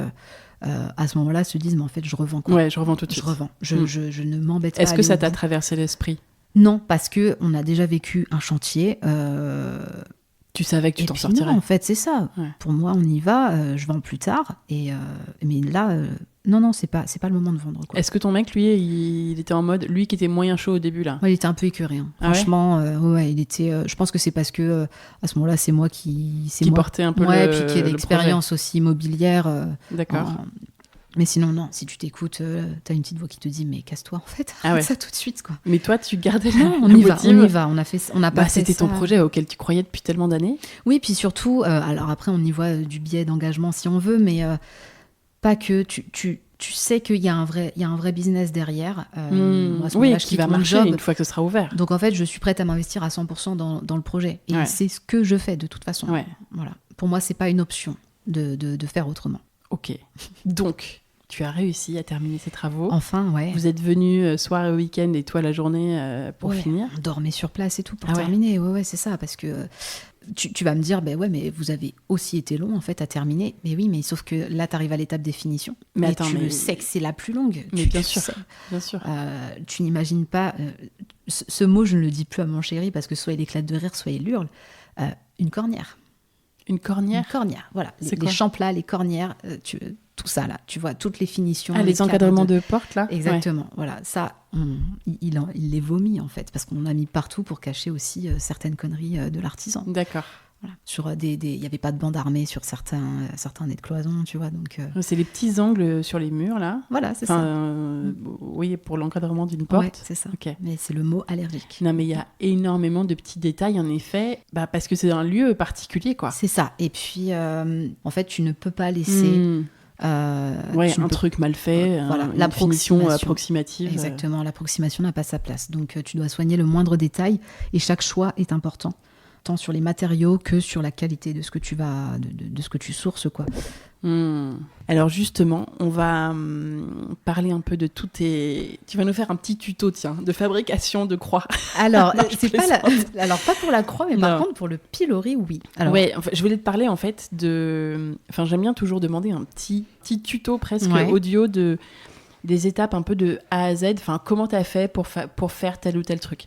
à ce moment-là, se disent, mais en fait, je revends quoi. Ouais, je revends tout de suite. Je revends. Je ne m'embête pas. Est-ce que ça t'a traversé l'esprit ? Non, parce qu'on a déjà vécu un chantier. Tu savais que tu t'en sortirais. Non, en fait, c'est ça. Ouais. Pour moi, on y va, je vends plus tard. Mais là, non, c'est pas le moment de vendre. Quoi. Est-ce que ton mec, lui, il était en mode, lui qui était moyen chaud au début, là ? Ouais, il était un peu écœuré. Hein. Franchement, il était. Je pense que c'est parce que à ce moment-là, c'est moi qui portait un peu le puis qui ai l'expérience aussi immobilière. D'accord. Mais sinon, non, si tu t'écoutes, t'as une petite voix qui te dit, mais casse-toi, en fait. Ça tout de suite, quoi. Mais toi, tu gardais on y va. On a pas fait c'était ça. ton projet auquel tu croyais depuis tellement d'années. Oui, puis surtout, alors après, on y voit du biais d'engagement si on veut, mais pas que tu sais qu'il y a un vrai business derrière. Qui va marcher une fois que ce sera ouvert. Donc, en fait, je suis prête à m'investir à 100% dans le projet. Et c'est ce que je fais, de toute façon. Ouais. Voilà. Pour moi, c'est pas une option de faire autrement. Ok. Donc, tu as réussi à terminer ces travaux. Enfin, ouais. Vous êtes venus soir et week-end et toi la journée pour finir. On dormait sur place et tout pour terminer. Ouais, c'est ça. Parce que tu vas me dire, mais vous avez aussi été long en fait à terminer. Mais oui, mais sauf que là, tu arrives à l'étape des finitions. Mais attends, tu le sais que c'est la plus longue. Mais bien sûr. Tu n'imagines pas. Ce mot, je ne le dis plus à mon chéri parce que soit il éclate de rire, soit il hurle. Une cornière. Une cornière. Une cornière, voilà. Les champlas, les cornières, tout ça là, tu vois, toutes les finitions. Les encadrements de porte là. Exactement, voilà. Ça, il les vomit en fait, parce qu'on en a mis partout pour cacher aussi certaines conneries de l'artisan. D'accord. Voilà. Sur il n'y avait pas de bande armée sur certains nez de cloison, tu vois. Donc, c'est les petits angles sur les murs là. Voilà, c'est ça. Oui, pour l'encadrement d'une porte. Ouais, c'est ça. Okay. Mais c'est le mot allergique. Non, mais il y a énormément de petits détails en effet, parce que c'est un lieu particulier, quoi. C'est ça. Et puis, en fait, tu ne peux pas laisser. Truc mal fait, la finition approximative. Exactement, l'approximation n'a pas sa place. Donc, tu dois soigner le moindre détail et chaque choix est important. Tant sur les matériaux que sur la qualité de ce que tu vas de ce que tu sources, quoi. Alors justement, on va parler un peu de tout tes... Tu vas nous faire un petit tuto, de fabrication de croix. Alors, pas pour la croix, mais par contre pour le pilori, oui. Alors... Ouais, je voulais te parler en fait de... Enfin, j'aime bien toujours demander un petit tuto presque audio des étapes un peu de A à Z. Enfin, comment t'as fait pour faire tel ou tel truc.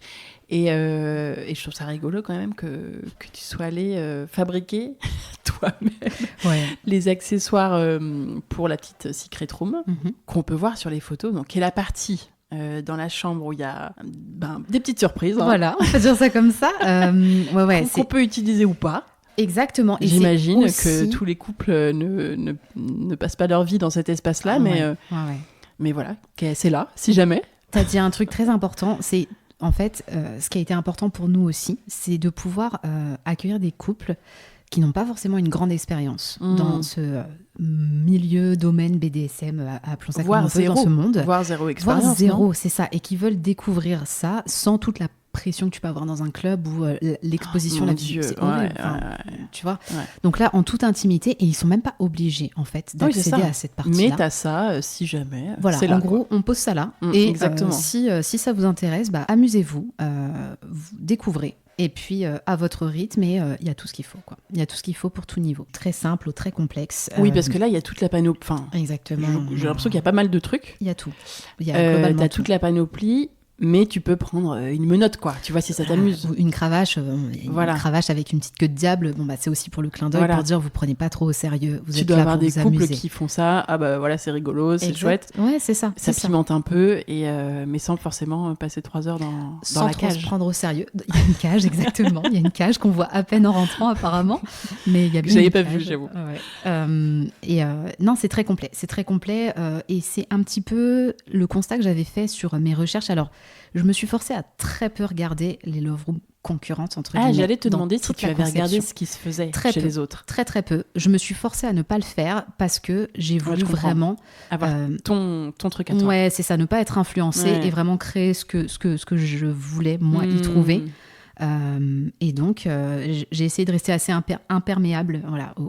Et je trouve ça rigolo quand même que tu sois allé fabriquer toi-même les accessoires pour la petite secret room qu'on peut voir sur les photos. Donc, qui est la partie dans la chambre où il y a des petites surprises. Voilà, on peut dire ça comme ça. Qu'on peut utiliser ou pas. Exactement. Et j'imagine que tous les couples ne passent pas leur vie dans cet espace-là, mais voilà, c'est là, si jamais. T'as dit un truc très important, c'est... En fait, ce qui a été important pour nous aussi, c'est de pouvoir accueillir des couples qui n'ont pas forcément une grande expérience dans ce domaine BDSM, appelons ça comme on veut, dans ce monde. Voire zéro expérience. Voire zéro, c'est ça. Et qui veulent découvrir ça sans toute la pression que tu peux avoir dans un club où l'exposition, la vie, c'est horrible. Tu vois. Ouais. Donc là, en toute intimité, et ils sont même pas obligés en fait d'accéder à cette partie-là. Mais t'as ça, si jamais. Voilà. C'est en là, gros, on pose ça là. Et exactement. Si ça vous intéresse, amusez-vous, vous découvrez. Et puis, à votre rythme, il y a tout ce qu'il faut, quoi. Il y a tout ce qu'il faut pour tout niveau. Très simple ou très complexe. Oui, parce que là, il y a toute la panoplie. Enfin, exactement. J'ai l'impression qu'il y a pas mal de trucs. Il y a tout. Il y a globalement t'as toute la panoplie. Mais tu peux prendre une menotte, quoi. Tu vois, si ça t'amuse. Ou une cravache. Une cravache avec une petite queue de diable. Bon, c'est aussi pour le clin d'œil, pour dire vous prenez pas trop au sérieux. Tu dois avoir des couples qui font ça. Ah voilà, c'est rigolo, c'est chouette. Ouais, c'est ça. Ça pimente un peu, mais sans forcément passer 3 heures dans la cage. Sans se prendre au sérieux. Il y a une cage, exactement. Il y a une cage qu'on voit à peine en rentrant, apparemment. Mais il y a bien. J'avais pas vu, j'avoue. Non, c'est très complet. C'est très complet. Et c'est un petit peu le constat que j'avais fait sur mes recherches. Alors, je me suis forcée à très peu regarder les love rooms concurrentes, entre guillemets. J'allais te demander si tu avais regardé ce qui se faisait chez les autres. Très, très peu. Je me suis forcée à ne pas le faire parce que j'ai voulu vraiment... avoir ton truc à toi. Ouais, c'est ça, ne pas être influencée et vraiment créer ce que je voulais, moi, y trouver. Et donc, j'ai essayé de rester assez imperméable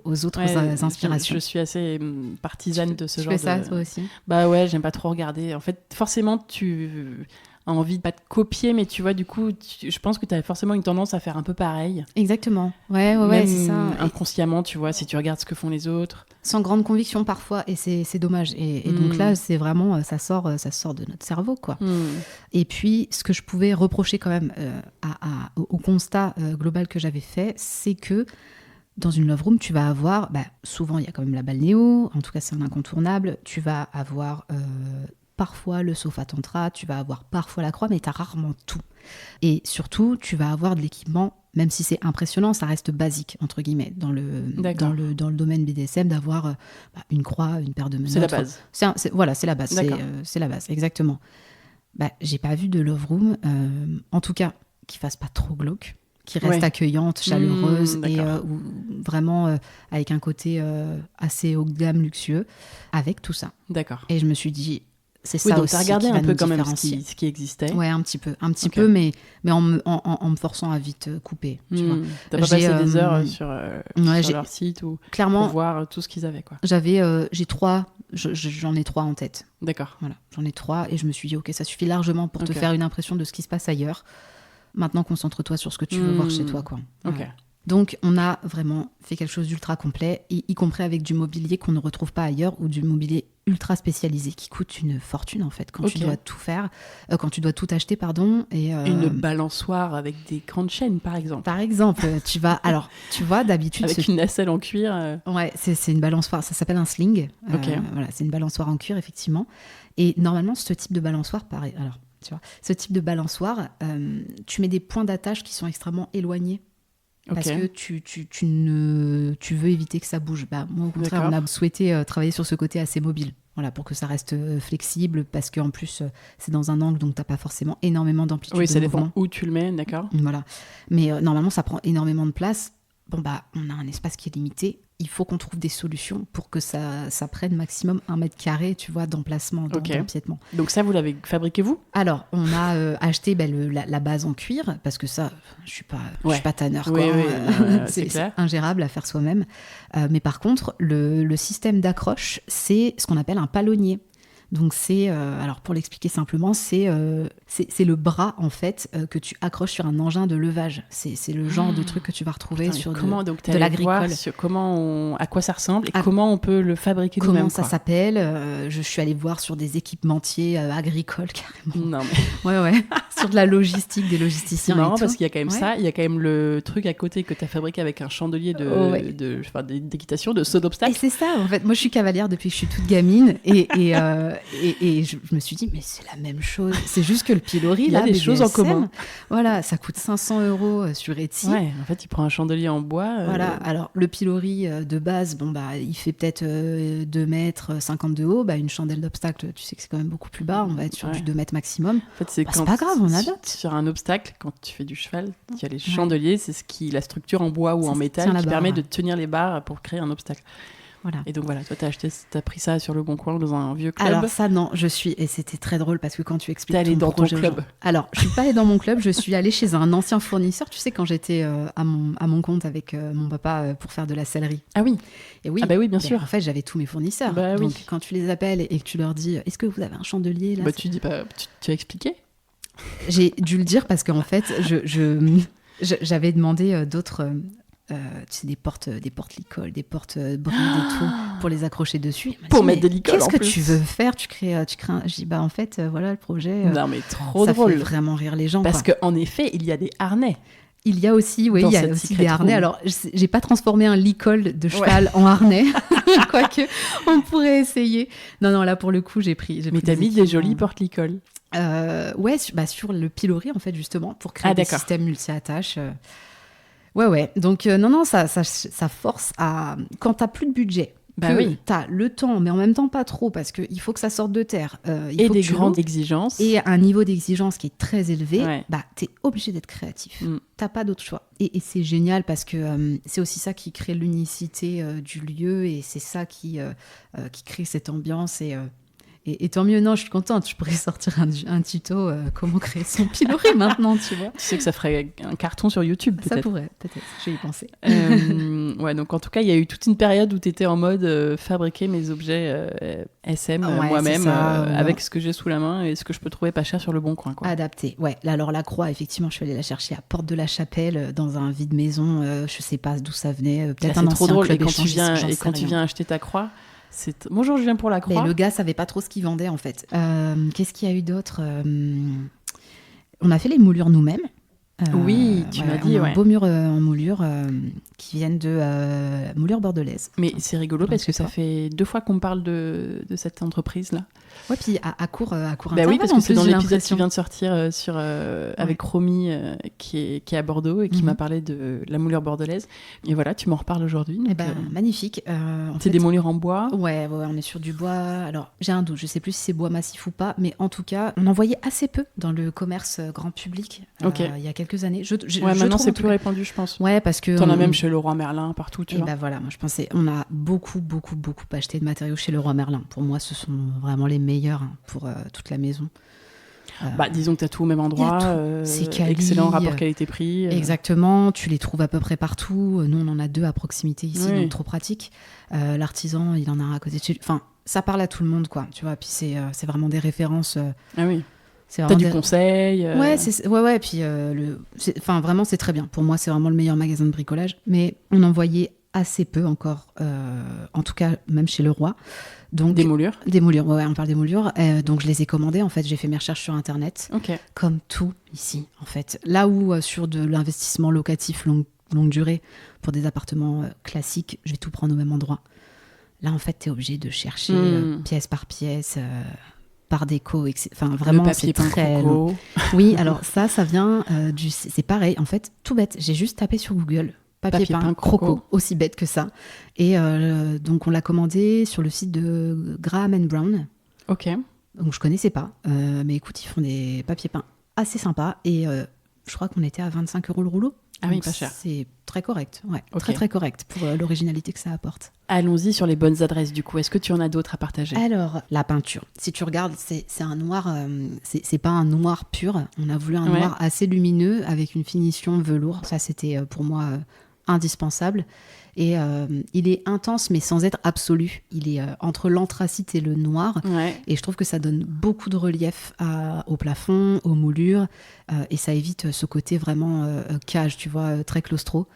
aux autres inspirations. Je suis assez partisane de ce genre de... Tu fais ça, toi aussi ? Bah ouais, j'aime pas trop regarder. En fait, forcément, tu as envie de pas te copier, mais tu vois, du coup, je pense que tu as forcément une tendance à faire un peu pareil. Exactement. Ouais, c'est ça. Inconsciemment, tu vois, si tu regardes ce que font les autres. Sans grande conviction parfois, et c'est dommage. Et donc là, c'est vraiment, ça sort de notre cerveau, quoi. Et puis, ce que je pouvais reprocher quand même au constat global que j'avais fait, c'est que dans une love room, tu vas avoir, souvent il y a quand même la balnéo, en tout cas c'est un incontournable, tu vas avoir parfois le sofa tantra, tu vas avoir parfois la croix, mais tu as rarement tout. Et surtout, tu vas avoir de l'équipement, même si c'est impressionnant, ça reste basique, entre guillemets, dans le domaine BDSM, d'avoir une croix, une paire de menottes. C'est la base. C'est la base. C'est la base, exactement. J'ai pas vu de love room, en tout cas, qui fasse pas trop glauque, qui reste accueillante, chaleureuse, et vraiment avec un côté assez haut de gamme, luxueux, avec tout ça. D'accord. Et je me suis dit, c'est Oui, ça donc aussi tu as regardé qui va un peu nous quand même différencier. ce qui existait. Ouais, un petit peu, Ok. mais en me forçant à vite couper, tu vois. T'as pas J'ai, passé des heures ouais, sur j'ai leur site ou pour clairement, voir tout ce qu'ils avaient, quoi. j'ai 3, j'en ai 3 en tête. D'accord. Voilà, j'en ai 3 et je me suis dit, ok, ça suffit largement pour te Ok. faire une impression de ce qui se passe ailleurs. Maintenant, concentre-toi sur ce que tu veux voir chez toi, quoi. Ok. Voilà. Donc, on a vraiment fait quelque chose d'ultra complet, y compris avec du mobilier qu'on ne retrouve pas ailleurs ou du mobilier ultra spécialisé qui coûte une fortune, en fait, quand tu dois tout faire, quand tu dois tout acheter, pardon. Et, une balançoire avec des grandes chaînes, par exemple. Par exemple, tu vois, d'habitude... Avec une nacelle en cuir. Ouais, c'est une balançoire, ça s'appelle un sling. Ok. Voilà, c'est une balançoire en cuir, effectivement. Et normalement, ce type de balançoire, pareil, alors, tu vois, ce type de balançoire, tu mets des points d'attache qui sont extrêmement éloignés. Parce que tu veux éviter que ça bouge. Bah, moi, au contraire, on a souhaité travailler sur ce côté assez mobile. Voilà, pour que ça reste flexible, parce qu'en plus, c'est dans un angle, donc tu n'as pas forcément énormément d'amplitude de mouvement. Oui, ça dépend où tu le mets, d'accord. Voilà. Mais normalement, ça prend énormément de place. Bon, bah, on a un espace qui est limité. Il faut qu'on trouve des solutions pour que ça prenne maximum 1 mètre carré, tu vois, d'emplacement, d'empiètement. Donc ça, vous l'avez fabriqué vous ? Alors, on a acheté la base en cuir, parce que ça, je suis pas tanneur, quoi. Oui, c'est clair. Ingérable à faire soi-même. Mais par contre, le système d'accroche, c'est ce qu'on appelle un palonnier. Donc c'est, alors pour l'expliquer simplement, c'est le bras en fait que tu accroches sur un engin de levage. C'est le genre de truc que tu vas retrouver sur de l'agricole. À quoi ça ressemble et comment on peut le fabriquer nous-mêmes. Comment ça s'appelle je suis allée voir sur des équipementiers agricoles carrément. Non mais ouais, sur de la logistique, des logisticiens. C'est marrant et tout. parce qu'il y a quand même ça, il y a quand même le truc à côté que tu as fabriqué avec un chandelier d'équitation, de saut d'obstacle. Et c'est ça en fait. Moi je suis cavalière depuis que je suis toute gamine et je me suis dit, mais c'est la même chose. C'est juste que le pilori, il y a des choses en commun. Voilà, ça coûte 500 € sur Etsy. Ouais, en fait, il prend un chandelier en bois. Voilà, alors le pilori de base, bon, bah, il fait peut-être 2 mètres 50 de haut. Bah, une chandelle d'obstacle, tu sais que c'est quand même beaucoup plus bas. On va être sur du 2 mètres maximum. En fait, c'est pas grave, on adapte. Sur un obstacle, quand tu fais du cheval, il y a les chandeliers, c'est la structure en bois ou en métal qui permet de tenir les barres pour créer un obstacle. Voilà. Et donc voilà, toi t'as pris ça sur le Bon Coin dans un vieux club. Alors ça non, et c'était très drôle parce que quand tu expliques t'es allée dans ton club. Alors je suis pas allée dans mon club, je suis allée chez un ancien fournisseur. Tu sais quand j'étais à mon compte avec mon papa pour faire de la sellerie. Ah oui. Et oui. Ah bah oui, bien sûr. En fait j'avais tous mes fournisseurs. Bah, donc oui. quand tu les appelles et que tu leur dis est-ce que vous avez un chandelier là. Bah tu dis pas, tu as expliqué. J'ai dû le dire parce qu'en fait j'avais demandé d'autres. Tu sais, des portes licoles, des portes brides et tout, pour les accrocher dessus. Pour mettre des licoles en plus. Qu'est-ce que tu veux faire ? Tu crées je dis, bah en fait, voilà le projet. Non mais trop ça drôle. Ça fait vraiment rire les gens. Parce qu'en effet, il y a des harnais. Il y a aussi, oui, il y a aussi des harnais. Alors, j'ai pas transformé un licol de cheval en harnais, quoique on pourrait essayer. Non, là pour le coup, j'ai pris. Mais t'as mis des jolis porte-licoles. Ouais, sur le pilori en fait justement pour créer des systèmes multi-attaches. Ouais. Donc, non, ça force à... Quand t'as plus de budget, t'as le temps, mais en même temps pas trop, parce qu'il faut que ça sorte de terre. Et des grandes exigences. Et un niveau d'exigence qui est très élevé, bah, t'es obligé d'être créatif. T'as pas d'autre choix. Et c'est génial parce que c'est aussi ça qui crée l'unicité du lieu et c'est ça qui crée cette ambiance et tant mieux, non, je suis contente. Je pourrais sortir un tuto comment créer son pilori maintenant, tu vois. Tu sais que ça ferait un carton sur YouTube, peut-être. Ça pourrait, peut-être. Je vais y penser. Ouais, donc en tout cas, il y a eu toute une période où tu étais en mode fabriquer mes objets SM moi-même, avec ce que j'ai sous la main et ce que je peux trouver pas cher sur le Bon Coin, quoi. Adapté, ouais. Là, alors la croix, effectivement, je suis allée la chercher à Porte de la Chapelle, dans un vide-maison. Je sais pas d'où ça venait. Peut-être un trop ancien drôle. club Et quand tu viens acheter ta croix... Bonjour, je viens pour la croix. Mais le gars savait pas trop ce qu'il vendait en fait. Qu'est-ce qu'il y a eu d'autre On a fait les moulures nous-mêmes. Oui, tu m'as dit. On a un beau mur en moulure qui viennent de moulure bordelaise. Mais c'est rigolo parce que ça fait 2 fois qu'on parle de cette entreprise-là. Ouais, puis à court intervalle. Oui, parce que c'est dans l'épisode qui vient de sortir avec Romy qui est à Bordeaux et qui m'a parlé de la moulure bordelaise. Et voilà, tu m'en reparles aujourd'hui. Magnifique. C'est des moulures en bois. Ouais, on est sur du bois. Alors, j'ai un doute, je sais plus si c'est bois massif ou pas, mais en tout cas, on en voyait assez peu dans le commerce grand public il y a quelques années. Maintenant, c'est plus répandu, je pense. Ouais, parce que... T'en as même chez Leroy Merlin, partout, tu vois. Bah voilà, moi je pensais... On a beaucoup acheté de matériaux chez Leroy Merlin. Pour moi, ce sont vraiment les meilleurs pour toute la maison. Disons que tu as tout au même endroit, c'est quali, excellent rapport qualité-prix. Exactement, tu les trouves à peu près partout. Nous, on en a 2 à proximité ici, donc trop pratique. L'artisan, il en a un à côté de chez lui. Enfin, ça parle à tout le monde, quoi. Tu vois, puis c'est vraiment des références. Ah oui. T'as du conseil. Ouais, puis vraiment, c'est très bien. Pour moi, c'est vraiment le meilleur magasin de bricolage. Mais on en voyait assez peu encore, en tout cas, même chez Leroy. Donc, des moulures, ouais, on parle des moulures. Donc, je les ai commandées. En fait, j'ai fait mes recherches sur Internet. Comme tout ici, en fait. Là où, sur de l'investissement locatif longue durée, pour des appartements classiques, je vais tout prendre au même endroit. Là, en fait, tu es obligé de chercher pièce par pièce, par déco, etc. Enfin, vraiment, c'est très long. Oui, alors ça vient c'est pareil. En fait, tout bête. J'ai juste tapé sur Google. Papier peint croco, aussi bête que ça. Et donc, on l'a commandé sur le site de Graham & Brown. Ok. Donc, je connaissais pas. Mais écoute, ils font des papiers peints assez sympas. Et je crois qu'on était à 25 € le rouleau. Ah oui, pas cher. C'est très correct. Ouais, très, très correct pour l'originalité que ça apporte. Allons-y sur les bonnes adresses, du coup. Est-ce que tu en as d'autres à partager ? Alors, la peinture. Si tu regardes, c'est un noir... c'est pas un noir pur. On a voulu un noir assez lumineux avec une finition velours. Ça, c'était pour moi... indispensable et il est intense mais sans être absolu. Il est entre l'anthracite et le noir et je trouve que ça donne beaucoup de relief au plafond, aux moulures et ça évite ce côté vraiment cage, tu vois, très claustro.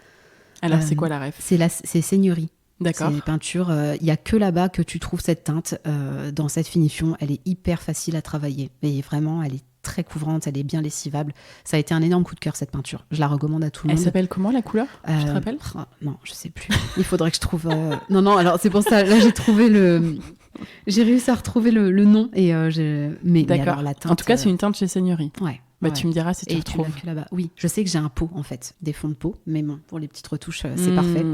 Alors c'est quoi la ref ? C'est Seigneurie. D'accord. C'est des peintures, il n'y a que là-bas que tu trouves cette teinte dans cette finition. Elle est hyper facile à travailler et vraiment elle est très couvrante, elle est bien lessivable. Ça a été un énorme coup de cœur, cette peinture. Je la recommande à tout le monde. Elle s'appelle comment, la couleur ? Tu te rappelles ? Non, je sais plus. Il faudrait que je trouve... Non, alors c'est pour ça, là j'ai réussi à retrouver le nom. Et mais alors, la teinte... En tout cas, c'est une teinte chez Seigneurie. Ouais. Tu me diras si tu retrouves. Tu l'as que là-bas. Oui, je sais que j'ai un pot, en fait, des fonds de pot, mais bon, pour les petites retouches, c'est parfait.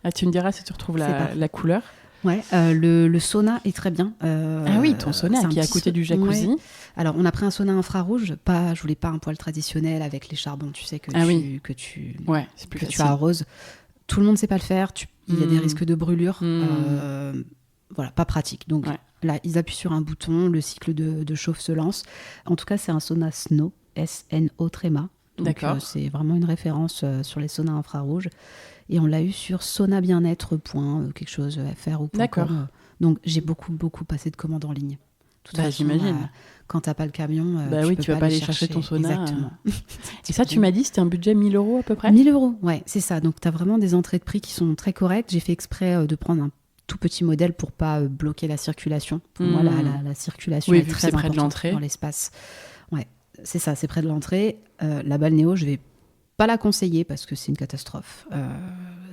Ah, tu me diras si tu retrouves la couleur. Ouais, le sauna est très bien. Ah oui, ton sauna qui est à côté du jacuzzi. Ouais. Alors, on a pris un sauna infrarouge. Je voulais pas un poêle traditionnel avec les charbons, tu sais, que tu arroses. Tout le monde sait pas le faire. Il y a des risques de brûlure. Voilà, pas pratique. Donc là, ils appuient sur un bouton, le cycle de chauffe se lance. En tout cas, c'est un sauna Snow, S-N-O tréma. D'accord. C'est vraiment une référence sur les saunas infrarouges. Et on l'a eu sur saunabienêtre. Quelque chose FR ou .com. D'accord. Donc j'ai beaucoup passé de commandes en ligne. De toute façon, j'imagine. Quand t'as pas le camion, tu vas pas aller chercher ton sauna. Exactement. Et ça, tu m'as dit, c'était un budget 1 000 € à peu près ? 1 000 €, ouais, c'est ça. Donc t'as vraiment des entrées de prix qui sont très correctes. J'ai fait exprès de prendre un tout petit modèle pour pas bloquer la circulation. Pour moi, la circulation est très importante près de l'entrée. Dans l'espace. Ouais, c'est ça, c'est près de l'entrée. La balnéo, je vais pas la conseiller parce que c'est une catastrophe.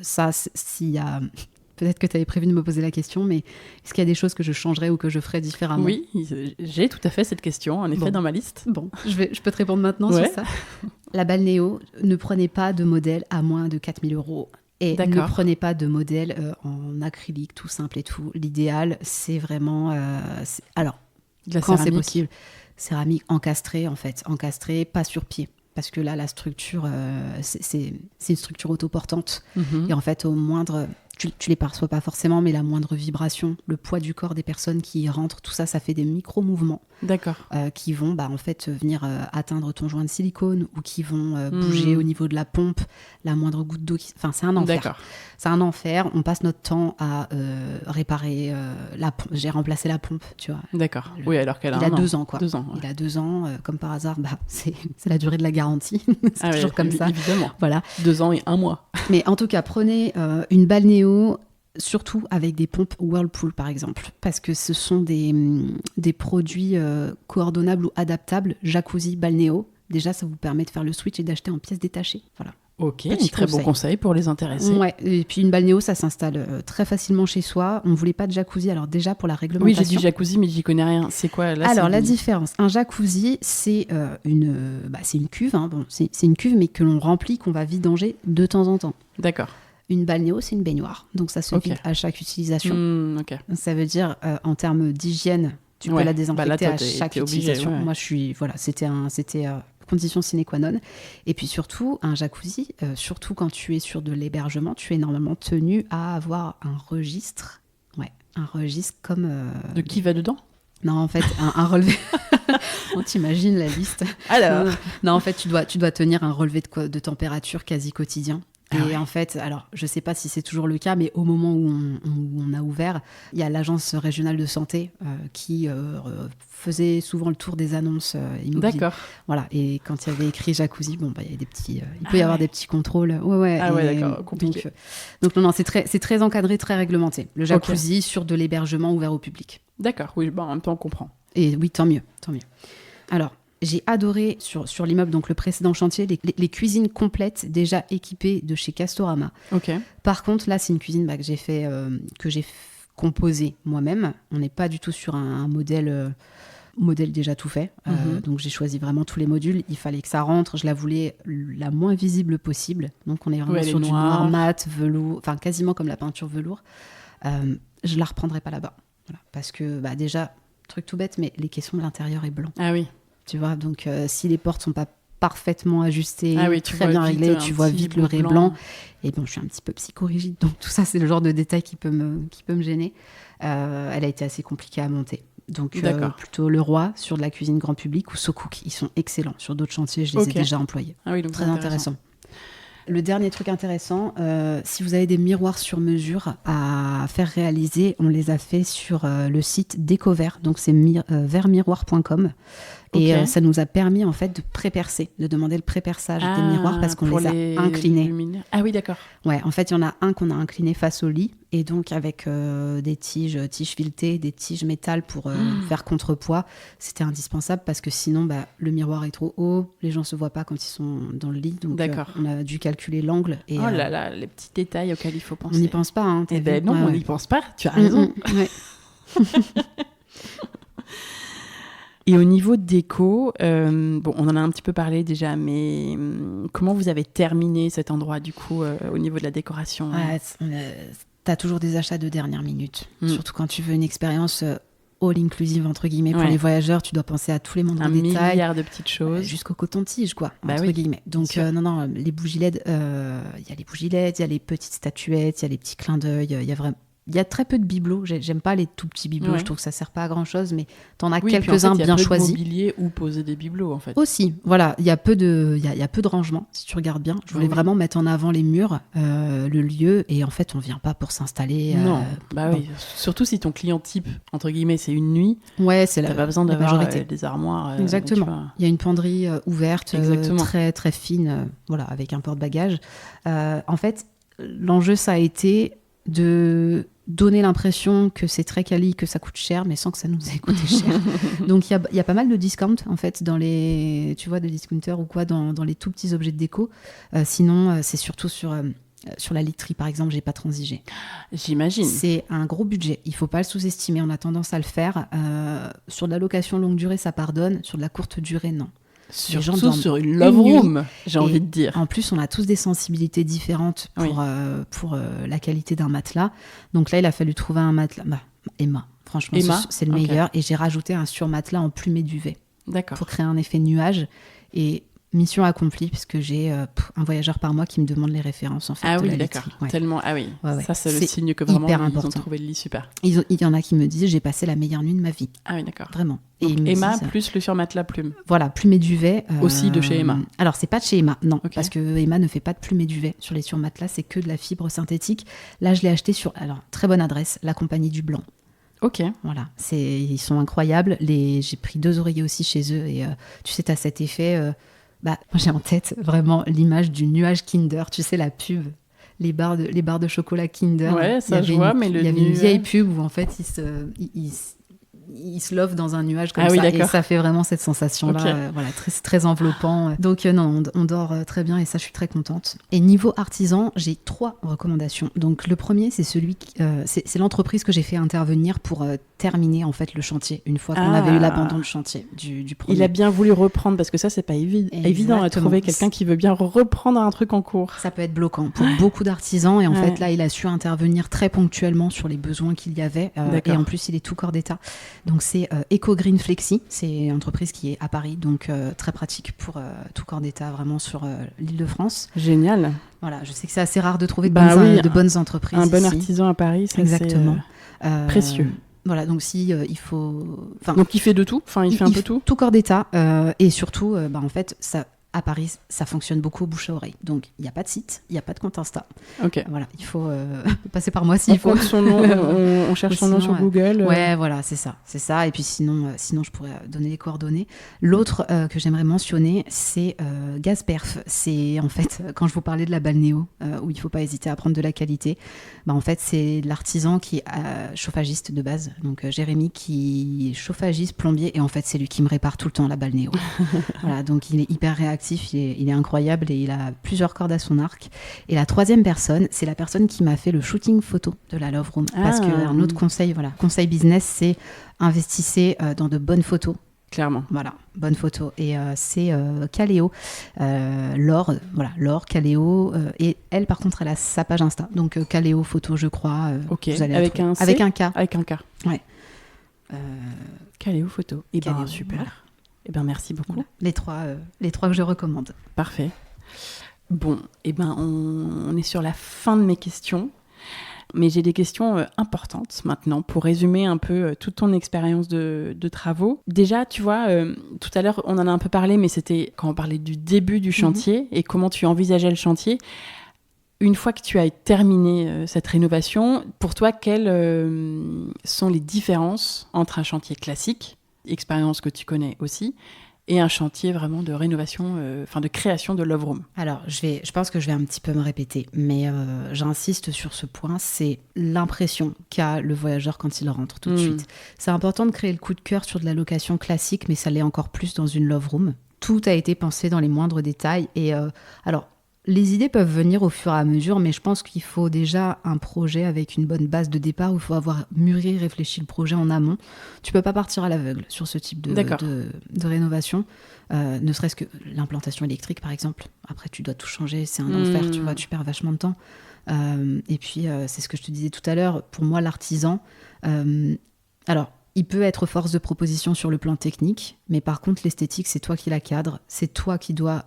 Ça, s'il y a... Peut-être que tu avais prévu de me poser la question, mais est-ce qu'il y a des choses que je changerais ou que je ferais différemment ? Oui, j'ai tout à fait cette question, en effet, dans ma liste. Bon, je peux te répondre maintenant sur ça. La balnéo, ne prenez pas de modèle à moins de 4 000 €. Et ne prenez pas de modèle en acrylique, tout simple et tout. L'idéal, c'est vraiment... Alors, quand c'est possible, céramique encastrée, en fait. Encastrée, pas sur pied. Parce que là, la structure, c'est une structure autoportante. Et en fait, au moindre... Tu les perçois pas forcément, mais la moindre vibration, le poids du corps des personnes qui y rentrent, tout ça, ça fait des micro-mouvements. D'accord. Qui vont en fait venir atteindre ton joint de silicone ou qui vont bouger au niveau de la pompe, la moindre goutte d'eau. Enfin, c'est un enfer. D'accord. C'est un enfer. On passe notre temps à réparer la pompe. J'ai remplacé la pompe, tu vois. D'accord. Oui, alors qu'elle a 2 ans, quoi. 2 ans. Ouais. Il a 2 ans, comme par hasard, c'est la durée de la garantie. C'est toujours comme ça. Évidemment. Voilà. 2 ans et 1 mois. Mais en tout cas, prenez une balnéo, surtout avec des pompes Whirlpool, par exemple, parce que ce sont des produits coordonnables ou adaptables, jacuzzi, balnéo. Déjà, ça vous permet de faire le switch et d'acheter en pièces détachées. Voilà. Ok, très bon conseil pour les intéressés. Ouais, et puis une balnéo, ça s'installe très facilement chez soi. On ne voulait pas de jacuzzi, alors déjà pour la réglementation... Oui, j'ai dit jacuzzi, mais j'y connais rien. C'est quoi là? Alors, la différence, un jacuzzi, c'est une cuve. Hein. Bon, c'est une cuve, mais que l'on remplit, qu'on va vidanger de temps en temps. D'accord. Une balnéo, c'est une baignoire. Donc, ça se vide à chaque utilisation. Ça veut dire, en termes d'hygiène, tu peux la désinfecter à chaque utilisation. Ouais. Moi, c'était condition sine qua non. Et puis surtout, un jacuzzi, surtout quand tu es sur de l'hébergement, tu es normalement tenu à avoir un registre. Ouais, un registre comme... De qui va dedans ? Non, en fait, un relevé... On t'imagine la liste. Alors Non, en fait, tu dois tenir un relevé de température quasi quotidien. Et en fait, alors, je ne sais pas si c'est toujours le cas, mais au moment où on a ouvert, il y a l'agence régionale de santé qui faisait souvent le tour des annonces immobilières. D'accord. Voilà. Et quand il y avait écrit jacuzzi, bon, il y a des petits, il peut y avoir des petits contrôles. Ouais. Ah ouais, d'accord. Compliqué. Donc non, c'est très encadré, très réglementé. Le jacuzzi sur de l'hébergement ouvert au public. D'accord. Oui, en même temps, on comprend. Et oui, tant mieux. Alors, j'ai adoré sur l'immeuble, donc le précédent chantier, les cuisines complètes déjà équipées de chez Castorama. Ok. Par contre, là, c'est une cuisine que j'ai composée moi-même. On n'est pas du tout sur un modèle déjà tout fait. Donc, j'ai choisi vraiment tous les modules. Il fallait que ça rentre. Je la voulais la moins visible possible. Donc, on est vraiment sur du noir mat, velours, enfin quasiment comme la peinture velours. Je la reprendrai pas là-bas. Voilà. Parce que déjà, truc tout bête, mais les caissons de l'intérieur est blanc. Ah oui. Tu vois, donc si les portes sont pas parfaitement ajustées, très bien vite réglées, tu vois vite le ray blanc. Et bon, je suis un petit peu psychorigide, donc tout ça, c'est le genre de détail qui peut me gêner. Elle a été assez compliquée à monter. Donc plutôt Leroy sur de la cuisine grand public ou SoCook, ils sont excellents. Sur d'autres chantiers, je les ai déjà employés. Ah oui, donc très intéressant. Le dernier truc intéressant, si vous avez des miroirs sur mesure à faire réaliser, on les a fait sur le site Découvert, donc c'est vermiroir.com. Et ça nous a permis en fait de pré-percer, de demander le pré-perçage des miroirs parce qu'on les a inclinés. Ah oui, d'accord. Ouais, en fait, il y en a un qu'on a incliné face au lit et donc avec des tiges filetées, des tiges métal pour faire contrepoids. C'était indispensable parce que sinon, le miroir est trop haut, les gens se voient pas quand ils sont dans le lit. Donc, on a dû calculer l'angle. Et, oh là là, les petits détails auxquels il faut penser. On n'y pense pas. Hein, non, on n'y pense pas. Tu as raison. Ouais. Et au niveau de déco, on en a un petit peu parlé déjà, mais comment vous avez terminé cet endroit du coup au niveau de la décoration T'as toujours des achats de dernière minute, surtout quand tu veux une expérience all-inclusive entre guillemets pour les voyageurs. Tu dois penser à tous les moindres détails, un milliard de petites choses, jusqu'au coton-tige quoi, entre guillemets. Donc non, les bougies LED, il y a les bougies LED, il y a les petites statuettes, il y a les petits clins d'œil, il y a très peu de bibelots. J'aime pas les tout petits bibelots. Je trouve que ça sert pas à grand chose, mais t'en as quelques-uns bien choisis. Il y a peu de mobilier où poser des bibelots en fait. Aussi, voilà, il y a peu de rangement si tu regardes bien. Je voulais vraiment mettre en avant les murs, le lieu, et en fait on vient pas pour s'installer. Non, oui. Surtout si ton client type entre guillemets c'est une nuit. Ouais, c'est t'as pas besoin d'avoir des armoires. Exactement. Il y a une penderie ouverte, très très fine, voilà, avec un porte-bagages. En fait, l'enjeu ça a été de donner l'impression que c'est très quali, que ça coûte cher, mais sans que ça nous ait coûté cher. Donc il y a pas mal de discount en fait dans les, tu vois, de discounters ou quoi dans les tout petits objets de déco. Sinon c'est surtout sur la literie par exemple, j'ai pas transigé. J'imagine. C'est un gros budget, il faut pas le sous-estimer. On a tendance à le faire. Sur de la location longue durée, ça pardonne. Sur de la courte durée, non. Surtout sur une love room, j'ai envie de dire. En plus, on a tous des sensibilités différentes pour la qualité d'un matelas. Donc là, il a fallu trouver un matelas. Emma, franchement, c'est le meilleur. Et j'ai rajouté un surmatelas en plumet duvet. D'accord. Pour créer un effet nuage. Et mission accomplie, puisque j'ai un voyageur par mois qui me demande les références en fait. Ah oui, d'accord. Tellement. Ah oui. Ouais. Ça, c'est le signe que vraiment ils ont trouvé le lit super. Il y en a qui me disent j'ai passé la meilleure nuit de ma vie. Ah oui, d'accord. Vraiment. Et Emma plus le surmatelas plume. Voilà, plume et duvet. Aussi de chez Emma. Alors c'est pas de chez Emma, non, parce que Emma ne fait pas de plume et duvet sur les surmatelas, c'est que de la fibre synthétique. Là, je l'ai acheté sur, alors très bonne adresse, la Compagnie du Blanc. Ok. Voilà, ils sont incroyables. J'ai pris 2 oreillers aussi chez eux et tu sais, t'as cet effet. Moi, j'ai en tête vraiment l'image du nuage Kinder, tu sais, la pub, les barres de chocolat Kinder. Ouais, ça je vois, mais il y avait une vieille pub où en fait il se love dans un nuage comme ça, et ça fait vraiment cette sensation-là, voilà, très, très enveloppant. Donc non, on dort très bien et ça, je suis très contente. Et niveau artisan, j'ai 3 recommandations. Donc le premier, c'est c'est l'entreprise que j'ai fait intervenir pour terminer en fait le chantier, une fois qu'on avait eu l'abandon de chantier du premier. Il a bien voulu reprendre, parce que ça, c'est pas évident à trouver quelqu'un qui veut bien reprendre un truc en cours. Ça peut être bloquant pour beaucoup d'artisans, et en fait là, il a su intervenir très ponctuellement sur les besoins qu'il y avait, et en plus, il est tout corps d'état. Donc c'est Eco Green Flexi, c'est une entreprise qui est à Paris, donc très pratique pour tout corps d'État vraiment sur l'Île-de-France. Génial. Voilà, je sais que c'est assez rare de trouver de bonnes entreprises. Un bon ici. Artisan à Paris, ça, exactement. C'est précieux. Voilà, donc si il faut... Donc il fait de tout, il fait un peu tout. Tout corps d'État, et surtout, en fait, ça... À Paris, ça fonctionne beaucoup au bouche à oreille. Donc, il n'y a pas de site, il n'y a pas de compte Insta. Ok. Voilà, il faut passer par moi s'il faut. Son nom, on cherche son nom sur Google. Ouais, voilà, c'est ça. Et puis sinon, je pourrais donner les coordonnées. L'autre que j'aimerais mentionner, c'est Gazperf. C'est en fait, quand je vous parlais de la balnéo, où il ne faut pas hésiter à prendre de la qualité, en fait, c'est l'artisan qui est chauffagiste de base. Donc, Jérémy qui est chauffagiste, plombier, et en fait, c'est lui qui me répare tout le temps la balnéo. Voilà, donc il est hyper réactif. Il est incroyable et il a plusieurs cordes à son arc. Et la troisième personne, c'est la personne qui m'a fait le shooting photo de la Love Room. Parce qu'un autre conseil, conseil business, c'est investissez dans de bonnes photos. Clairement. Voilà, bonnes photos. Et c'est Caléo, Laure, Caléo. Et elle, par contre, elle a sa page Insta. Donc Caléo Photo, je crois. Ok, vous allez avec un C. Avec un K. Avec un K. Ouais. Caléo Photo. Et bien, super. Voilà. Eh bien, merci beaucoup. Voilà. Les trois que je recommande. Parfait. Bon, on est sur la fin de mes questions. Mais j'ai des questions importantes maintenant pour résumer un peu toute ton expérience de travaux. Déjà, tu vois, tout à l'heure, on en a un peu parlé, mais c'était quand on parlait du début du chantier et comment tu envisageais le chantier. Une fois que tu as terminé cette rénovation, pour toi, quelles sont les différences entre un chantier classique, expérience que tu connais aussi, et un chantier vraiment de rénovation, de création de Love Room? Alors, je pense que je vais un petit peu me répéter, mais j'insiste sur ce point, c'est l'impression qu'a le voyageur quand il rentre tout de suite. C'est important de créer le coup de cœur sur de la location classique, mais ça l'est encore plus dans une Love Room. Tout a été pensé dans les moindres détails, et alors... Les idées peuvent venir au fur et à mesure, mais je pense qu'il faut déjà un projet avec une bonne base de départ où il faut avoir mûri, réfléchi le projet en amont. Tu peux pas partir à l'aveugle sur ce type de rénovation, ne serait-ce que l'implantation électrique, par exemple. Après, tu dois tout changer, c'est un enfer, tu vois, tu perds vachement de temps. Et puis, c'est ce que je te disais tout à l'heure, pour moi, l'artisan... alors, il peut être force de proposition sur le plan technique, mais par contre, l'esthétique, c'est toi qui la cadre, c'est toi qui dois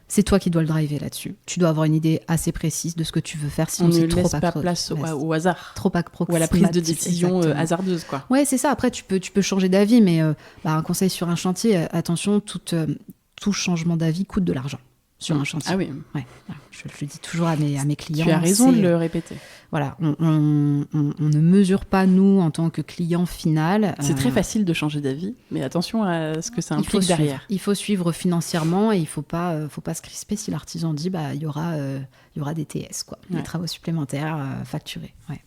C'est toi qui dois le driver là-dessus. Tu dois avoir une idée assez précise de ce que tu veux faire, sinon c'est trop laisse pas place au hasard. Trop ou à la prise de décision hasardeuse, quoi. Ouais, c'est ça. Après, tu peux changer d'avis, mais un conseil sur un chantier, attention, tout changement d'avis coûte de l'argent sur un chantier. Ah oui. Ouais, je le dis toujours à mes clients. Tu as raison de le répéter. Voilà, on ne mesure pas, nous, en tant que client final. C'est très facile de changer d'avis, mais attention à ce que ça implique derrière. Il faut suivre financièrement et il ne faut pas se crisper si l'artisan dit il y aura des TS, quoi, des travaux supplémentaires facturés. Ouais.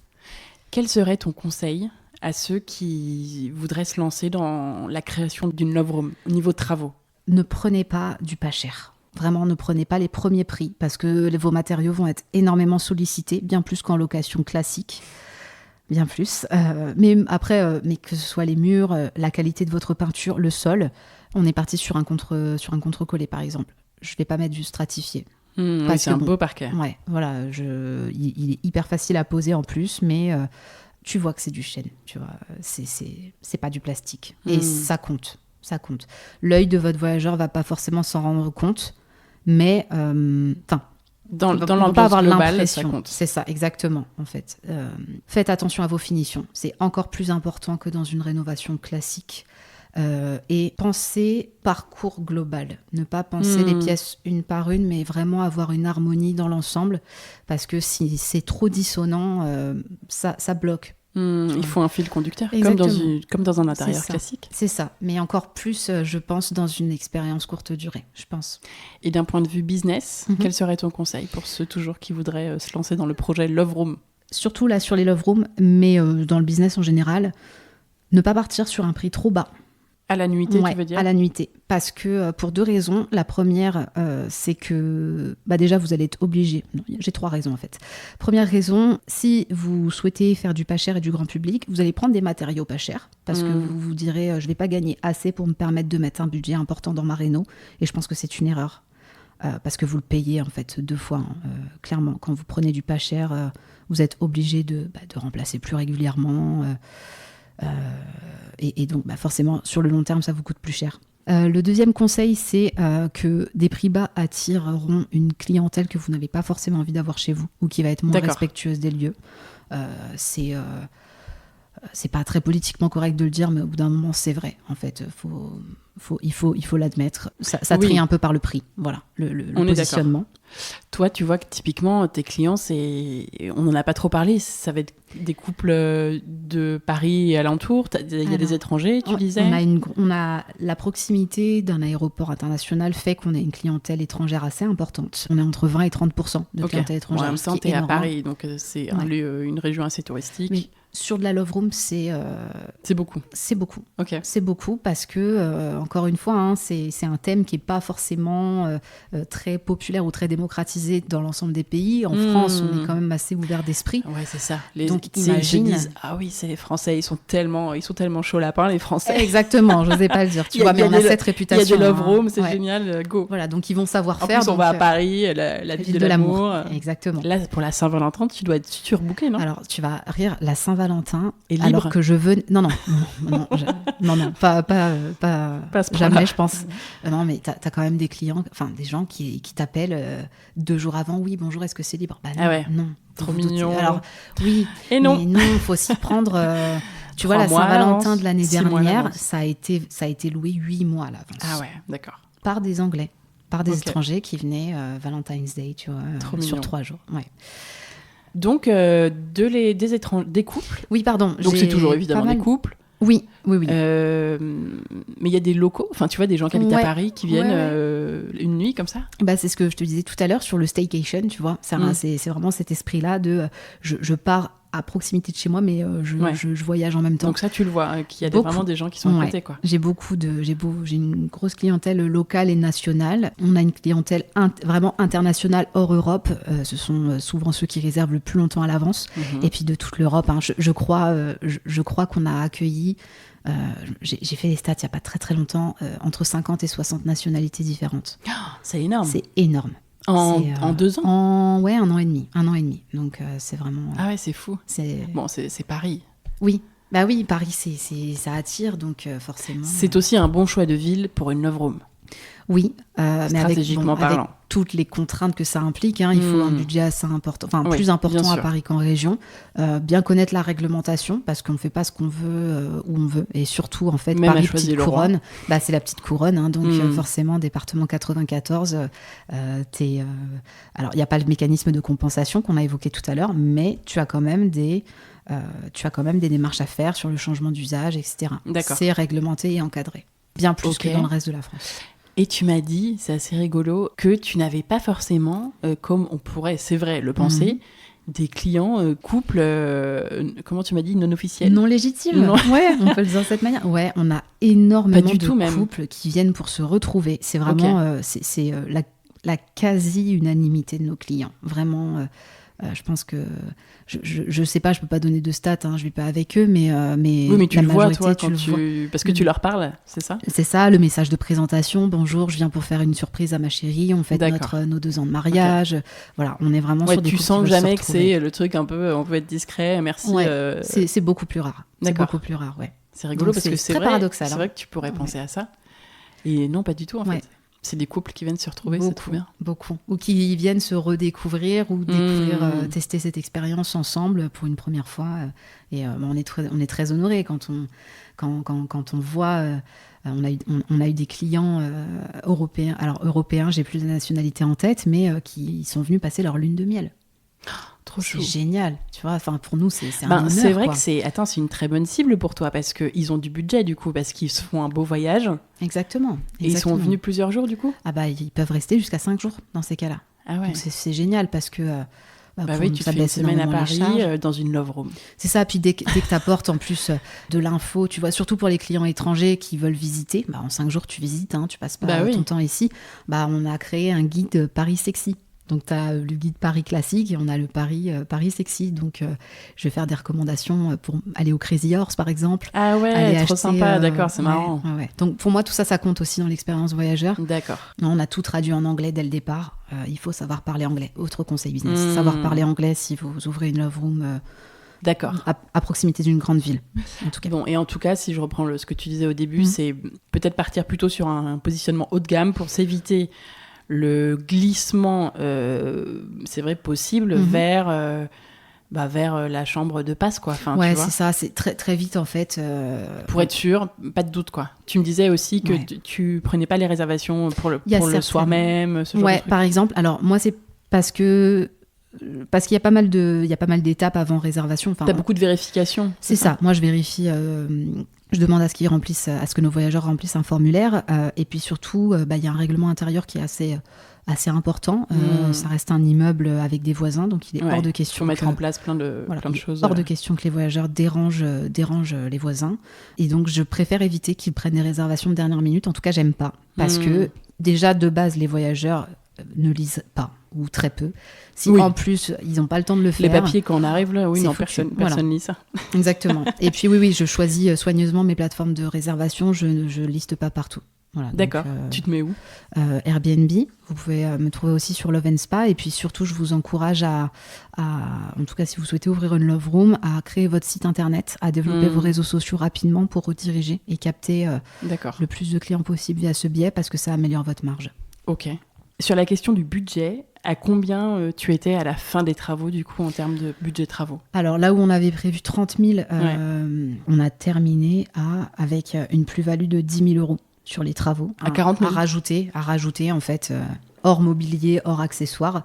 Quel serait ton conseil à ceux qui voudraient se lancer dans la création d'une Love Room au niveau de travaux? Ne prenez pas du pas cher. Vraiment, ne prenez pas les premiers prix parce que vos matériaux vont être énormément sollicités, bien plus qu'en location classique. Bien plus. Mais après, que ce soit les murs, la qualité de votre peinture, le sol, on est parti sur un contre-collé, par exemple. Je ne vais pas mettre du stratifié. C'est un beau parquet. Ouais, voilà. Il est hyper facile à poser en plus, mais tu vois que c'est du chêne. Tu vois, c'est pas du plastique. Et ça compte. Ça compte. L'œil de votre voyageur va pas forcément s'en rendre compte, mais dans l'ambiance globale, ça compte. C'est ça, exactement, en fait. Faites attention à vos finitions. C'est encore plus important que dans une rénovation classique. Et pensez parcours global. Ne pas penser les pièces une par une, mais vraiment avoir une harmonie dans l'ensemble. Parce que si c'est trop dissonant, ça bloque. Il faut un fil conducteur, comme dans un intérieur classique. C'est ça, mais encore plus, je pense, dans une expérience courte durée, je pense. Et d'un point de vue business, quel serait ton conseil pour ceux toujours qui voudraient se lancer dans le projet Love Room? Surtout là sur les Love Room, mais dans le business en général, ne pas partir sur un prix trop bas. À la nuitée, tu veux dire? À la nuitée. Parce que pour deux raisons. La première, c'est que déjà, vous allez être obligé. Non, j'ai trois raisons en fait. Première raison, si vous souhaitez faire du pas cher et du grand public, vous allez prendre des matériaux pas chers. Parce que vous vous direz, je ne vais pas gagner assez pour me permettre de mettre un budget important dans ma réno. Et je pense que c'est une erreur. Parce que vous le payez en fait deux fois. Clairement, quand vous prenez du pas cher, vous êtes obligé de remplacer plus régulièrement. Et donc, forcément, sur le long terme, ça vous coûte plus cher. Le deuxième conseil, c'est que des prix bas attireront une clientèle que vous n'avez pas forcément envie d'avoir chez vous ou qui va être moins respectueuse des lieux. C'est pas très politiquement correct de le dire, mais au bout d'un moment, c'est vrai. En fait, il faut l'admettre. Ça trie un peu par le prix. Voilà, le positionnement. Toi, tu vois que typiquement, tes clients, on n'en a pas trop parlé, ça va être des couples de Paris et alentour. Il y a des étrangers, tu disais. On a la proximité d'un aéroport international fait qu'on a une clientèle étrangère assez importante. On est entre 20 et 30% de clientèle étrangère. En même temps, t'es à Paris, donc c'est une région assez touristique. Mais sur de la Love Room, c'est beaucoup. C'est beaucoup. Okay. C'est beaucoup parce que, encore une fois, c'est un thème qui n'est pas forcément très populaire ou très démocratisé dans l'ensemble des pays. En France, on est quand même assez ouvert d'esprit. Ouais, c'est ça. Donc, imagine... Ils disent, ah oui, c'est les Français, ils sont tellement chauds lapins, les Français. Exactement, je n'osais pas le dire. Tu vois, mais on a cette réputation. Il y a des Love Room, c'est génial, go. Voilà, donc ils vont savoir faire. En plus, on va à Paris, la ville de l'amour. Exactement. Là, pour la Saint-Valentin, tu dois être surbookée, non? Alors, tu vas rire, la Saint-Valentin, et libre. Alors que je veux... Non, pas jamais, je pense. Non, mais t'as quand même des clients, enfin des gens qui t'appellent 2 jours avant. Oui, bonjour, est-ce que c'est libre? Non. Trop mignon. Alors, oui, et non. Mais non, il faut s'y prendre... tu vois, la Saint-Valentin de l'année dernière, ça a été loué 8 mois à l'avance. Ah ouais, d'accord. Par des Anglais, par des étrangers qui venaient Valentine's Day, tu vois, sur 3 jours. Ouais. Donc, des couples. Oui, pardon. Donc, c'est toujours évidemment des couples. Oui. Mais il y a des locaux, enfin, tu vois, des gens qui habitent à Paris qui viennent une nuit comme ça. C'est ce que je te disais tout à l'heure sur le staycation, tu vois. C'est vraiment cet esprit-là de je pars à proximité de chez moi, mais je voyage en même temps. Donc ça, tu le vois, qu'il y a vraiment des gens qui sont à côté, quoi. J'ai une grosse clientèle locale et nationale. On a une clientèle vraiment internationale hors Europe. Ce sont souvent ceux qui réservent le plus longtemps à l'avance. Et puis de toute l'Europe, hein. Je crois qu'on a accueilli... j'ai fait les stats il n'y a pas très très longtemps, entre 50 et 60 nationalités différentes. Oh, c'est énorme. C'est énorme. En 2 ans Ouais, 1 an et demi. Donc c'est vraiment... Ah ouais, c'est fou. C'est Paris. Oui. Bah oui, Paris, ça attire, donc forcément... C'est aussi un bon choix de ville pour une Love Room. Oui, stratégiquement parlant. avec toutes les contraintes que ça implique, hein, il faut un budget assez important, plus important à Paris qu'en région. Bien connaître la réglementation, parce qu'on ne fait pas ce qu'on veut où on veut. Et surtout, en fait, même Paris, petite couronne, c'est la petite couronne, hein, donc forcément, département 94, alors, il n'y a pas le mécanisme de compensation qu'on a évoqué tout à l'heure, mais tu as quand même des démarches à faire sur le changement d'usage, etc. D'accord. C'est réglementé et encadré. Bien plus que dans le reste de la France. Et tu m'as dit, c'est assez rigolo, que tu n'avais pas forcément, comme on pourrait, c'est vrai, le penser, des clients couples, comment tu m'as dit, non officiels? Non légitimes. Non. Ouais, on peut le dire de cette manière. Ouais, on a énormément de couples qui viennent pour se retrouver. C'est vraiment c'est la quasi-unanimité de nos clients. Vraiment... je pense que je sais pas, je peux pas donner de stats, hein, je vis pas avec eux, mais oui, mais tu le vois toi quand parce que tu leur parles, c'est ça? C'est ça, le message de présentation. Bonjour, je viens pour faire une surprise à ma chérie. On fête nos 2 ans de mariage. Voilà, on est vraiment sur des. Tu sens jamais que c'est le truc un peu, on peut être discret. Merci. Ouais, c'est beaucoup plus rare. C'est beaucoup plus rare, ouais. C'est rigolo. Donc, parce que c'est très paradoxal. C'est vrai que tu pourrais penser à ça. Et non, pas du tout en fait. C'est des couples qui viennent se retrouver, c'est trop bien. Beaucoup. Ou qui viennent se redécouvrir ou tester cette expérience ensemble pour une première fois. Et on est très honorés quand on voit... on a eu des clients européens. Alors européens, j'ai plus de nationalité en tête, mais qui sont venus passer leur lune de miel. Trop chou. C'est génial, tu vois. Enfin, pour nous, c'est un honneur. C'est vrai que c'est une très bonne cible pour toi parce qu'ils ont du budget du coup, parce qu'ils se font un beau voyage. Exactement. Et ils sont venus plusieurs jours du coup. Ah ils peuvent rester jusqu'à 5 jours dans ces cas-là. Ah ouais. Donc c'est génial parce que tu fais une semaine à Paris dans une Love Room. C'est ça, puis dès que tu apportes en plus de l'info, tu vois, surtout pour les clients étrangers qui veulent visiter, en 5 jours tu visites, hein, tu passes pas ton temps ici. On a créé un guide Paris Sexy. Donc, tu as le guide Paris classique et on a le Paris sexy. Donc, je vais faire des recommandations pour aller au Crazy Horse, par exemple. Ah ouais, trop sympa, d'accord, c'est marrant. Ouais. Donc, pour moi, tout ça, ça compte aussi dans l'expérience voyageur. D'accord. Non, on a tout traduit en anglais dès le départ. Il faut savoir parler anglais. Autre conseil business, savoir parler anglais si vous ouvrez une Love Room D'accord. À proximité d'une grande ville, en tout cas. Bon, et en tout cas, si je reprends ce que tu disais au début, c'est peut-être partir plutôt sur un positionnement haut de gamme pour s'éviter le glissement, c'est vrai, possible vers la chambre de passe, quoi. Enfin, ouais, tu vois, c'est ça, c'est très, très vite en fait. pour être sûr, pas de doute, quoi. Tu me disais aussi que tu prenais pas les réservations pour le soir même, ce genre de truc. Par exemple. Alors moi, c'est parce qu'il y a pas mal d'étapes avant réservation. Enfin, t'as beaucoup de vérifications. C'est ça. Moi, je vérifie. Je demande à ce que nos voyageurs remplissent un formulaire. Et puis surtout, il y a un règlement intérieur qui est assez important. Ça reste un immeuble avec des voisins, donc il est hors de question. Il faut mettre en place plein de choses. Hors de question que les voyageurs dérangent les voisins. Et donc, je préfère éviter qu'ils prennent des réservations de dernière minute. En tout cas, j'aime pas. Parce que déjà, de base, les voyageurs ne lisent pas, ou très peu. Si en plus, ils n'ont pas le temps de le faire. Les papiers, quand on arrive là, personne lit ça. Exactement. Et puis oui, je choisis soigneusement mes plateformes de réservation. Je liste pas partout. Voilà, d'accord. Donc, tu te mets où? Airbnb. Vous pouvez me trouver aussi sur Love & Spa. Et puis surtout, je vous encourage en tout cas, si vous souhaitez ouvrir une Love Room, à créer votre site internet, à développer vos réseaux sociaux rapidement pour rediriger et capter le plus de clients possible via ce biais, parce que ça améliore votre marge. Ok. Sur la question du budget, à combien tu étais à la fin des travaux, du coup, en termes de budget de travaux? Alors là où on avait prévu 30 000, on a terminé avec une plus-value de 10 000 euros sur les travaux. À 40 000 à rajouter en fait, hors mobilier, hors accessoires.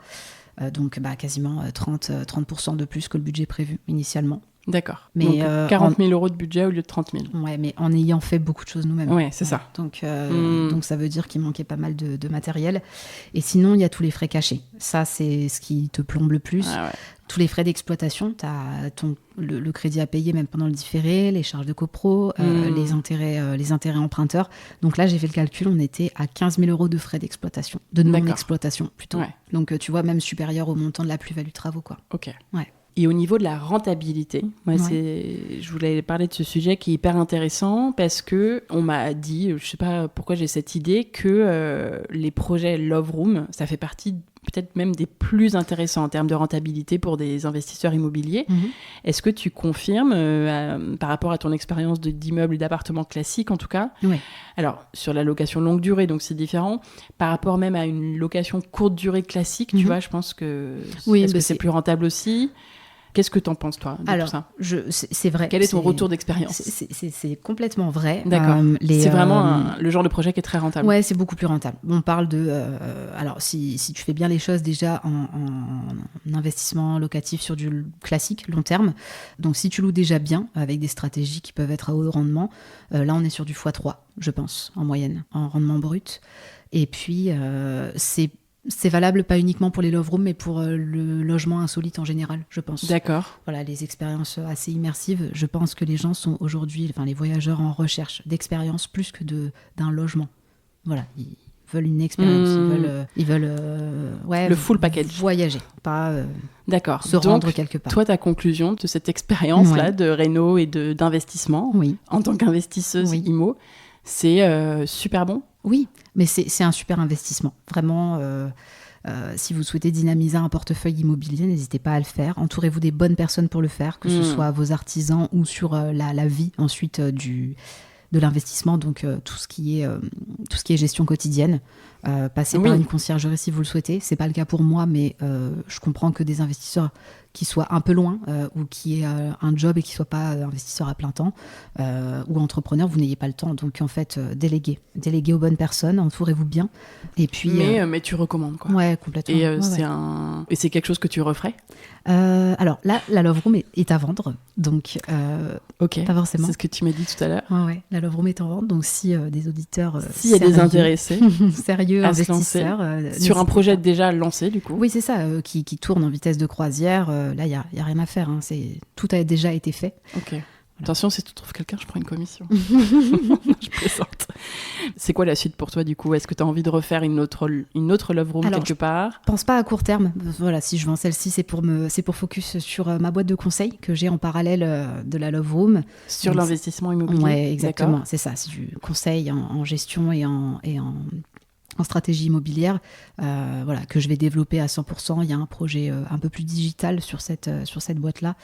Donc quasiment 30% de plus que le budget prévu initialement. D'accord. Mais donc, 40 000 euros de budget au lieu de 30 000. Ouais, mais en ayant fait beaucoup de choses nous-mêmes. Ouais, c'est ça. Donc ça veut dire qu'il manquait pas mal de matériel. Et sinon, il y a tous les frais cachés. Ça, c'est ce qui te plombe le plus. Ah ouais. Tous les frais d'exploitation, tu as le crédit à payer même pendant le différé, les charges de copro, les intérêts emprunteurs. Donc là, j'ai fait le calcul, on était à 15 000 euros de frais d'exploitation, de non-exploitation plutôt. Ouais. Donc tu vois, même supérieur au montant de la plus-value travaux, quoi. Ok. Ouais. Et au niveau de la rentabilité, je voulais parler de ce sujet qui est hyper intéressant parce que on m'a dit, je sais pas pourquoi j'ai cette idée, que les projets Love Room, ça fait partie peut-être même des plus intéressants en termes de rentabilité pour des investisseurs immobiliers. Est-ce que tu confirmes, par rapport à ton expérience d'immeubles et d'appartements classiques en tout cas? Oui. Alors, sur la location longue durée, donc c'est différent. Par rapport même à une location courte durée classique, tu vois, je pense que c'est plus rentable aussi. Qu'est-ce que t'en penses, toi, de tout ça? C'est vrai. Quel est ton retour d'expérience? C'est complètement vrai. D'accord. C'est vraiment le genre de projet qui est très rentable. Ouais, c'est beaucoup plus rentable. On parle de... alors, si tu fais bien les choses déjà en investissement locatif sur du classique, long terme, donc si tu loues déjà bien, avec des stratégies qui peuvent être à haut rendement, là, on est sur du x3, je pense, en moyenne, en rendement brut. Et puis, c'est valable pas uniquement pour les love rooms, mais pour le logement insolite en général, je pense. D'accord. Voilà, les expériences assez immersives. Je pense que les gens sont aujourd'hui, les voyageurs en recherche d'expérience plus que d'un logement. Voilà, ils veulent une expérience, ils veulent le full package. Voyager, pas d'accord. Se rendre quelque part. Toi, ta conclusion de cette expérience-là de réno et d'investissement en tant qu'investisseuse IMO, c'est super bon? Oui, mais c'est un super investissement. Vraiment, si vous souhaitez dynamiser un portefeuille immobilier, n'hésitez pas à le faire. Entourez-vous des bonnes personnes pour le faire, que ce soit vos artisans ou sur la vie ensuite de l'investissement, donc tout ce qui est gestion quotidienne. Passez par une conciergerie si vous le souhaitez. C'est pas le cas pour moi, mais je comprends que des investisseurs qui soient un peu loin ou qui aient un job et qui ne soient pas investisseurs à plein temps ou entrepreneurs, vous n'ayez pas le temps. Donc en fait, déléguez aux bonnes personnes, entourez-vous bien. Et puis, mais tu recommandes, quoi. Ouais, complètement. Et c'est quelque chose que tu referais? Alors là, la Love Room est à vendre, donc pas forcément. C'est ce que tu m'as dit tout à l'heure. Ouais, la Love Room est en vente, donc si des auditeurs s'il y a des intéressés sérieux investisseurs sur un projet déjà lancé, du coup. Oui, c'est ça, qui tourne en vitesse de croisière. Là, il y a rien à faire. Tout a déjà été fait. Ok. Voilà. Attention, si tu trouves quelqu'un, je prends une commission. Je plaisante. C'est quoi la suite pour toi, du coup? Est-ce que tu as envie de refaire une autre Love Room quelque part? Je pense pas à court terme. Voilà, si je vends celle-ci, c'est pour focus sur ma boîte de conseil que j'ai en parallèle de la Love Room. Sur l'investissement immobilier? Ouais, exactement. C'est ça. C'est du conseil en gestion et en stratégie immobilière, que je vais développer à 100%. Il y a un projet un peu plus digital sur cette boîte-là.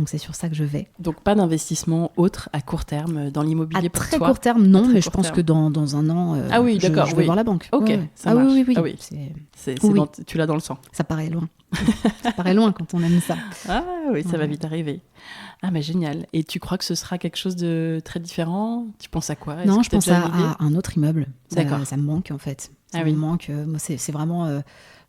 Donc c'est sur ça que je vais. Donc pas d'investissement autre à court terme dans l'immobilier pour toi? À très court terme, non, mais je pense que dans un an, je vais voir la banque. Ok, ouais. ça marche. Oui. Ah oui. Tu l'as dans le sang. Ça paraît loin. Ça paraît loin quand on a mis ça. Ah oui, ça va vite arriver. Ah mais génial. Et tu crois que ce sera quelque chose de très différent? Tu penses à quoi? Non, je pense à un autre immeuble. D'accord. Ça me manque en fait. Ça me manque. Moi, c'est vraiment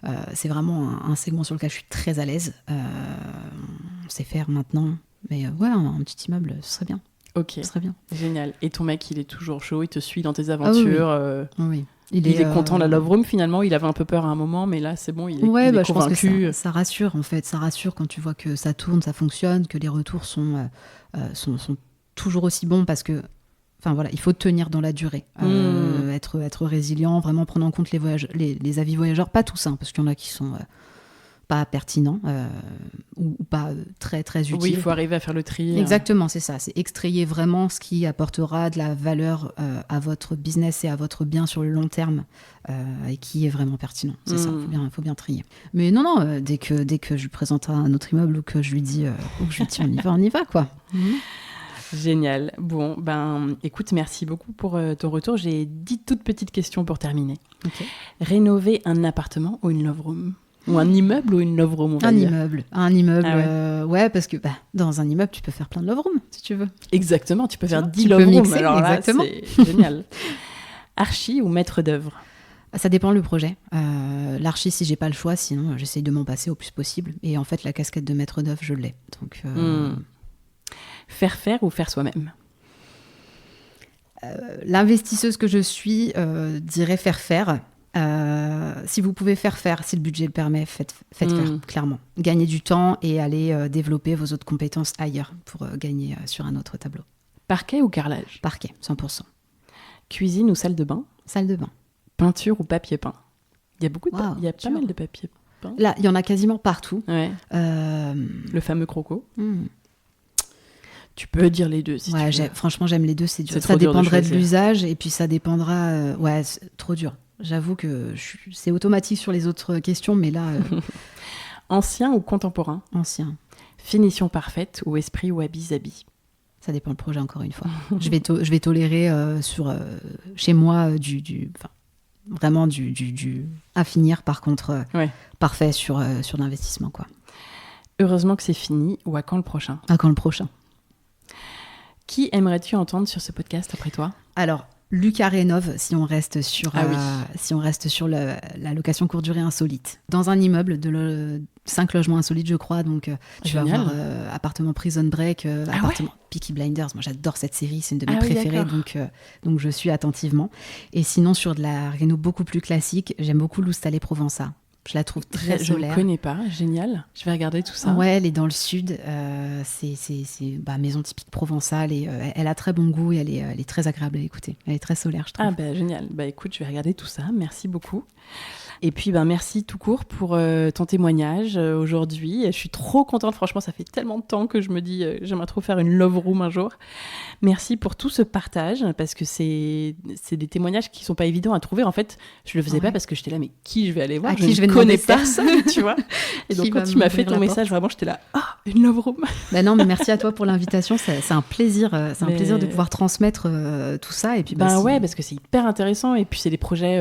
un segment sur lequel je suis très à l'aise. On sait faire maintenant. Mais un petit immeuble, ce serait bien. Ok. Ce serait bien. Génial. Et ton mec, il est toujours chaud, il te suit dans tes aventures. Oui. Il est content de la Love Room finalement. Il avait un peu peur à un moment, mais là c'est bon, il est convaincu. Je pense que ça rassure en fait. Ça rassure quand tu vois que ça tourne, ça fonctionne, que les retours sont toujours aussi bons parce que, enfin voilà, il faut tenir dans la durée, être résilient, vraiment prendre en compte les avis voyageurs, pas tous, parce qu'il y en a qui sont pas pertinents ou pas très très utiles. Oui, il faut arriver à faire le tri. Exactement, c'est ça. C'est extrayer vraiment ce qui apportera de la valeur à votre business et à votre bien sur le long terme et qui est vraiment pertinent. C'est ça, il faut bien trier. Mais non, dès que je lui présente un autre immeuble ou que je lui dis on y va quoi. Génial. Bon, écoute, merci beaucoup pour ton retour. J'ai 10 toutes petites questions pour terminer. Okay. Rénover un appartement ou une love room? Ou un immeuble ou une love room, on va dire. Un immeuble, parce que dans un immeuble, tu peux faire plein de love rooms, si tu veux. Exactement, tu peux faire 10 love rooms. Mixer, alors là, exactement. C'est génial. Archi ou maître d'œuvre? Ça dépend le projet. L'archi, si j'ai pas le choix, sinon j'essaye de m'en passer au plus possible. Et en fait, la casquette de maître d'œuvre, je l'ai. Donc, Faire faire ou faire soi-même? L'investisseuse que je suis dirait faire faire. Si vous pouvez faire faire, si le budget le permet, faites faire, clairement. Gagnez du temps et allez développer vos autres compétences ailleurs pour gagner sur un autre tableau. Parquet ou carrelage? Parquet, 100%. Cuisine ou salle de bain? Salle de bain. Peinture ou papier peint? Il y a il y a pas mal de papier peint. Là, il y en a quasiment partout. Ouais. Le fameux croco. Tu peux dire les deux si tu veux. Franchement, j'aime les deux, c'est dur. Ça dépendrait de l'usage et puis ça dépendra... c'est trop dur. J'avoue que c'est automatique sur les autres questions, mais là... Ancien ou contemporain? Ancien. Finition parfaite ou esprit ou habit? Ça dépend le projet, encore une fois. Je vais tolérer chez moi vraiment du à finir, par contre, parfait sur l'investissement, quoi. Heureusement que c'est fini, ou à quand le prochain? À quand le prochain? Qui aimerais-tu entendre sur ce podcast après toi? Alors, Lucas Rénov, si on reste sur la location courte durée insolite. Dans un immeuble de 5 logements insolites, je crois. Donc, tu vas voir appartement Prison Break, appartement Peaky Blinders. Moi, j'adore cette série, c'est une de mes préférées. Donc, je suis attentivement. Et sinon, sur de la réno beaucoup plus classique, j'aime beaucoup l'Oustallé Provença. Je la trouve très solaire. Je ne connais pas, génial. Je vais regarder tout ça. Ouais, elle est dans le sud. C'est maison typique provençale et elle a très bon goût et elle est très agréable à écouter. Elle est très solaire, je trouve. Ah génial. Écoute, je vais regarder tout ça. Merci beaucoup. Et puis merci tout court pour ton témoignage aujourd'hui. Je suis trop contente. Franchement, ça fait tellement de temps que je me dis j'aimerais trop faire une love room un jour. Merci pour tout ce partage parce que c'est des témoignages qui sont pas évidents à trouver. En fait, je le faisais pas parce que j'étais là, mais qui je vais aller voir? Je ne connais personne, tu vois. Et donc quand tu m'as fait ton message, vraiment, j'étais là, une love room. Non, mais merci à toi pour l'invitation. C'est un plaisir. C'est un plaisir de pouvoir transmettre tout ça. Et puis parce que c'est hyper intéressant. Et puis c'est des projets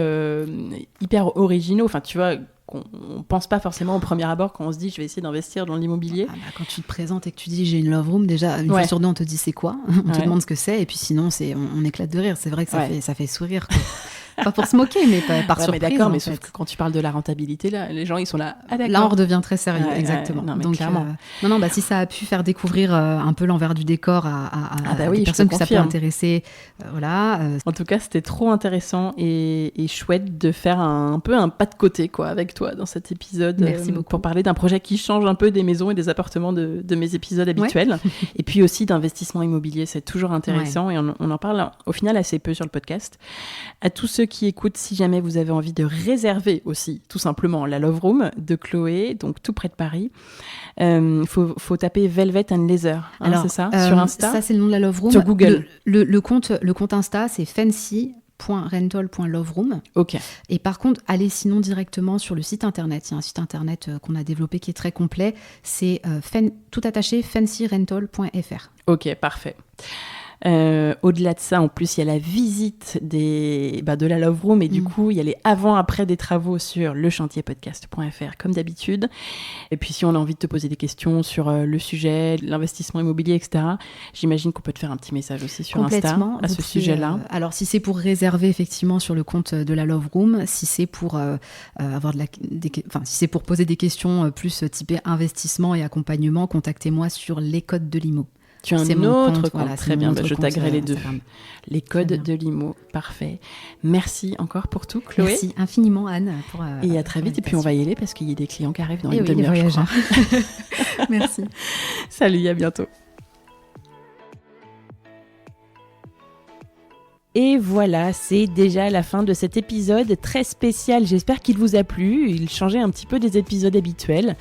hyper originaux. Enfin, tu vois, qu'on pense pas forcément au premier abord quand on se dit je vais essayer d'investir dans l'immobilier. Quand tu te présentes et que tu dis j'ai une love room, déjà une fois sur deux on te dit c'est quoi, on te demande ce que c'est et puis sinon on éclate de rire. C'est vrai que ça fait sourire, quoi. Pas pour se moquer, mais par surprise. Mais d'accord, mais sauf que quand tu parles de la rentabilité, là, les gens ils sont là. Ah, d'accord. Là on redevient très sérieux, exactement. Non, mais donc clairement. Si ça a pu faire découvrir un peu l'envers du décor à des personnes que ça peut intéresser, En tout cas, c'était trop intéressant et chouette de faire un peu un pas de côté, quoi, avec toi dans cet épisode. Merci beaucoup. Pour parler d'un projet qui change un peu des maisons et des appartements de mes épisodes habituels. Et puis aussi d'investissement immobilier, c'est toujours intéressant et on en parle au final assez peu sur le podcast. À tous ceux qui écoutent, si jamais vous avez envie de réserver aussi, tout simplement, la Love Room de Chloé, donc tout près de Paris, faut taper Velvet and Leather, c'est ça, sur Insta. Ça, c'est le nom de la Love Room. Sur Google. Le compte Insta, c'est fancy .rental.loveroom. Ok. Et par contre, allez sinon directement sur le site internet. Il y a un site internet qu'on a développé qui est très complet. C'est tout attaché, fancyrental.fr. Ok, parfait. Au-delà de ça, en plus, il y a la visite de la Love Room et du coup, il y a les avant-après des travaux sur lechantier-podcast.fr comme d'habitude. Et puis, si on a envie de te poser des questions sur le sujet, l'investissement immobilier, etc., j'imagine qu'on peut te faire un petit message aussi sur Insta à ce sujet-là. Alors, si c'est pour réserver effectivement sur le compte de la Love Room, si c'est pour si c'est pour poser des questions plus typées investissement et accompagnement, contactez-moi sur les codes de l'IMO. Tu as un autre compte, très bien, je taguerai les deux. Les codes de l'IMO, parfait. Merci encore pour tout, Chloé. Merci infiniment, Anne. Et à très vite, et puis on va y aller parce qu'il y a des clients qui arrivent dans une demi-heure, je crois. Merci. Salut, à bientôt. Et voilà, c'est déjà la fin de cet épisode très spécial. J'espère qu'il vous a plu. Il changeait un petit peu des épisodes habituels.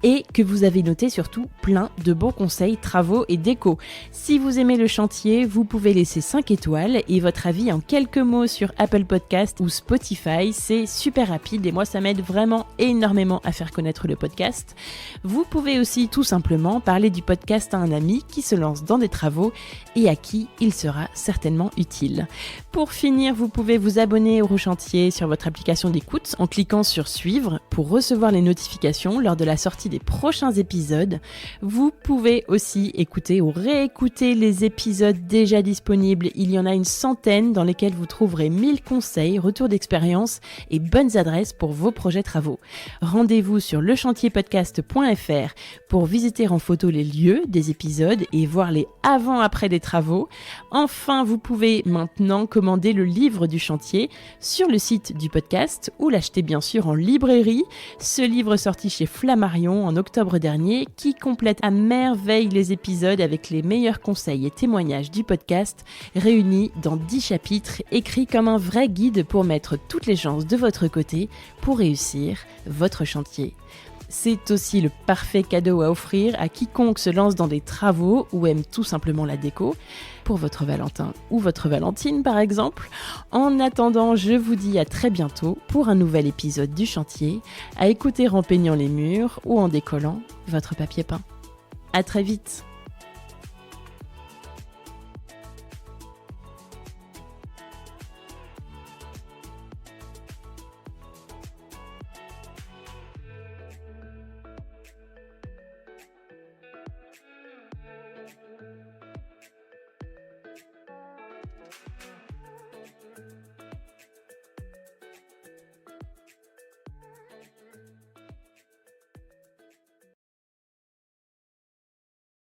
Et que vous avez noté surtout plein de bons conseils, travaux et déco. Si vous aimez le chantier, vous pouvez laisser 5 étoiles et votre avis en quelques mots sur Apple Podcast ou Spotify. C'est super rapide et moi ça m'aide vraiment énormément à faire connaître le podcast. Vous pouvez aussi tout simplement parler du podcast à un ami qui se lance dans des travaux et à qui il sera certainement utile. Pour finir, vous pouvez vous abonner au Chantier sur votre application d'écoute en cliquant sur suivre pour recevoir les notifications lors de la sortie des prochains épisodes. Vous pouvez aussi écouter ou réécouter les épisodes déjà disponibles. Il y en a une centaine dans lesquels vous trouverez 1000 conseils, retours d'expérience et bonnes adresses pour vos projets travaux. Rendez-vous sur lechantier-podcast.fr pour visiter en photo les lieux des épisodes et voir les avant-après des travaux. Enfin, vous pouvez maintenant commander le livre du chantier sur le site du podcast ou l'acheter bien sûr en librairie. Ce livre sorti chez Flammarion en octobre dernier qui complète à merveille les épisodes avec les meilleurs conseils et témoignages du podcast réunis dans 10 chapitres écrits comme un vrai guide pour mettre toutes les chances de votre côté pour réussir votre chantier. C'est aussi le parfait cadeau à offrir à quiconque se lance dans des travaux ou aime tout simplement la déco, pour votre Valentin ou votre Valentine par exemple. En attendant, je vous dis à très bientôt pour un nouvel épisode du chantier, à écouter en peignant les murs ou en décollant votre papier peint. À très vite.